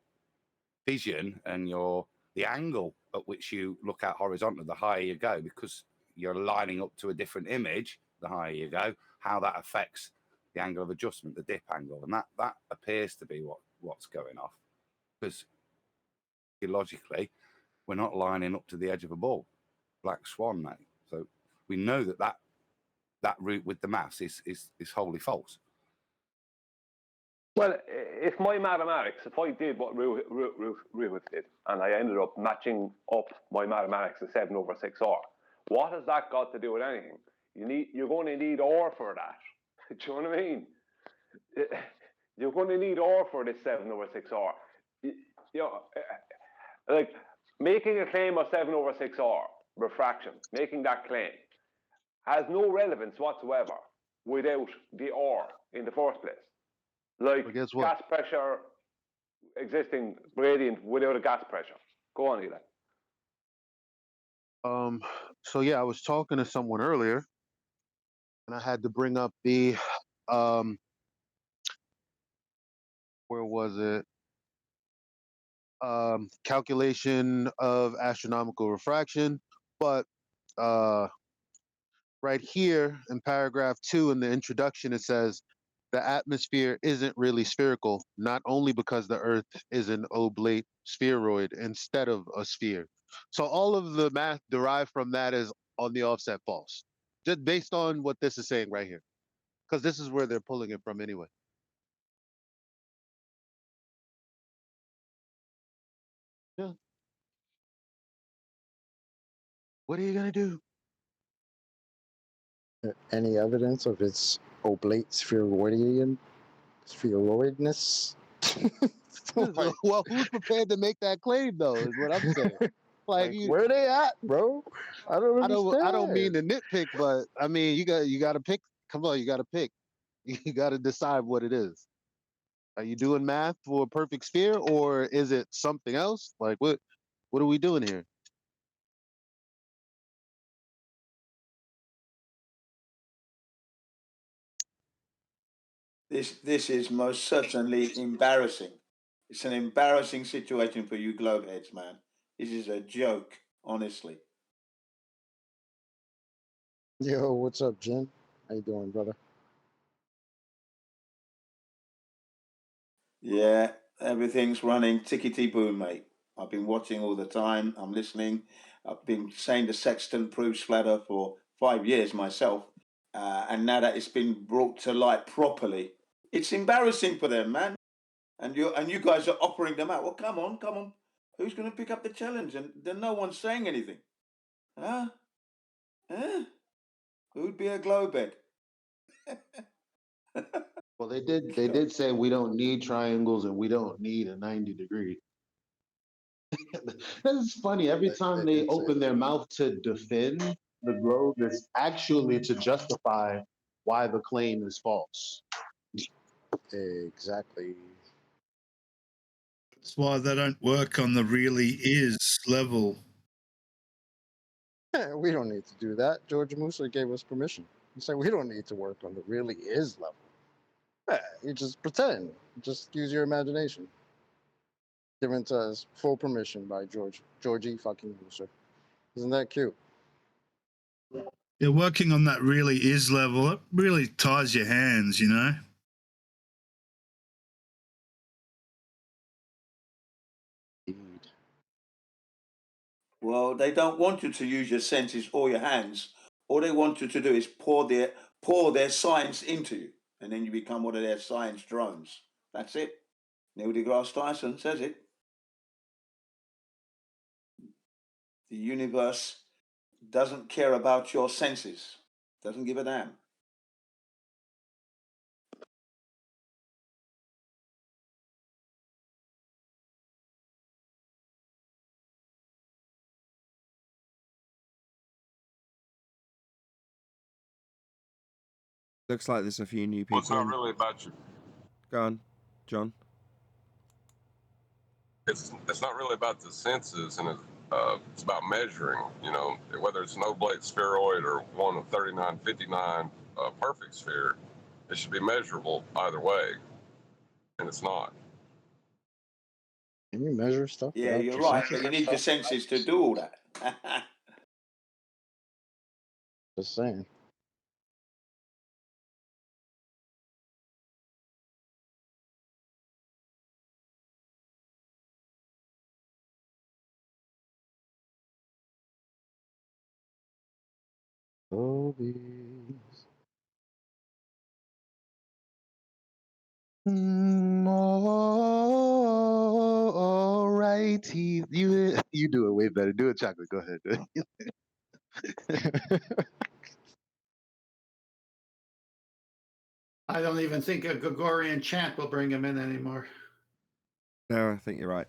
K: vision and the angle at which you look at horizontal, the higher you go, because you're lining up to a different image, the higher you go, how that affects the angle of adjustment, the dip angle. And that appears to be what's going off, because logically we're not lining up to the edge of a ball. Black swan, mate. So we know that route with the maths is wholly false.
J: Well, if my mathematics, if I did what Ruhiff did, and I ended up matching up my mathematics to 7/6R, what has that got to do with anything? You're going to need R for that. Do you know what I mean? You're going to need R for this 7/6R. You know, like making a claim of 7/6R refraction, making that claim has no relevance whatsoever without the R in the first place. Like
B: guess what?
J: gas pressure existing gradient without a gas pressure. Go on, Eli.
B: So yeah, I was talking to someone earlier, and I had to bring up the where was it? Calculation of astronomical refraction, but right here in paragraph 2 in the introduction, it says the atmosphere isn't really spherical, not only because the Earth is an oblate spheroid instead of a sphere. So all of the math derived from that is on the offset false, just based on what this is saying right here, because this is where they're pulling it from anyway. Yeah. What are you gonna do?
I: Any evidence of its oblate spheroidness?
B: Well, who's prepared to make that claim, though, is what I'm saying. Like
I: Like,
B: you,
I: where they at, bro? I don't
B: I don't mean
I: understand.
B: to nitpick, but I mean you got to pick. Come on, you got to pick. You got to decide what it is. Are you doing math for a perfect sphere, or is it something else? Like what are we doing here?
M: This is most certainly embarrassing. It's an embarrassing situation for you globeheads, man. This is a joke, honestly.
I: Yo, what's up, Jen? How you doing, brother?
M: Yeah, everything's running tickety boom, mate. I've been watching all the time. I'm listening. I've been saying the sextant proves flat Earth for 5 years myself, and now that it's been brought to light properly, it's embarrassing for them, man. And you guys are offering them out. Well, come on, come on. Who's going to pick up the challenge? And then no one's saying anything. Huh? Huh? Who'd be a glowbed?
B: Well, they did say we don't need triangles and we don't need a 90 degree. That's funny. Every time
I: They
B: they
I: did say
B: open
I: that.
B: their mouth to defend the globe, it's actually to justify why the claim is false.
I: Exactly.
G: That's why they don't work on the really is level.
I: We don't need to do that. George Musa gave us permission. He said we don't need to work on the really is level. Yeah, you just pretend. Just use your imagination. Given to us full permission by Georgie fucking Musa. Isn't that cute?
G: Yeah, working on that really is level, it really ties your hands, you know?
I: Indeed.
M: Well, they don't want you to use your senses or your hands. All they want you to do is pour their science into you, and then you become one of their science drones. That's it. Neil deGrasse Tyson says it. The universe doesn't care about your senses. Doesn't give a damn.
A: Looks like there's a few new people.
N: Well, it's not
A: in.
N: really about you.
A: Go on, John.
N: It's not really about the senses, and it's about measuring. You know, whether it's an oblate spheroid or one of 3959 perfect sphere, it should be measurable either way, and it's not.
I: Can you measure stuff
M: Yeah,
I: without
M: you're
I: your
M: right,
I: senses?
M: but you need your senses to do all that.
I: Just saying.
B: All righty, you do it way better. Do it, chocolate. Go ahead.
C: I don't even think a Gregorian chant will bring him in anymore.
A: No, I think you're right.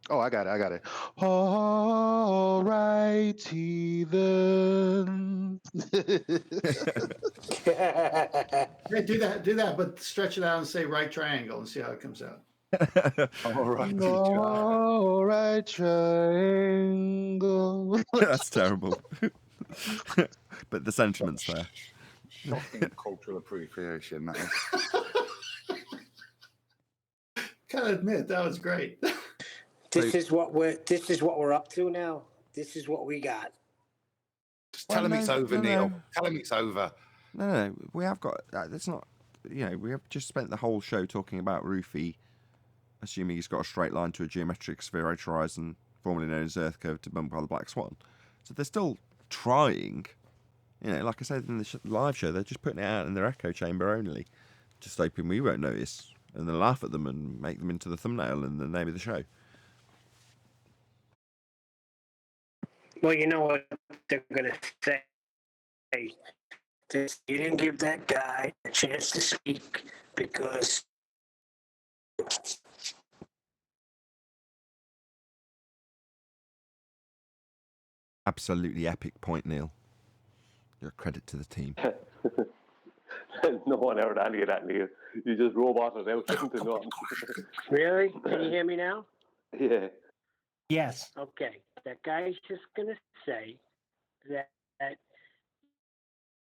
B: Oh, I got it. All righty then.
C: Yeah, do that, but stretch it out and say right triangle and see how it comes out.
B: All right, triangle.
A: That's terrible. But the sentiment's there.
K: Shocking cultural appropriation, that is.
C: Gotta admit, that was great.
E: This is what we're up to now. This is what we got.
K: Just tell him it's over, Neil. Tell him it's over.
A: No, we have got. That's not. You know, we have just spent the whole show talking about Rufy, assuming he's got a straight line to a geometric spheroid horizon, formerly known as Earth curved to bump by the black swan. So they're still trying. You know, like I said in the live show, they're just putting it out in their echo chamber only, just hoping we won't notice and then laugh at them and make them into the thumbnail and the name of the show.
E: Well, you know what they're gonna say. You didn't give that guy a chance to speak because
A: Absolutely epic point, Neil. You're a credit to the team.
J: No one heard any of that, Neil. You just roboted out into nothing.
E: Really? Can you hear me now?
J: Yeah.
F: Yes.
E: Okay. That guy's just going to say that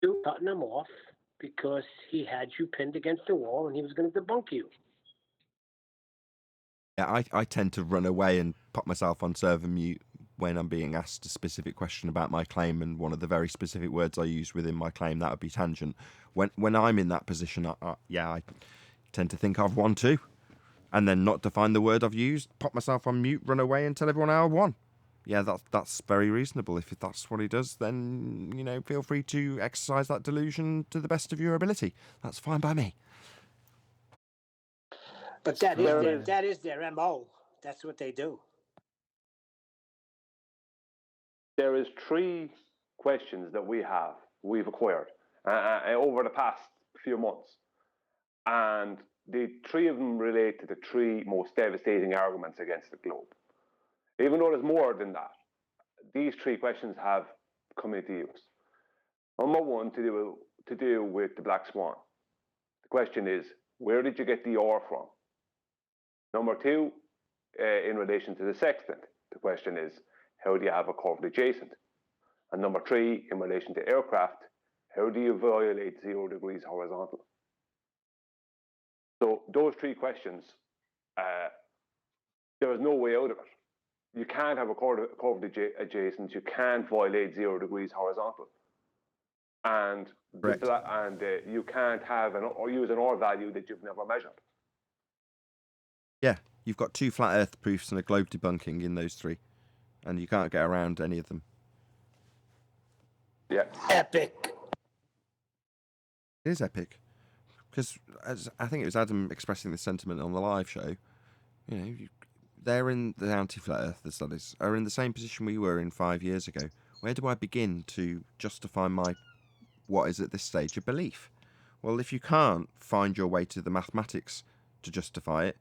E: you cutting him off because he had you pinned against the wall and he was going to debunk you.
A: Yeah, I tend to run away and pop myself on server mute when I'm being asked a specific question about my claim, and one of the very specific words I use within my claim, that would be tangent. When I'm in that position, I tend to think I've won too, and then not define the word I've used, pop myself on mute, run away, and tell everyone how I won. Yeah, that's very reasonable. If that's what he does, then, you know, feel free to exercise that delusion to the best of your ability. That's fine by me.
E: But that is their MO. That's what they do.
J: There is 3 questions that we've acquired over the past few months. And the 3 of them relate to the 3 most devastating arguments against the globe. Even though there's more than that, these 3 questions have come into use. Number 1, to do with the Black Swan. The question is, where did you get the ore from? Number 2, in relation to the sextant. The question is, how do you have a curved adjacent? And number 3, in relation to aircraft, how do you violate 0 degrees horizontal? So those 3 questions, there is no way out of it. You can't have a curved adjacent. You can't violate 0 degrees horizontal. And you can't have or use an R value that you've never measured.
A: Yeah, you've got 2 flat Earth proofs and a globe debunking in those 3, and you can't get around any of them.
J: Yeah.
E: Epic.
A: It is epic, because I think it was Adam expressing this sentiment on the live show. You know, they're in the anti-flat Earth studies are in the same position we were in 5 years ago. Where do I begin to justify my what is at this stage a belief? Well, if you can't find your way to the mathematics to justify it,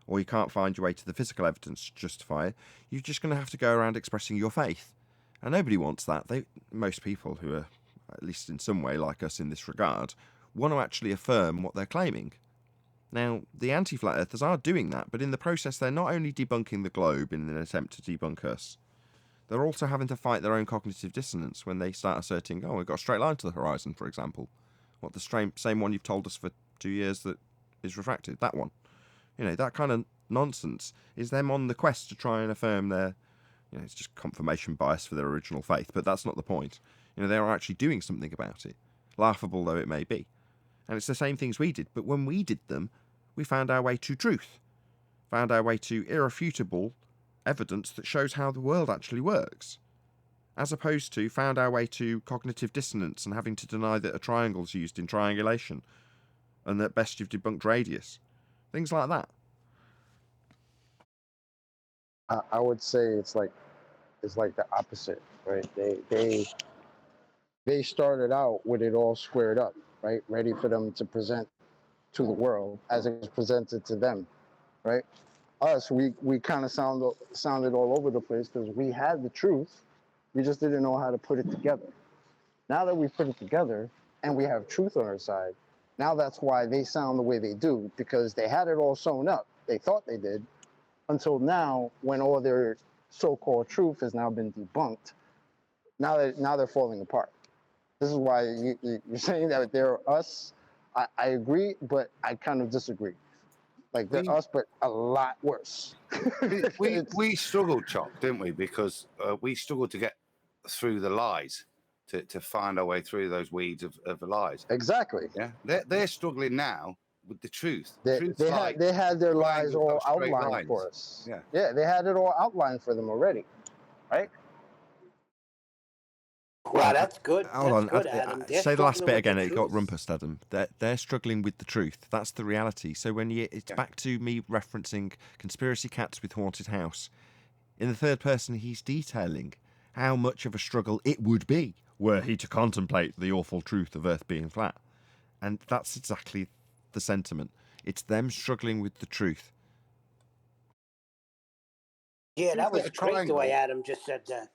A: or you can't find your way to the physical evidence to justify it, you're just going to have to go around expressing your faith. And nobody wants that. Most people who are, at least in some way like us in this regard, want to actually affirm what they're claiming. Now, the anti-flat earthers are doing that, but in the process they're not only debunking the globe in an attempt to debunk us, they're also having to fight their own cognitive dissonance when they start asserting, oh, we've got a straight line to the horizon, for example. What, the same one you've told us for 2 years that is refracted, that one. You know, that kind of nonsense is them on the quest to try and affirm their, you know, it's just confirmation bias for their original faith, but that's not the point. You know, they are actually doing something about it, laughable though it may be. And it's the same things we did, but when we did them, we found our way to truth, found our way to irrefutable evidence that shows how the world actually works, as opposed to found our way to cognitive dissonance and having to deny that a triangle's used in triangulation, and that best you've debunked radius. Things like that.
I: I would say it's like the opposite, right? They started out with it all squared up, right? Ready for them to present to the world as it was presented to them, right? Us, we kind of sounded all over the place because we had the truth, we just didn't know how to put it together. Now that we've put it together and we have truth on our side, now that's why they sound the way they do, because they had it all sewn up. They thought they did, until now, when all their so-called truth has now been debunked. Now they're falling apart. This is why you're saying that they're us. I agree, but I kind of disagree. Like they're us, but a lot worse.
K: we struggled, Chop, didn't we? Because we struggled to get through the lies, to find our way through those weeds of the lies.
I: Exactly.
K: Yeah, they're struggling now with the truth.
I: They had their lies all outlined for us. Yeah, they had it all outlined for them already, right?
E: Wow, that's good.
A: Hold
E: That's
A: on.
E: good, Adam.
A: Say the last bit again. It got
E: truth.
A: rumpus, Adam. They're struggling with the truth. That's the reality. So when it's back to me referencing Conspiracy Cats with Haunted House. In the third person, he's detailing how much of a struggle it would be were he to contemplate the awful truth of Earth being flat. And that's exactly the sentiment. It's them struggling with the truth.
E: Yeah, that was great the way Adam just said that.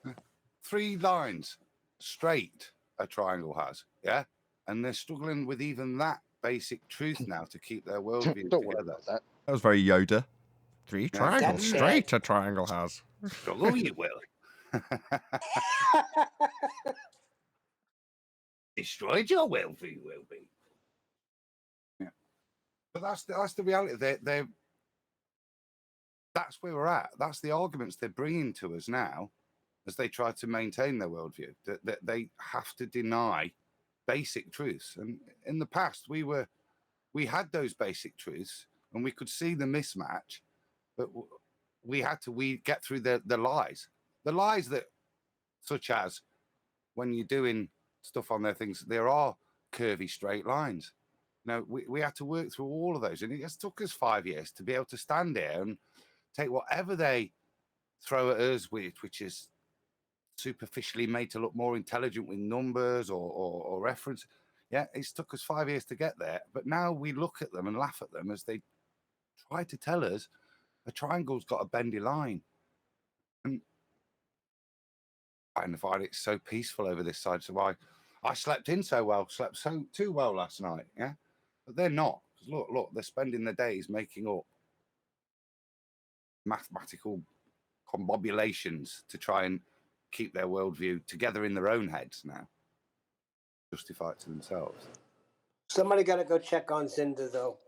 K: 3 lines straight a triangle has, yeah? And they're struggling with even that basic truth now to keep their worldview
I: Don't worry
K: together.
I: about that.
A: That was very Yoda. 3 triangles
E: That's
A: straight a triangle has.
K: Struggle, you will. Destroyed your worldview will be. Yeah. But that's the reality. That's where we're at. That's the arguments they're bringing to us now as they try to maintain their worldview. That they have to deny basic truths. And in the past, we had those basic truths and we could see the mismatch, but we had to get through the lies. The lies that, such as when you're doing stuff on their things, there are curvy straight lines. Now, we had to work through all of those. And it just took us 5 years to be able to stand here and take whatever they throw at us with, which is superficially made to look more intelligent with numbers or reference. Yeah, it's took us 5 years to get there. But now we look at them and laugh at them as they try to tell us a triangle's got a bendy line. And I find it so peaceful over this side. So I slept in so well, slept too well last night. Yeah, but they're not. Look, they're spending their days making up mathematical combobulations to try and keep their worldview together in their own heads now. Justify it to themselves.
E: Somebody got to go check on Zinda, though.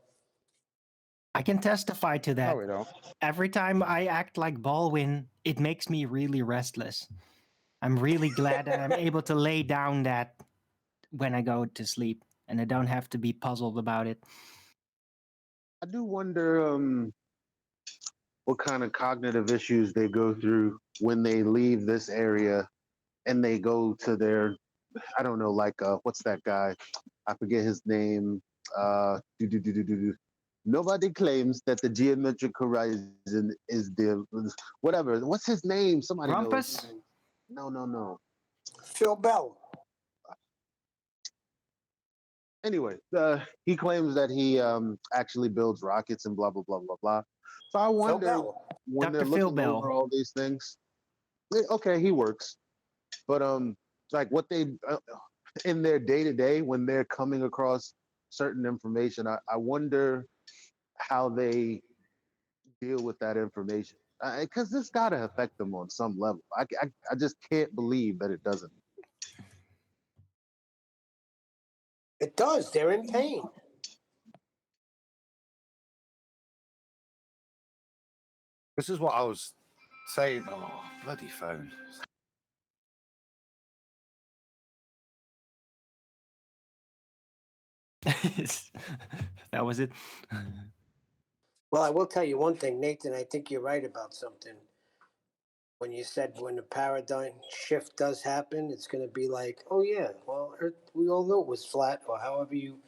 F: I can testify to that.
I: No, we don't.
F: Every time I act like Baldwin, it makes me really restless. I'm really glad that I'm able to lay down that when I go to sleep, and I don't have to be puzzled about it.
B: I do wonder what kind of cognitive issues they go through when they leave this area and they go to their, I don't know, like what's that guy? I forget his name. Nobody claims that the geometric horizon is the whatever. What's his name? Somebody
F: Rumpus?
B: knows. No.
E: Phil Bell.
B: Anyway, he claims that he actually builds rockets and blah blah blah blah blah. So I wonder when
F: Dr.
B: they're
F: Phil
B: looking
F: Bell.
B: over all these things. Okay, he works, but like what they in their day to day when they're coming across certain information, I wonder how they deal with that information because this got to affect them on some level. I just can't believe that it doesn't.
E: It does. They're in pain.
K: This is what I was saying. Oh, bloody phone.
F: That was it.
E: Well, I will tell you one thing, Nathan. I think you're right about something. When you said when the paradigm shift does happen, it's going to be like, oh yeah, well, Earth, we all knew it was flat, or however you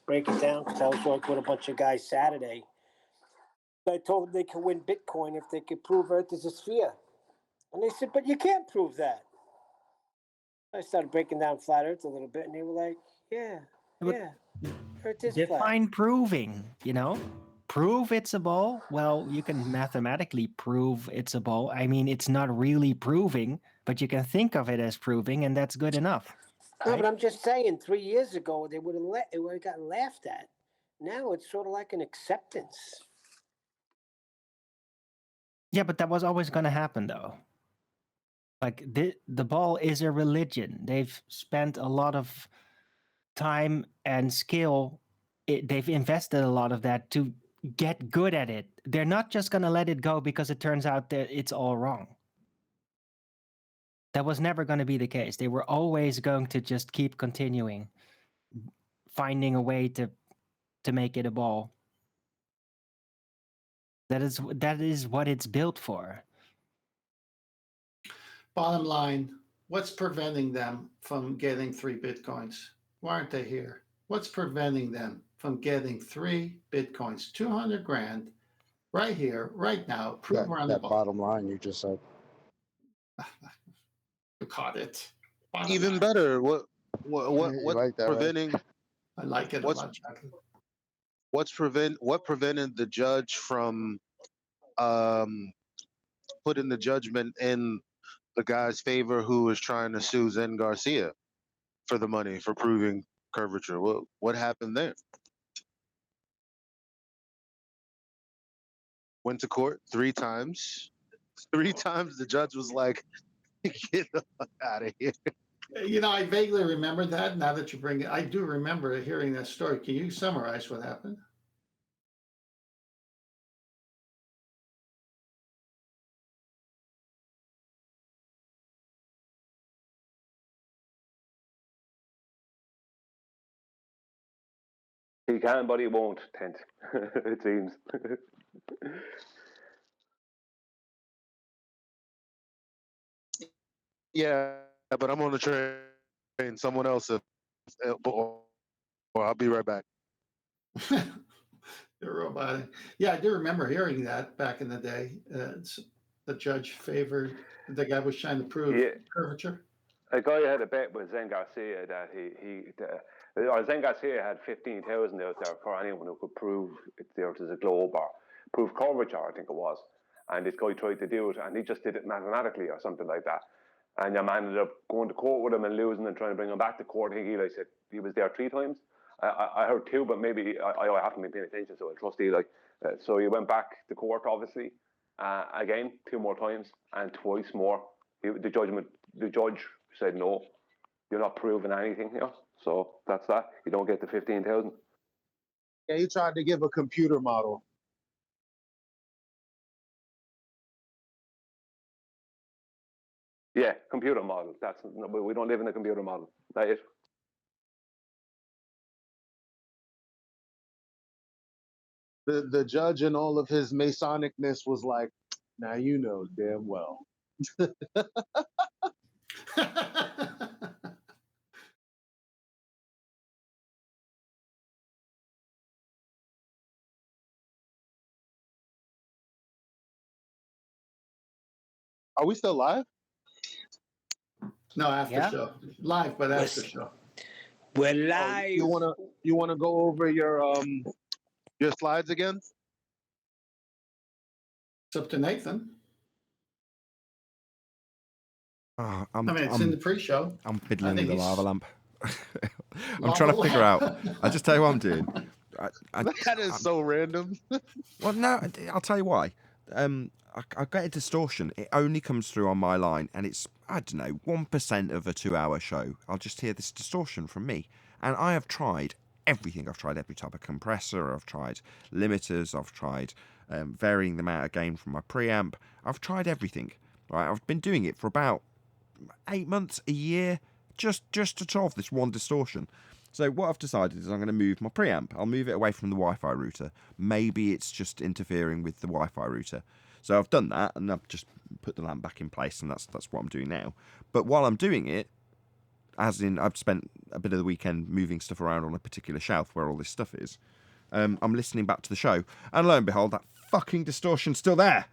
E: break it down. Because I was working with a bunch of guys Saturday. I told them they could win Bitcoin if they could prove Earth is a sphere, and they said, but you can't prove that. I started breaking down flat Earth a little bit, and they were like, yeah, Earth is flat.
F: Define proving, prove it's a ball. Well, you can mathematically prove it's a ball. I mean, it's not really proving, but you can think of it as proving, and that's good enough.
E: No, but I'm just saying, 3 years ago, it would have got laughed at. Now it's sort of like an acceptance.
F: Yeah, but that was always going to happen, though. Like, the ball is a religion. They've spent a lot of time and skill. They've invested a lot of that to get good at it. They're not just going to let it go because it turns out that it's all wrong. That was never going to be the case. They were always going to just keep continuing, finding a way to make it a ball. That is what it's built for.
C: Bottom line, what's preventing them from getting 3 Bitcoins? Why aren't they here? What's preventing them from getting 3 Bitcoins, 200 grand, right here, right now? Prove we're on the
I: That
C: ball.
I: bottom line you just said.
C: You caught it. Bottom
B: Even
C: line.
B: better, what
I: like that,
B: preventing?
C: Right? I like it a lot.
B: What prevented the judge from putting the judgment in the guy's favor who is trying to sue Zen Garcia for the money for proving curvature. What happened there? Went to court 3 times. 3 times the judge was like, "Get the fuck out of here."
C: You know, I vaguely remember that. Now that you bring it, I do remember hearing that story. Can you summarize what happened?
J: He can, but he won't. Tent. It seems.
B: Yeah, but I'm on the train. Someone else, or I'll be right back.
C: You're robotic. Yeah, I do remember hearing that back in the day. The judge favored the guy was trying to prove
J: Yeah.
C: curvature.
J: A guy had a bet with Zen Garcia that or Zen Garcia had 15,000 out there for anyone who could prove the Earth is a globe or prove curvature, I think it was. And this guy tried to do it, and he just did it mathematically or something like that. And your man ended up going to court with him and losing and trying to bring him back to court. I think Eli said he was there 3 times. I heard 2, but maybe I haven't been paying attention, so I trust Eli. So he went back to court, obviously, again 2 more times, and twice more. The judge said no, you're not proving anything, you know. So that's that. You don't get the 15,000.
B: Yeah, he tried to give a computer model.
J: Yeah, computer model. We don't live in a computer model. That is.
B: The judge and all of his Masonicness was like, now you know damn well. Are we still live?
C: No, after
E: Yeah.
C: show. Live, but after show.
E: We're live.
B: You wanna go over your slides again?
C: It's up to Nathan.
A: Oh,
C: It's in the pre-show.
A: I'm fiddling with the
C: he's-
A: lava lamp. I'm trying to figure out. I just tell you what I'm doing.
B: That is so random.
A: Well, no, I'll tell you why. I get a distortion. It only comes through on my line, and it's, I don't know, 1% of a 2-hour show. I'll just hear this distortion from me. And I have tried everything. I've tried every type of compressor. I've tried limiters. I've tried varying the amount of gain from my preamp. I've tried everything. Right, I've been doing it for about 8 months, a year, just to solve this one distortion. So what I've decided is I'm going to move my preamp. I'll move it away from the Wi-Fi router. Maybe it's just interfering with the Wi-Fi router. So I've done that, and I've just put the lamp back in place, and that's what I'm doing now. But while I'm doing it, as in I've spent a bit of the weekend moving stuff around on a particular shelf where all this stuff is, I'm listening back to the show, and lo and behold, that fucking distortion's still there.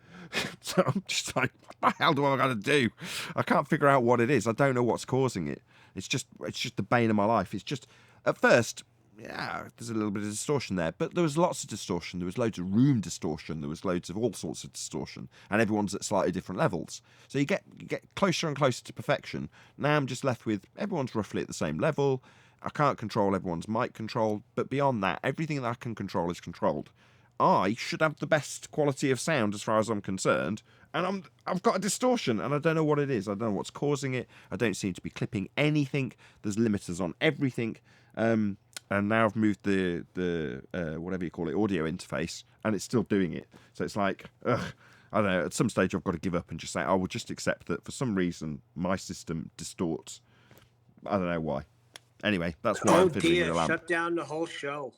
A: So I'm just like, what the hell do I got to do? I can't figure out what it is. I don't know what's causing it. It's just the bane of my life. It's just, at first, yeah, there's a little bit of distortion there, but there was lots of distortion. There was loads of room distortion. There was loads of all sorts of distortion, and everyone's at slightly different levels. So you get closer and closer to perfection. Now I'm just left with everyone's roughly at the same level. I can't control everyone's mic control, but beyond that, everything that I can control is controlled. I should have the best quality of sound as far as I'm concerned, and I've got a distortion, and I don't know what it is. I don't know what's causing it. I don't seem to be clipping anything. There's limiters on everything, and now I've moved the whatever you call it, audio interface, and it's still doing it. So it's like, I don't know. At some stage, I've got to give up and just say, I will just accept that for some reason my system distorts. I don't know why. Anyway, that's why I'm fiddling with the lamp.
E: Shut down the whole show.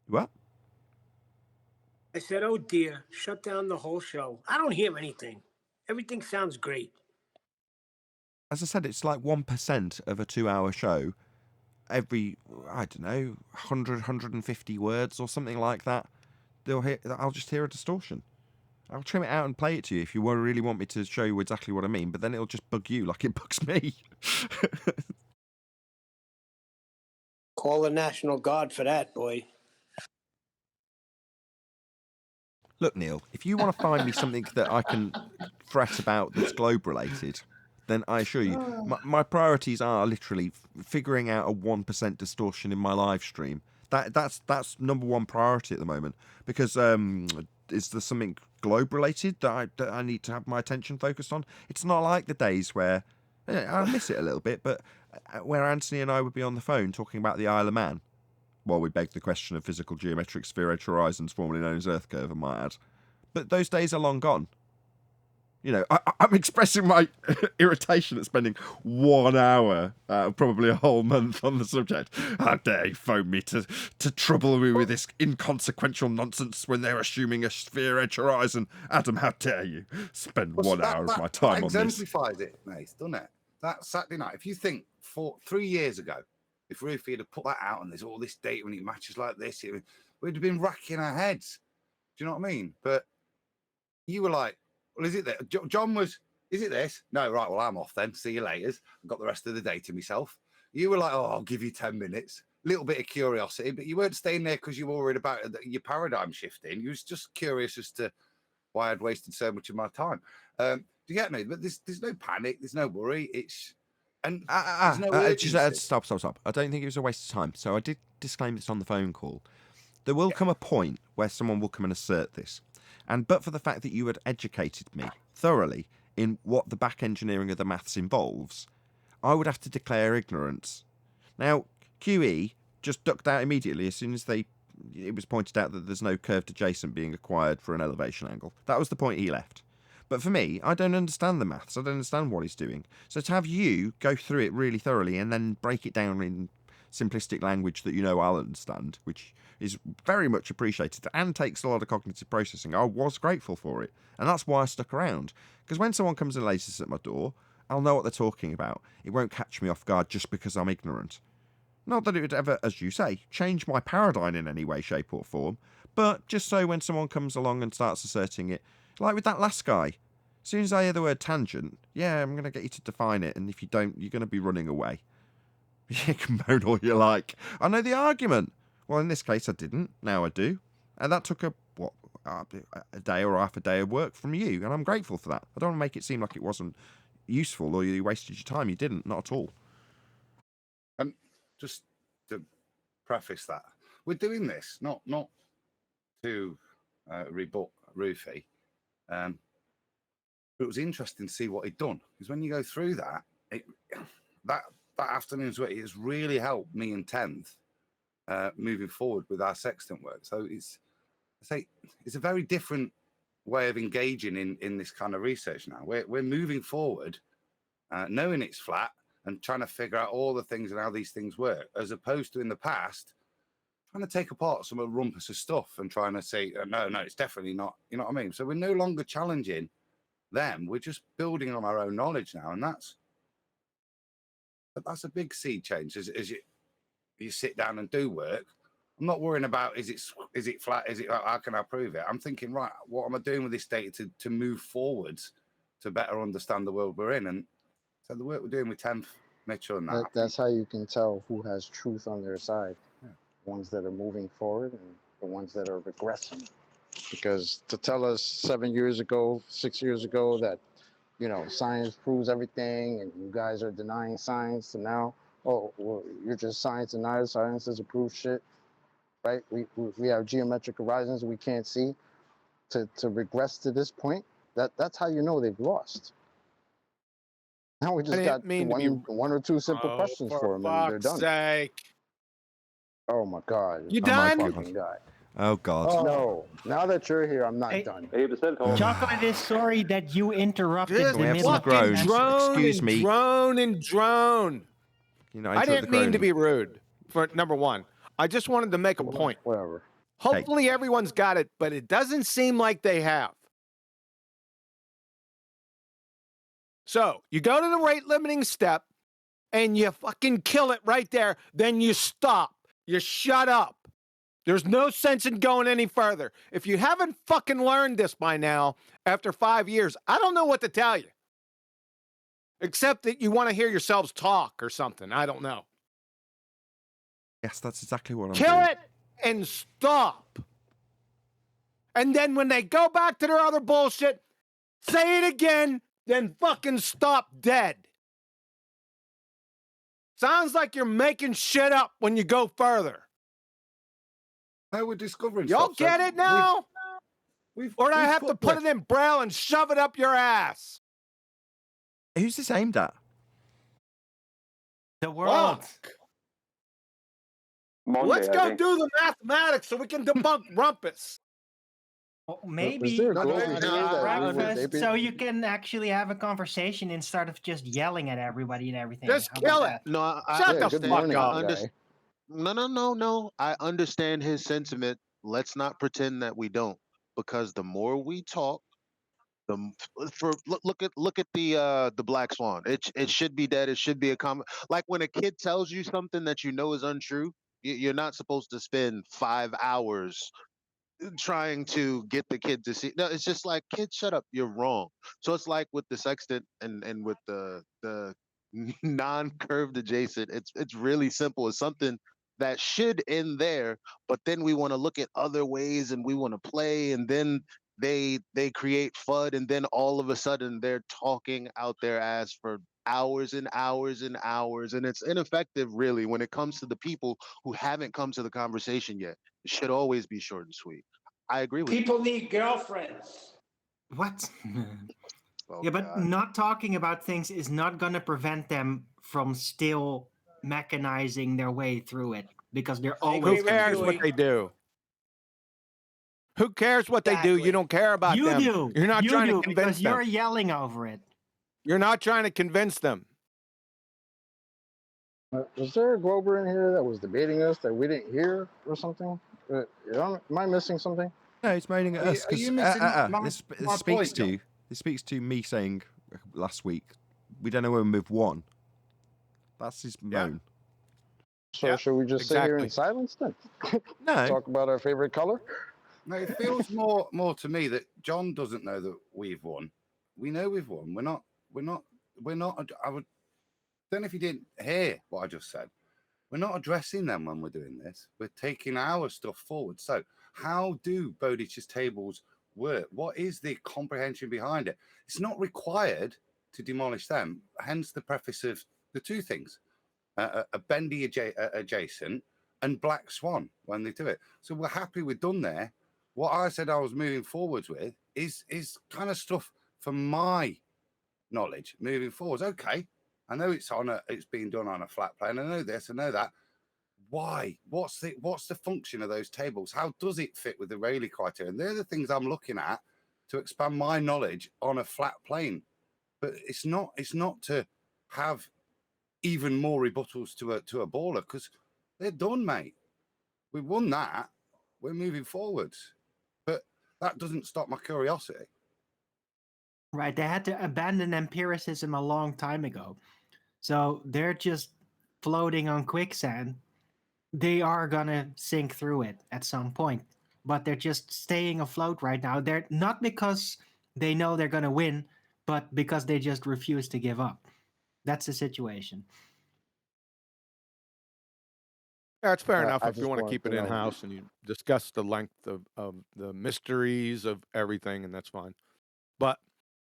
A: What?
E: I said, oh dear, shut down the whole show. I don't hear anything. Everything sounds great.
A: As I said, it's like 1% of a 2-hour show. Every, I don't know, 100, 150 words or something like that, I'll just hear a distortion. I'll trim it out and play it to you if you really want me to show you exactly what I mean, but then it'll just bug you like it bugs me.
E: Call the National Guard for that, boy.
A: Look, Neil, if you want to find me something that I can fret about that's globe related, then I assure you, my priorities are literally figuring out a 1% distortion in my live stream. That's number one priority at the moment, because is there something globe related that I need to have my attention focused on? It's not like the days where I miss it a little bit, but where Anthony and I would be on the phone talking about the Isle of Man while we beg the question of physical geometric sphere-edge horizons, formerly known as Earth curve, I might add. But those days are long gone. You know, I'm expressing my irritation at spending 1 hour, probably a whole month, on the subject. How dare you phone me to trouble me with this inconsequential nonsense when they're assuming a sphere-edge horizon? Adam, how dare you spend 1 hour of my time on this?
K: That exemplifies it, mate, doesn't it? That Saturday night, if you think 3 years ago, if Rufy had put that out and there's all this data and it matches like this, we'd have been racking our heads. Do you know what I mean? But you were like, well, is it that? John was, is it this? No, right, well, I'm off then. See you later. I've got the rest of the day to myself. You were like, oh, I'll give you 10 minutes. Little bit of curiosity, but you weren't staying there because you were worried about your paradigm shifting. You was just curious as to why I'd wasted so much of my time. Do you get me? But there's no panic. There's no worry. It's... And there's no urgency.
A: Stop. I don't think it was a waste of time. So I did disclaim this on the phone call. There will come a point where someone will come and assert this. But for the fact that you had educated me thoroughly in what the back engineering of the maths involves, I would have to declare ignorance. Now, QE just ducked out immediately as soon as it was pointed out that there's no curved adjacent being acquired for an elevation angle. That was the point he left. But for me, I don't understand the maths. I don't understand what he's doing. So to have you go through it really thoroughly and then break it down in simplistic language that I'll understand, which is very much appreciated and takes a lot of cognitive processing, I was grateful for it. And that's why I stuck around. Because when someone comes and lays this at my door, I'll know what they're talking about. It won't catch me off guard just because I'm ignorant. Not that it would ever, as you say, change my paradigm in any way, shape or form, but just so when someone comes along and starts asserting it, like with that last guy, as soon as I hear the word tangent, yeah, I'm going to get you to define it, and if you don't, you're going to be running away. You can moan all you like. I know the argument. Well, in this case, I didn't. Now I do. And that took a day or half a day of work from you, and I'm grateful for that. I don't want to make it seem like it wasn't useful or you wasted your time. You didn't, not at all.
K: And just to preface that, we're doing this not to rebut Rufy. But it was interesting to see what he'd done, because when you go through that, that afternoon's work, it's really helped me in 10th moving forward with our sextant work. So it's a very different way of engaging in this kind of research now. We're moving forward, knowing it's flat and trying to figure out all the things and how these things work, as opposed to in the past trying to take apart some of the rumpus of stuff and trying to say, no, it's definitely not. You know what I mean? So we're no longer challenging them. We're just building on our own knowledge now, and that's a big sea change as you sit down and do work. I'm not worrying about is it flat, how can I prove it? I'm thinking, right, what am I doing with this data to move forwards to better understand the world we're in? And so the work we're doing with 10th, Mitchell, and
I: that's how you can tell who has truth on their side. Yeah. Ones that are moving forward and the ones that are regressing. Because to tell us 7 years ago, 6 years ago that, science proves everything and you guys are denying science, and now, oh, well, you're just science deniers, science doesn't prove shit, right? We have geometric horizons we can't see. To regress to this point, that's how you know they've lost. Now we just got one or two simple questions for them and they're done.
O: Sake.
I: Oh my God.
O: You done?
A: Oh God.
I: Oh, no. Now that you're here, I'm not done.
F: Chocolate is sorry that you interrupted
O: Just
F: the middle of
O: fucking drone.
A: Excuse me.
O: Drone. I didn't mean to be rude, for number one. I just wanted to make a point.
I: Whatever.
O: Hopefully everyone's got it, but it doesn't seem like they have. So you go to the rate limiting step and you fucking kill it right there. Then you stop. You shut up. There's no sense in going any further. If you haven't fucking learned this by now, after 5 years, I don't know what to tell you. Except that you want to hear yourselves talk or something. I don't know.
A: Yes, that's exactly what I'm
O: Kill
A: doing.
O: it and stop. And then when they go back to their other bullshit, Say it again, then fucking stop dead. Sounds like you're making shit up when you go further.
K: No, we're discovering
O: Y'all
K: stuff. So
O: get it now? Or do I
K: we've
O: have to
K: put
O: put
K: this-
O: it in Braille and shove it up your ass?
A: Who's this aimed at?
F: The world.
J: Monday,
O: Let's
J: I
O: go
J: think.
O: do the mathematics so we can debunk Rumpus.
F: Well,
I: Was
F: maybe
I: there a
B: No,
I: globe
B: no,
I: here
B: no,
I: that we would
F: breakfast,
I: maybe?
F: so you can actually have a conversation instead of just yelling at everybody and everything.
O: Just
F: How
O: kill
F: about
O: it.
F: that?
B: no.
O: Shut
B: I
O: the
B: understand.
O: fuck
I: morning,
O: up.
I: guy.
B: No. I understand his sentiment. Let's not pretend that we don't, because the more we talk, look at the black swan. It should be dead. It should be a comment. Like when a kid tells you something that you know is untrue, you're not supposed to spend 5 hours trying to get the kid to see. No, it's just like, kid, shut up, you're wrong. So it's like with the sextant and with the non-curved adjacent, it's really simple. It's something that should end there, but then we want to look at other ways and we want to play, and then they create FUD, and then all of a sudden they're talking out their ass for hours and hours and hours, and it's ineffective really when it comes to the people who haven't come to the conversation yet. It should always be short and sweet. I agree with
L: People need girlfriends.
F: What?
B: Oh,
F: Yeah, but
B: God.
F: not talking about things is not going to prevent them from still mechanizing their way through it, because they're
L: I
F: always
L: agree
O: Who
L: with
O: cares
L: you.
O: what they do? Who cares what they do? You
L: Exactly.
O: don't care about
F: You
O: them.
F: do.
O: You're not
F: You
O: trying
F: do,
O: to convince
F: because you're
O: them.
F: yelling over it.
O: You're not trying to convince them.
I: Was there a Glober in here that was debating us that we didn't hear or something? Am I missing something?
A: No, it's moaning at
K: Are you-
A: us
K: are you
A: because
K: missing my-
A: this
K: my
A: speaks
K: point, John?
A: to this speaks to me saying last week we don't know when we've won. That's his moan.
I: So should we just sit here in silence then?
A: No.
I: Talk about our favorite color?
K: No, it feels more to me that John doesn't know that we've won. We know we've won. We're not. I would. Don't know if you didn't hear what I just said. We're not addressing them when we're doing this. We're taking our stuff forward. So, how do Bowditch's tables work? What is the comprehension behind it? It's not required to demolish them. Hence the preface of the two things: a bendy adjacent and black swan when they do it. So we're happy we've done there. What I said I was moving forwards with is kind of stuff for my knowledge moving forwards. Okay, I know it's being done on a flat plane. I know this, I know that. Why? What's the function of those tables? How does it fit with the Rayleigh criteria? And they're the things I'm looking at to expand my knowledge on a flat plane. But it's not to have even more rebuttals to a baller, because they're done, mate. We won that. We're moving forwards. But that doesn't stop my curiosity.
F: Right, they had to abandon empiricism a long time ago. So they're just floating on quicksand. They are gonna sink through it at some point, but they're just staying afloat right now. They're not because they know they're gonna win, but because they just refuse to give up. That's the situation.
O: Yeah, it's fair enough
I: I
O: if you
I: just
O: want to
I: wanted
O: keep it
I: to know.
O: in house and you discuss the length of the mysteries of everything, and that's fine. But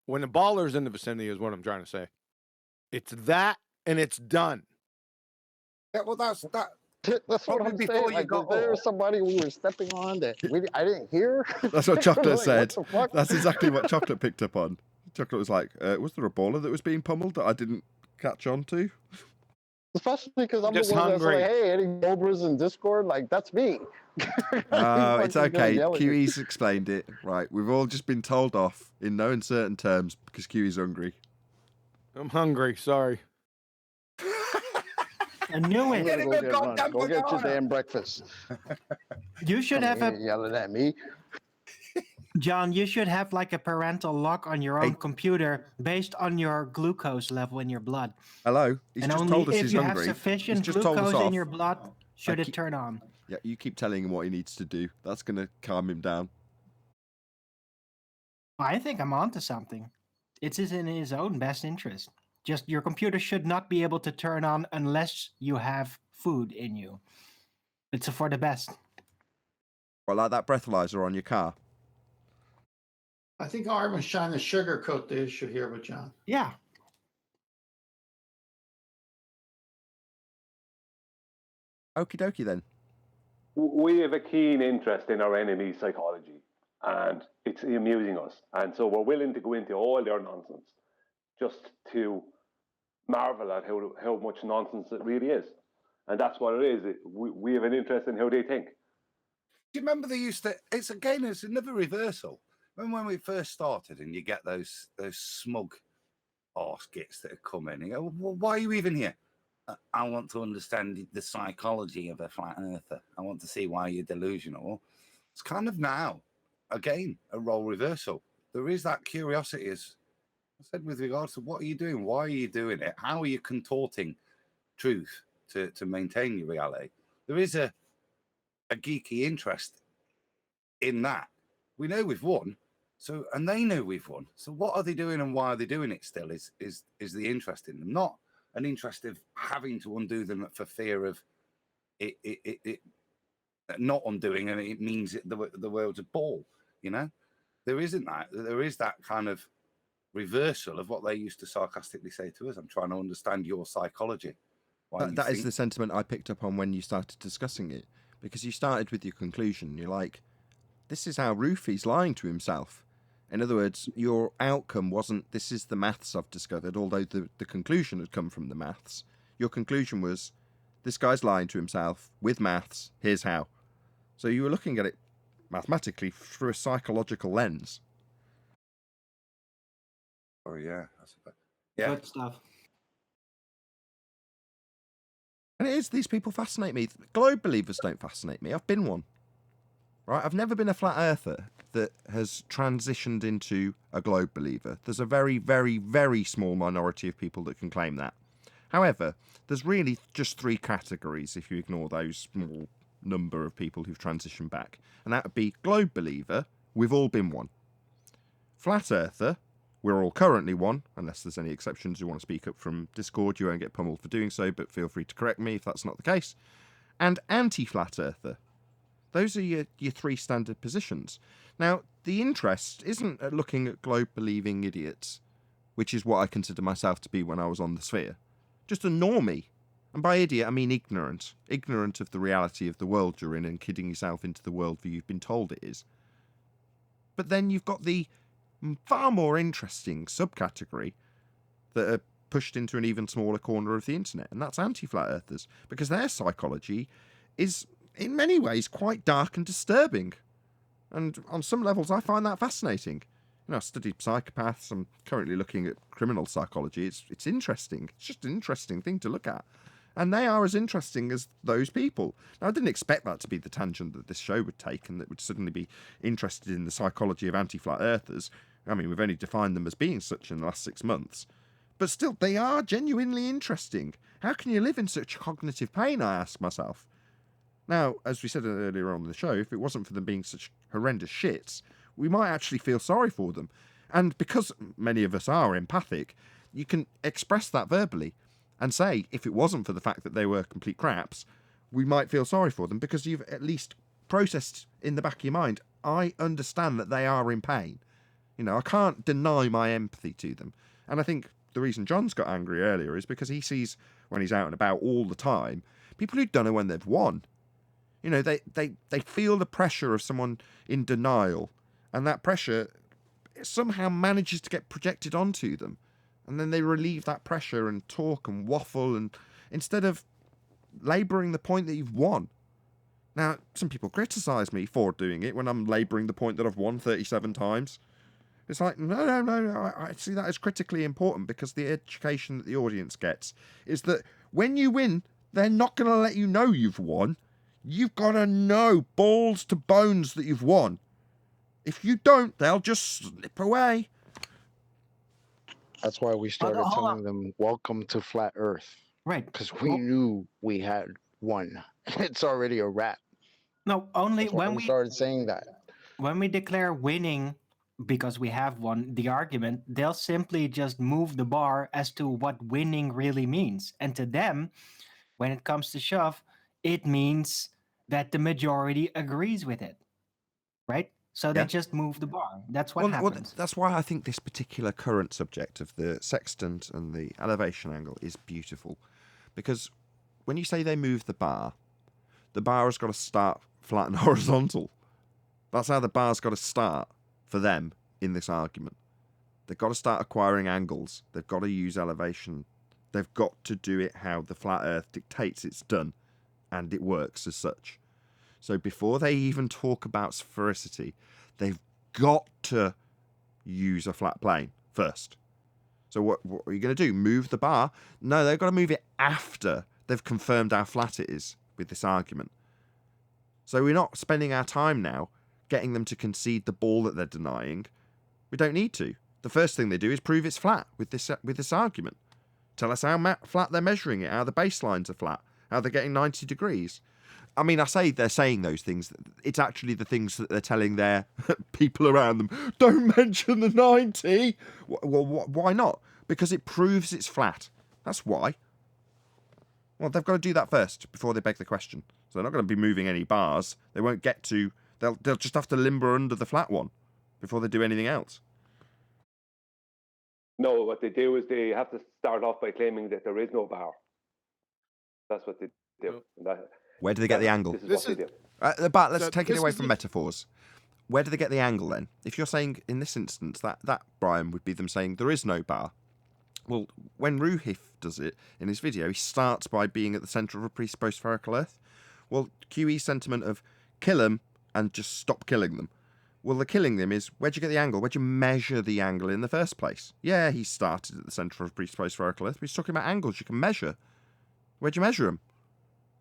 O: when the baller's in the vicinity, is what I'm trying to say. It's that, and it's done.
K: Yeah, well, that's that.
I: That's what
K: Probably
I: I'm
K: before
I: saying.
K: you
I: Like,
K: got
I: was there
K: up.
I: somebody we were stepping on that I didn't hear?
A: That's what Chocolate
I: Like,
A: said.
I: What the fuck?
A: That's exactly what Chocolate picked up on. Chocolate was like, was there a baller that was being pummeled that I didn't catch on to?
I: Especially because I'm the
O: Just
I: one that's
O: hungry.
I: like, hey, any Cobras in Discord? Like, that's me.
A: Oh, it's
I: fucking gonna
A: okay.
I: yell at me.
A: QE's explained it. Right, we've all just been told off in no uncertain terms because QE's hungry.
O: I'm hungry. Sorry.
F: I knew
I: I'm
F: it.
I: gonna go get lunch. Go get your damn breakfast.
F: You should have
I: You're yelling at me.
F: John, you should have like a parental lock on your own
A: Hey.
F: computer based on your glucose level in your blood.
A: Hello, he's
F: And
A: just
F: only
A: told us
F: if
A: he's
F: you
A: hungry.
F: have sufficient
A: He's just told us
F: glucose in
A: off.
F: your blood should it
A: keep-
F: turn on.
A: Yeah, you keep telling him what he needs to do. That's going to calm him down.
F: I think I'm onto something. It's in his own best interest. Just your computer should not be able to turn on unless you have food in you. It's for the best.
A: Or like that breathalyzer on your car.
C: I think Art was trying to sugarcoat the issue here with John.
F: Yeah.
A: Okie dokie then.
J: We have a keen interest in our enemy's psychology, and it's amusing us. And so we're willing to go into all their nonsense just to marvel at how much nonsense it really is. And that's what it is. We have an interest in how they think.
K: Do you remember they used to? It's another reversal. When we first started, and you get those smug arse gits that have come in, and you go, well, why are you even here? I want to understand the psychology of a flat earther. I want to see why you're delusional. It's kind of now, again, a role reversal. There is that curiosity, as I said, with regards to what are you doing? Why are you doing it? How are you contorting truth to maintain your reality? There is a geeky interest in that. We know we've won, so, and they know we've won. So what are they doing and why are they doing it still is the interest in them, not an interest of having to undo them for fear of it not undoing, and it means the world's a ball. You know, there isn't that. There is that kind of reversal of what they used to sarcastically say to us. I'm trying to understand your psychology.
A: That is the sentiment I picked up on when you started discussing it, because you started with your conclusion. You're like, this is how Rufy's lying to himself. In other words, your outcome wasn't, this is the maths I've discovered, although the conclusion had come from the maths. Your conclusion was, this guy's lying to himself with maths, here's how. So you were looking at it mathematically through a psychological lens.
K: Oh, yeah.
F: Good stuff.
A: And it is, these people fascinate me. Globe believers don't fascinate me. I've been one. Right? I've never been a flat earther that has transitioned into a globe believer. There's a very, very, very small minority of people that can claim that. However, there's really just 3 categories if you ignore those small number of people who've transitioned back. And that would be globe believer, we've all been one. Flat earther, we're all currently one, unless there's any exceptions who want to speak up from Discord. You won't get pummeled for doing so, but feel free to correct me if that's not the case. And anti-flat earther. Those are your 3 standard positions. Now, the interest isn't at looking at globe-believing idiots, which is what I consider myself to be when I was on the sphere. Just a normie. And by idiot, I mean ignorant. Ignorant of the reality of the world you're in and kidding yourself into the worldview you've been told it is. But then you've got the far more interesting subcategory that are pushed into an even smaller corner of the internet, and that's anti-flat earthers, because their psychology is in many ways quite dark and disturbing. And on some levels, I find that fascinating. You know, I studied psychopaths. I'm currently looking at criminal psychology. It's interesting. It's just an interesting thing to look at. And they are as interesting as those people. Now, I didn't expect that to be the tangent that this show would take, and that would suddenly be interested in the psychology of anti-flat earthers. I mean, we've only defined them as being such in the last 6 months. But still, they are genuinely interesting. How can you live in such cognitive pain, I ask myself. Now, as we said earlier on in the show, if it wasn't for them being such horrendous shits, we might actually feel sorry for them. And because many of us are empathic, you can express that verbally and say, if it wasn't for the fact that they were complete craps, we might feel sorry for them, because you've at least processed in the back of your mind, I understand that they are in pain. You know, I can't deny my empathy to them. And I think the reason John's got angry earlier is because he sees, when he's out and about all the time, people who don't know when they've won. You know, they feel the pressure of someone in denial, and that pressure somehow manages to get projected onto them. And then they relieve that pressure and talk and waffle, and instead of labouring the point that you've won. Now, some people criticise me for doing it when I'm labouring the point that I've won 37 times. It's like, no, I see that as critically important, because the education that the audience gets is that when you win, they're not going to let you know you've won. You've got to know balls to bones that you've won. If you don't, they'll just slip away.
I: That's why we started telling them, welcome to Flat Earth.
F: Right.
I: Because we knew we had won. It's already a wrap.
F: No, only
I: That's why
F: when
I: we started saying that.
F: When we declare winning because we have won the argument, they'll simply just move the bar as to what winning really means. And to them, when it comes to shove, it means that the majority agrees with it. Right? So
A: Yeah.
F: they just move the bar. That's what happens.
A: That's why I think this particular current subject of the sextant and the elevation angle is beautiful. Because when you say they move the bar has got to start flat and horizontal. That's how the bar's got to start for them in this argument. They've got to start acquiring angles. They've got to use elevation. They've got to do it how the flat earth dictates it's done, and it works as such. So before they even talk about sphericity, they've got to use a flat plane first. So what are you going to do? Move the bar? No, they've got to move it after they've confirmed how flat it is with this argument. So we're not spending our time now getting them to concede the ball that they're denying. We don't need to. The first thing they do is prove it's flat with this argument. Tell us how flat they're measuring it, how the baselines are flat, how they're getting 90 degrees. I mean, I say they're saying those things. It's actually the things that they're telling their people around them. Don't mention the 90. Well, why not? Because it proves it's flat. That's why. Well, they've got to do that first before they beg the question. So they're not going to be moving any bars. They won't get to... They'll just have to limber under the flat one before they do anything else.
J: No, what they do is they have to start off by claiming that there is no bar. That's what they do.
A: Where do they get the angle?
J: This is what they do.
A: But let's take it away from metaphors. Where do they get the angle then? If you're saying, in this instance, that Brian, would be them saying there is no bar. Well, when Ruhif does it in his video, he starts by being at the centre of a presupposed spherical Earth. Well, QE's sentiment of kill them and just stop killing them. Well, the killing them is, where'd you get the angle? Where'd you measure the angle in the first place? Yeah, he started at the centre of a presupposed spherical Earth, but he's talking about angles you can measure. Where'd you measure them?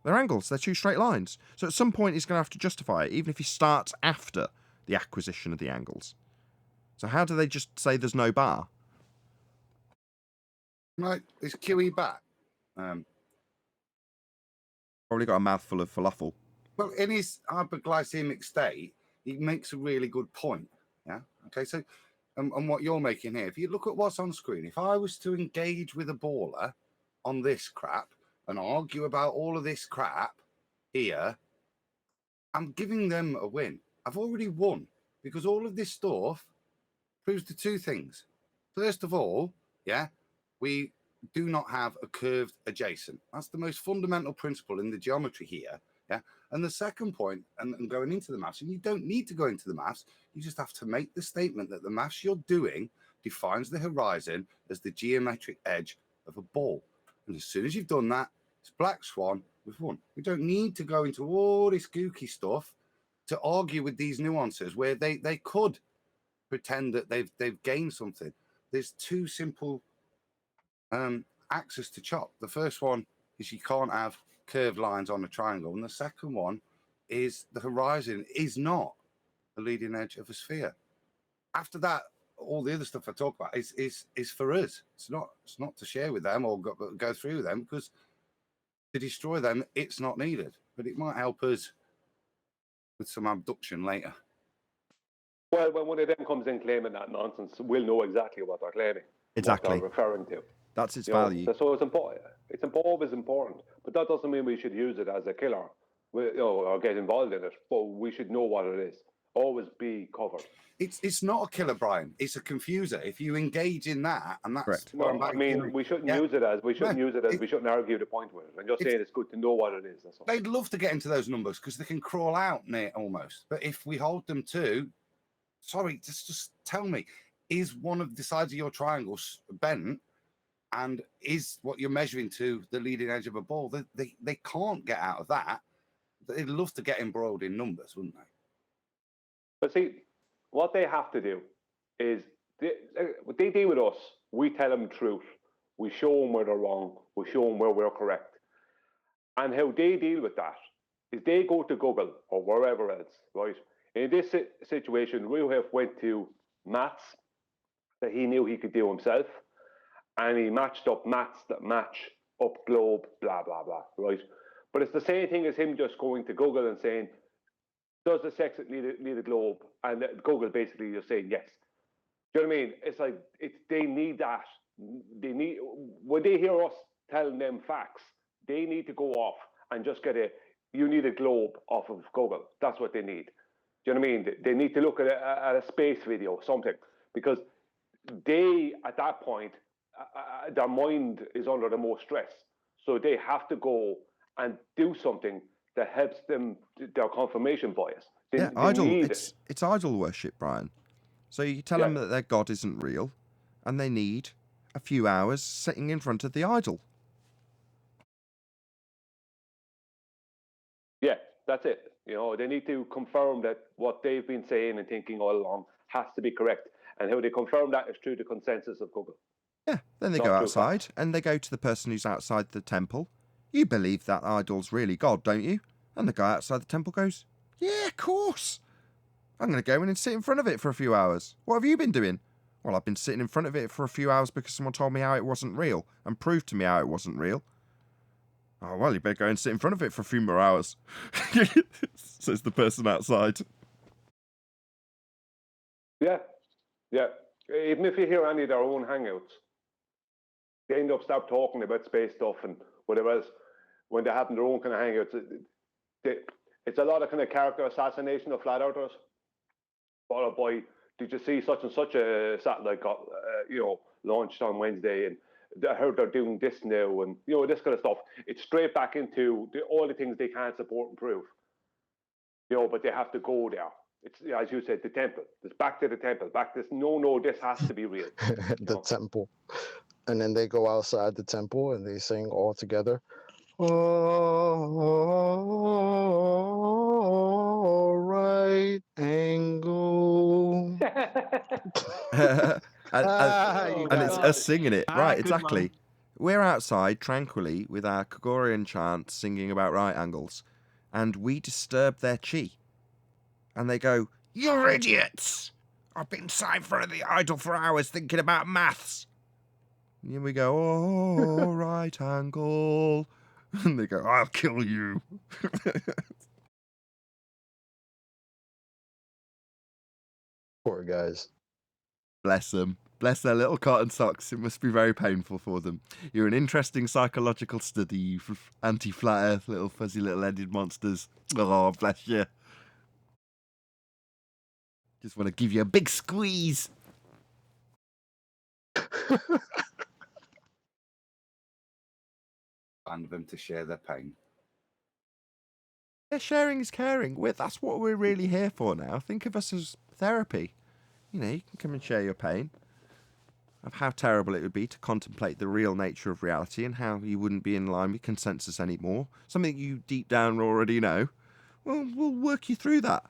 A: They're angles. They're two straight lines. So at some point, he's going to have to justify it, even if he starts after the acquisition of the angles. So how do they just say there's no bar?
K: Right, is QE back?
A: Probably got a mouthful of falafel.
K: Well, in his hyperglycemic state, he makes a really good point. Yeah. Okay. So, and what you're making here, if you look at what's on screen, if I was to engage with a baller on this crap and argue about all of this crap here, I'm giving them a win. I've already won because all of this stuff proves the two things. First of all, yeah, we do not have a curved adjacent. That's the most fundamental principle in the geometry here. Yeah. And the second point, and going into the maths, and you don't need to go into the maths, you just have to make the statement that the maths you're doing defines the horizon as the geometric edge of a ball. And as soon as you've done that, it's black swan, we've won. We don't need to go into all this gooky stuff to argue with these nuances where they could pretend that they've gained something. There's two simple axes to chop. The first one is you can't have curved lines on a triangle, and the second one is the horizon is not the leading edge of a sphere. After that, all the other stuff I talk about is for us. It's not to share with them or go through with them, because to destroy them, it's not needed. But it might help us with some abduction later.
J: Well, when one of them comes in claiming that nonsense, we'll know exactly what they're claiming.
A: Exactly.
J: What they're referring to.
A: That's its value.
J: So it's important. It's always important, but that doesn't mean we should use it as a killer, or get involved in it. But we should know what it is. Always be covered.
K: It's not a killer, Brian. It's a confuser. If you engage in that, and that's
A: correct.
J: No, I mean, we shouldn't use it as we shouldn't argue the point with it. I'm just saying it's good to know what it is. That's all.
K: They'd love to get into those numbers because they can crawl out near almost. But if we hold them to, sorry, just tell me, is one of the sides of your triangles bent? And is what you're measuring to the leading edge of a ball? They can't get out of that. They'd love to get embroiled in numbers, wouldn't they?
J: But see, what they have to do is they deal with us. We tell them the truth. We show them where they're wrong. We show them where we're correct. And how they deal with that is they go to Google or wherever else, right? In this situation, Ruhef went to maths that he knew he could do himself. And he matched up maths that match up globe, blah, blah, blah, right? But it's the same thing as him just going to Google and saying, does the sex need a globe? And Google basically just saying yes. Do you know what I mean? It's like, they need that. They need, when they hear us telling them facts, they need to go off and just you need a globe off of Google. That's what they need. Do you know what I mean? They need to look at a space video, something, because they, at that point, their mind is under the most stress. So they have to go and do something that helps them, their confirmation bias. They
A: idol.
J: need
A: It's idol worship, Brian. So you tell them that their God isn't real, and they need a few hours sitting in front of the idol.
J: Yeah, that's it. You know, they need to confirm that what they've been saying and thinking all along has to be correct. And how they confirm that is through the consensus of Google.
A: Yeah, then they go outside and they go to the person who's outside the temple. You believe that idol's really God, don't you? And the guy outside the temple goes, yeah, of course. I'm going to go in and sit in front of it for a few hours. What have you been doing? Well, I've been sitting in front of it for a few hours because someone told me how it wasn't real and proved to me how it wasn't real. Oh, well, you better go and sit in front of it for a few more hours, says the person outside.
J: Yeah, yeah. Even if you hear any of their own hangouts, they end up stop talking about space stuff and whatever else when they're having their own kind of hangouts. It's a lot of kind of character assassination of flat earthers, followed by, did you see such and such a satellite got launched on Wednesday, and I heard they're doing this now, and this kind of stuff. It's straight back into all the things they can't support and prove. But they have to go there. It's, as you said, the temple. It's back to the temple. Back to this. No, this has to be real.
I: The temple, and then they go outside the temple and they sing all together. All right, angle.
A: And it's us singing it. Right, exactly. We're outside tranquilly with our Gregorian chant singing about right angles, and we disturb their chi. And they go, you're idiots! I've been sat in front of the idol for hours thinking about maths. And we go, oh, right angle. And they go, I'll kill you.
I: Poor guys.
A: Bless them. Bless their little cotton socks. It must be very painful for them. You're an interesting psychological study, you anti-flat earth little fuzzy little headed monsters. Oh, bless you. Just want to give you a big squeeze.
K: And them to share their pain.
A: Yeah, sharing is caring. That's what we're really here for now. Think of us as therapy. You can come and share your pain of how terrible it would be to contemplate the real nature of reality and how you wouldn't be in line with consensus anymore. Something you deep down already know. Well, we'll work you through that.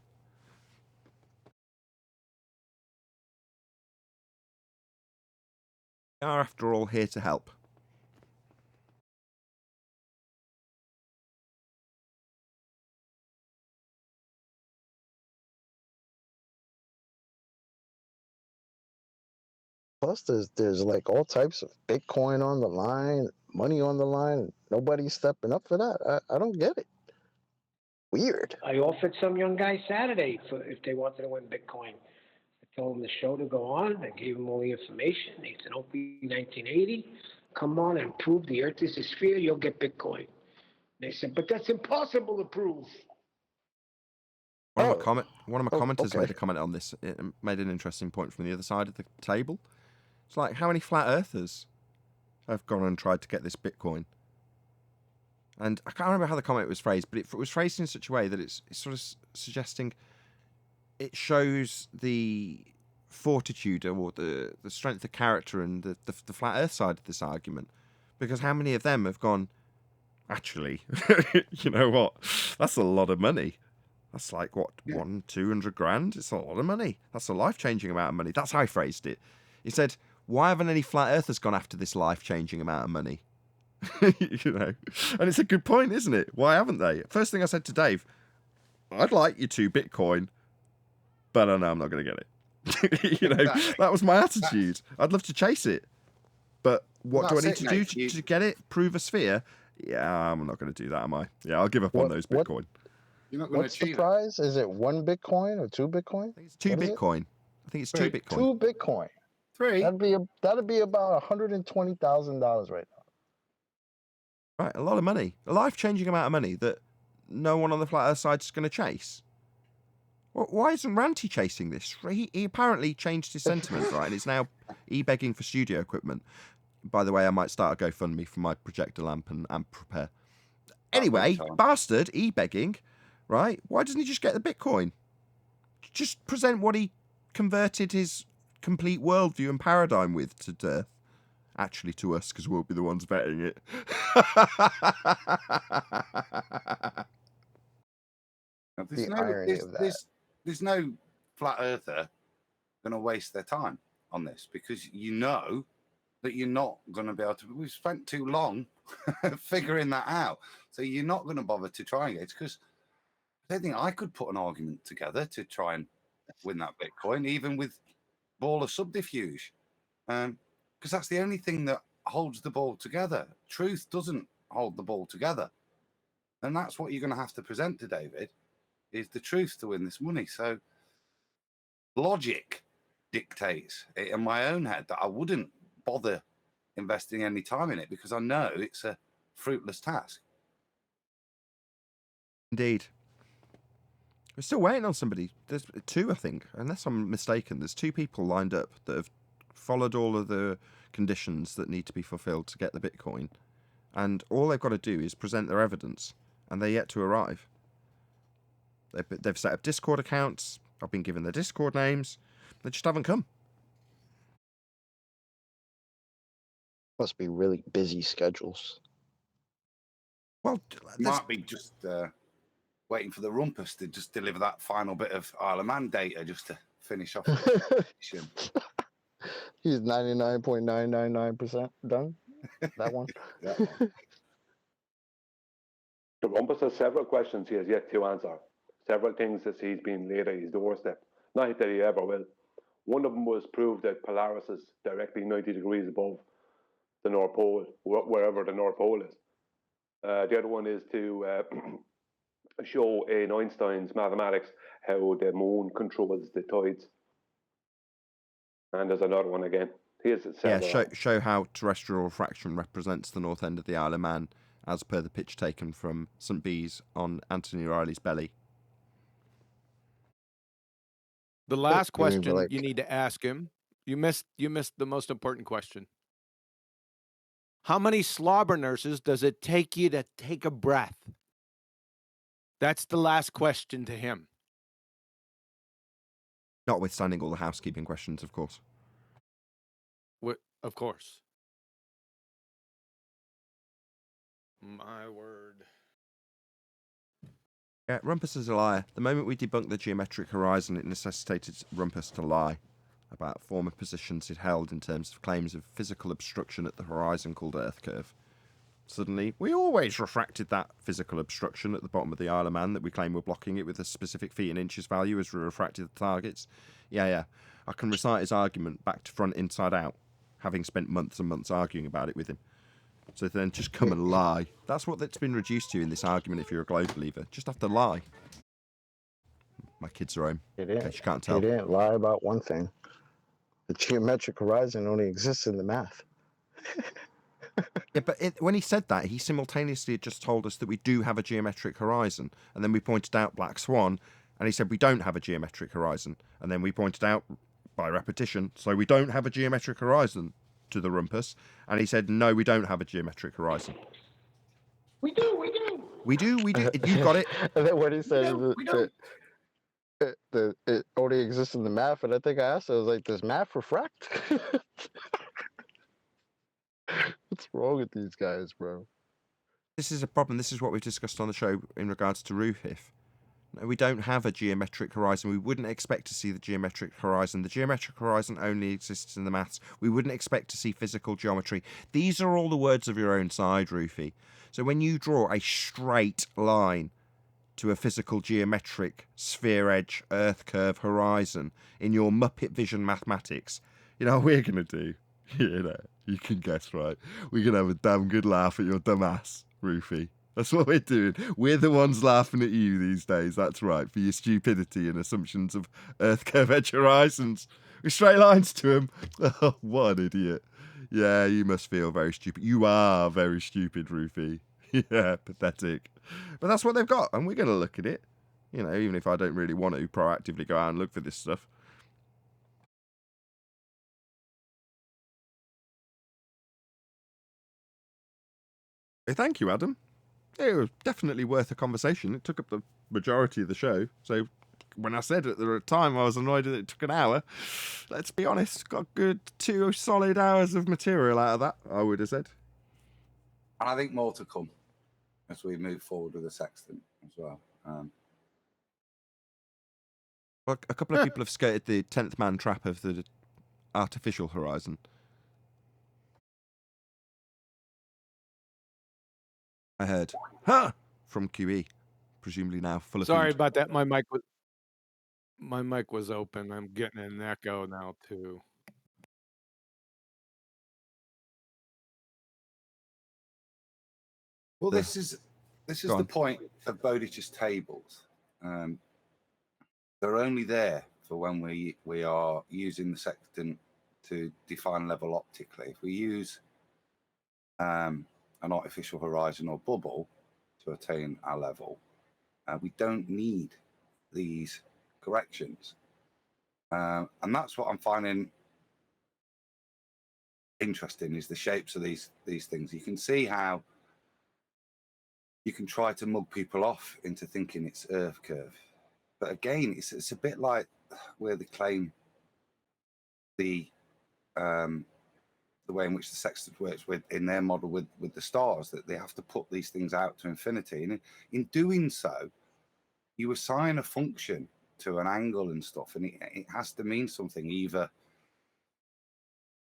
A: We are, after all, here to help.
I: Plus, there's like all types of Bitcoin on the line, money on the line. Nobody's stepping up for that. I don't get it. Weird.
E: I offered some young guy Saturday if they wanted to win Bitcoin. I told them the show to go on. I gave them all the information. Nathan Oakley, 1980. Come on and prove the Earth is a sphere. You'll get Bitcoin. They said, but that's impossible to prove.
A: One of my commenters made a comment on this. It made an interesting point from the other side of the table. It's like, how many flat earthers have gone and tried to get this Bitcoin? And I can't remember how the comment was phrased, but it was phrased in such a way that it's sort of suggesting it shows the fortitude or the strength of character and the flat earth side of this argument. Because how many of them have gone, actually, you know what? That's a lot of money. That's like, what, 200 grand? It's a lot of money. That's a life-changing amount of money. That's how I phrased it. He said, why haven't any flat earthers gone after this life-changing amount of money? And it's a good point, isn't it? Why haven't they? First thing I said to Dave, I'd like you to Bitcoin, but I know I'm not going to get it. That was my attitude. I'd love to chase it. But what do I need to do to get it? Prove a sphere? Yeah, I'm not going to do that, am I? Yeah, I'll give up on those Bitcoin.
I: What's the prize? Is it 1 Bitcoin or 2 Bitcoin?
A: It's 2 Bitcoin. I think it's 2 Bitcoin.
I: 2 Bitcoin.
C: 3.
I: That'd be about $120,000 right now.
A: Right, a lot of money. A life-changing amount of money that no one on the flat earth side is going to chase. Why isn't Ranty chasing this? He apparently changed his sentiment, right? And is now e-begging for studio equipment. By the way, I might start a GoFundMe for my projector lamp and amp repair. Anyway, bastard, e-begging, right? Why doesn't he just get the Bitcoin? Just present what he converted his complete worldview and paradigm with to death. Actually, to us, because we'll be the ones betting it.
K: There's no flat earther going to waste their time on this, because you know that you're not going to be able to. We've spent too long figuring that out, so you're not going to bother to try and get it, because I don't think I could put an argument together to try and win that Bitcoin, even with ball of subterfuge, because that's the only thing that holds the ball together. Truth doesn't hold the ball together, and that's what you're going to have to present to David, is the truth to win this money. So logic dictates in my own head that I wouldn't bother investing any time in it, because I know it's a fruitless task.
A: Indeed. We're still waiting on somebody. There's two, I think, unless I'm mistaken. There's two people lined up that have followed all of the conditions that need to be fulfilled to get the Bitcoin. And all they've got to do is present their evidence, and they're yet to arrive. They've set up Discord accounts. I've been given their Discord names. They just haven't come.
I: Must be really busy schedules.
A: Well,
K: might be just waiting for the rumpus to just deliver that final bit of Isle of Man data just to finish off the mission.
I: He's 99.999% done. That one.
K: Yeah.
J: The rumpus has several questions he has yet to answer. Several things that he's been laid at his doorstep. Not that he ever will. One of them was prove that Polaris is directly 90 degrees above the North Pole, wherever the North Pole is. The other one is to show in Einstein's mathematics how the moon controls the tides. And there's another one again.
A: Show how terrestrial refraction represents the north end of the Isle of Man, as per the pitch taken from St. Bees on Anthony Riley's belly.
O: The last question you need to ask him, you missed the most important question. How many slobber nurses does it take you to take a breath? That's the last question to him.
A: Notwithstanding all the housekeeping questions, of course.
O: Of course. My word.
A: Yeah, Rumpus is a liar. The moment we debunked the geometric horizon, it necessitated Rumpus to lie about former positions he'd held in terms of claims of physical obstruction at the horizon called Earth curve. Suddenly, we always refracted that physical obstruction at the bottom of the Isle of Man that we claim were blocking it with a specific feet and inches value as we refracted the targets. Yeah. I can recite his argument back to front, inside out, having spent months and months arguing about it with him. So then just come and lie. That's what that's been reduced to in this argument if you're a globe believer. Just have to lie. My kids are home.
I: He
A: In case you can't tell.
I: didn't lie about one thing. The geometric horizon only exists in the math.
A: Yeah, but when he said that, he simultaneously had just told us that we do have a geometric horizon. And then we pointed out Black Swan, and he said we don't have a geometric horizon. And then we pointed out, by repetition, so we don't have a geometric horizon to the Rumpus. And he said, no, we don't have a geometric horizon.
L: We do.
A: We do. You got it.
I: And then what he said is that it only exists in the math. And I think I asked him, I was like, does math refract? What's wrong with these guys, bro?
A: This is a problem. This is what we've discussed on the show in regards to Rufif. No, we don't have a geometric horizon. We wouldn't expect to see the geometric horizon. The geometric horizon only exists in the maths. We wouldn't expect to see physical geometry. These are all the words of your own side, Rufy. So when you draw a straight line to a physical geometric sphere edge, earth curve horizon in your Muppet Vision mathematics, you know what we're going to do? You know, you can guess, right? We're going to have a damn good laugh at your dumb ass, Rufy. That's what we're doing. We're the ones laughing at you these days. That's right, for your stupidity and assumptions of earth curve edge horizons. With straight lines to him. Oh, what an idiot. Yeah, you must feel very stupid. You are very stupid, Rufy. Yeah, pathetic. But that's what they've got, and we're going to look at it. You know, even if I don't really want to proactively go out and look for this stuff. Hey, thank you, Adam. It was definitely worth a conversation. It took up the majority of the show. So when I said at the time I was annoyed that it took an hour, let's be honest, got good 2 solid hours of material out of that, I would have said.
K: And I think more to come as we move forward with the sextant as well.
A: Well, a couple of people have skirted the 10th man trap of the artificial horizon. I heard, huh, from QE, presumably now full of
O: Sorry
A: food.
O: about that. My mic was open. I'm getting an echo now too.
K: Well, this is the point of Bowditch's tables. They're only there for when we are using the sextant to define level optically. If we use an artificial horizon or bubble to attain our level, we don't need these corrections. And that's what I'm finding interesting, is the shapes of these things. You can see how you can try to mug people off into thinking it's Earth curve. But again, it's a bit like where they claim the way in which the sextant works in their model with the stars, that they have to put these things out to infinity. And in doing so, you assign a function to an angle and stuff, and it has to mean something, either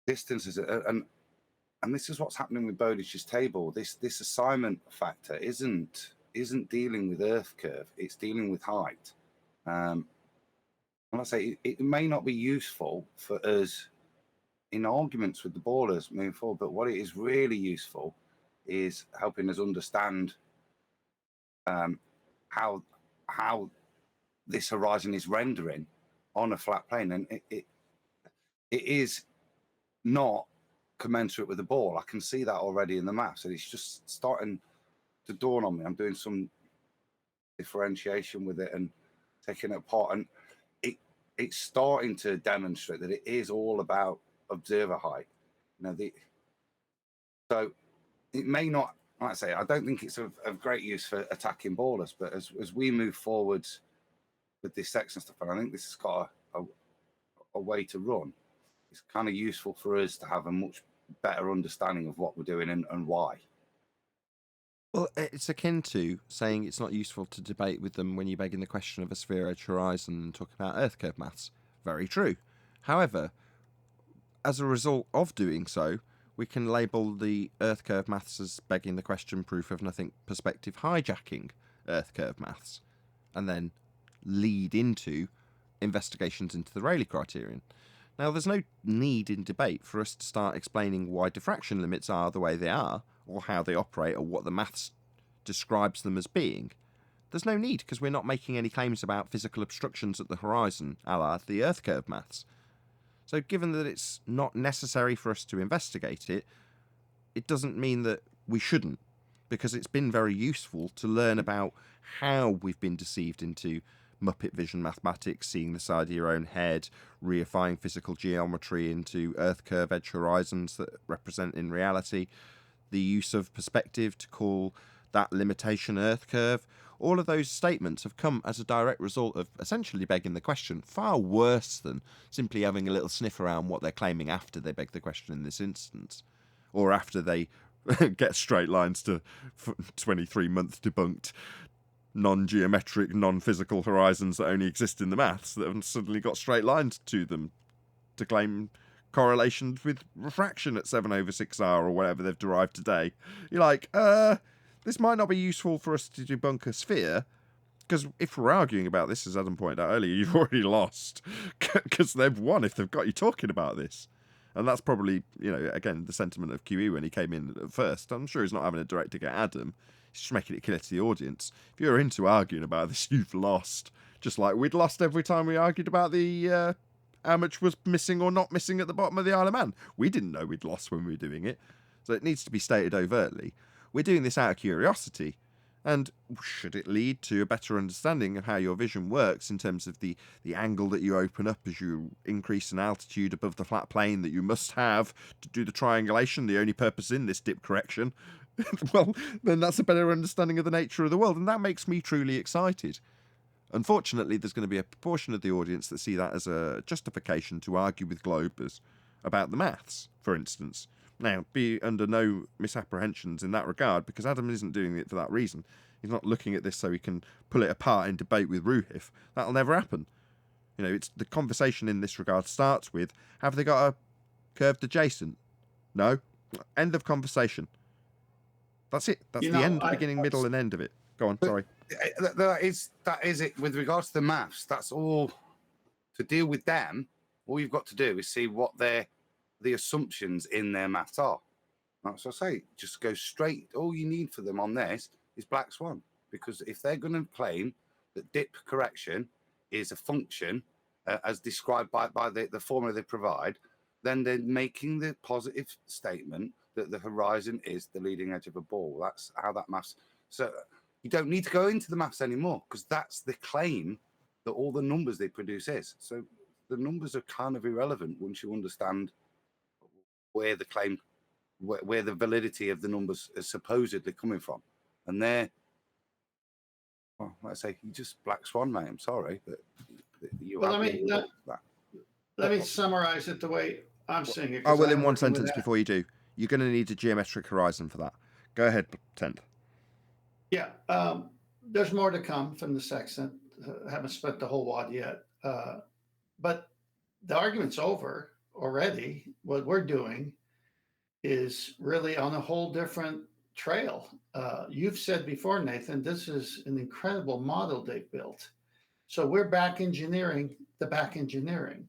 K: distances. And this is what's happening with Bowditch's table. This assignment factor isn't dealing with Earth curve, it's dealing with height. And I say it may not be useful for us in arguments with the ballers moving forward, but what it is really useful is helping us understand how this horizon is rendering on a flat plane, and it is not commensurate with the ball. I can see that already in the maths, and it's just starting to dawn on me. I'm doing some differentiation with it and taking it apart, and it's starting to demonstrate that it is all about observer height. You know, so it may not, like I say, I don't think it's of great use for attacking ballers, but as we move forward with this section stuff, and I think this has got a way to run, it's kind of useful for us to have a much better understanding of what we're doing and why.
A: Well, it's akin to saying it's not useful to debate with them when you're begging the question of a sphere-edge horizon and talking about Earth curve maths. Very true. However, as a result of doing so, we can label the Earth curve maths as begging the question proof of nothing perspective hijacking Earth curve maths, and then lead into investigations into the Rayleigh criterion. Now, there's no need in debate for us to start explaining why diffraction limits are the way they are, or how they operate, or what the maths describes them as being. There's no need, because we're not making any claims about physical obstructions at the horizon, a la the Earth curve maths. So given that it's not necessary for us to investigate it, it doesn't mean that we shouldn't, because it's been very useful to learn about how we've been deceived into Muppet vision mathematics, seeing the side of your own head, reifying physical geometry into Earth curve edge horizons that represent in reality, the use of perspective to call that limitation Earth curve. All of those statements have come as a direct result of essentially begging the question, far worse than simply having a little sniff around what they're claiming after they beg the question in this instance, or after they get straight lines to 23-month debunked non-geometric, non-physical horizons that only exist in the maths that have suddenly got straight lines to them to claim correlations with refraction at 7/6R or whatever they've derived today. You're like, this might not be useful for us to debunk a sphere, because if we're arguing about this, as Adam pointed out earlier, you've already lost, because they've won if they've got you talking about this. And that's probably, you know, again, the sentiment of QE when he came in at first. I'm sure he's not having a direct dig at Adam. He's just making it clear to the audience. If you're into arguing about this, you've lost. Just like we'd lost every time we argued about the how much was missing or not missing at the bottom of the Isle of Man. We didn't know we'd lost when we were doing it. So it needs to be stated overtly. We're doing this out of curiosity. And should it lead to a better understanding of how your vision works in terms of the angle that you open up as you increase in altitude above the flat plane that you must have to do the triangulation, the only purpose in this dip correction, well, then that's a better understanding of the nature of the world, and that makes me truly excited. Unfortunately, there's going to be a proportion of the audience that see that as a justification to argue with Globers about the maths, for instance. Now, be under no misapprehensions in that regard, because Adam isn't doing it for that reason. He's not looking at this so he can pull it apart in debate with Ruhif. That'll never happen. You know, it's the conversation in this regard starts with, have they got a curved adjacent? No. End of conversation. That's it. That's the end, beginning, middle, and end of it. Go on, sorry.
K: That is it. With regards to the maths, that's all. To deal with them, all you've got to do is see what the assumptions in their maths are. That's what I say. Just go straight. All you need for them on this is black swan, because if they're going to claim that dip correction is a function as described by the formula they provide, then they're making the positive statement that the horizon is the leading edge of a ball. That's how that maths. So you don't need to go into the maths anymore, because that's the claim that all the numbers they produce is. So the numbers are kind of irrelevant once you understand where the claim, where the validity of the numbers is supposedly coming from. And they're, well, let's say, you just black swan, mate. I'm sorry, but you
C: Well,
K: have
C: let me summarize it the way I'm seeing it.
A: I will in one sentence before you do. You're going to need a geometric horizon for that. Go ahead, Tent.
C: Yeah, there's more to come from the sextant. Haven't spent the whole wad yet. But the argument's over already. What we're doing is really on a whole different trail. You've said before, Nathan, this is an incredible model they've built. So we're back engineering the back engineering.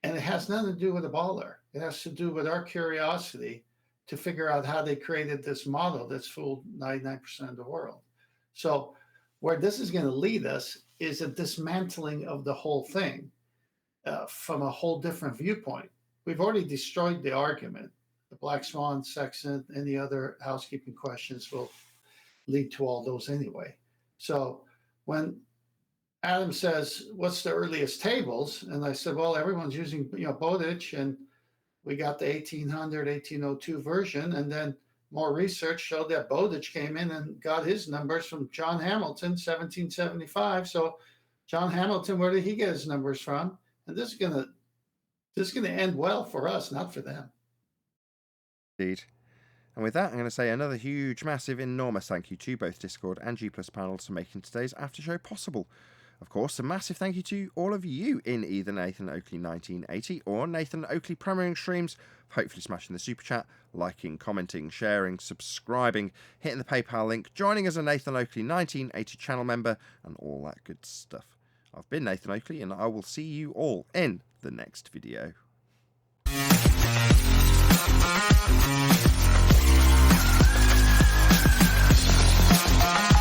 C: And it has nothing to do with a baller. It has to do with our curiosity to figure out how they created this model that's fooled 99% of the world. So where this is going to lead us is a dismantling of the whole thing from a whole different viewpoint. We've already destroyed the argument. The black swan, sextant, any other housekeeping questions will lead to all those anyway. So when Adam says, what's the earliest tables? And I said, well, everyone's using, Bowditch, and we got the 1800, 1802 version. And then more research showed that Bowditch came in and got his numbers from John Hamilton, 1775. So John Hamilton, where did he get his numbers from? And this is gonna end well for us, not for them.
A: Indeed. And with that, I'm going to say another huge, massive, enormous thank you to both Discord and G+ panels for making today's after show possible. Of course, a massive thank you to all of you in either Nathan Oakley 1980 or Nathan Oakley premiering streams, for hopefully smashing the super chat, liking, commenting, sharing, subscribing, hitting the PayPal link, joining as a Nathan Oakley 1980 channel member, and all that good stuff. I've been Nathan Oakley, and I will see you all in the next video.
P: We'll be right back.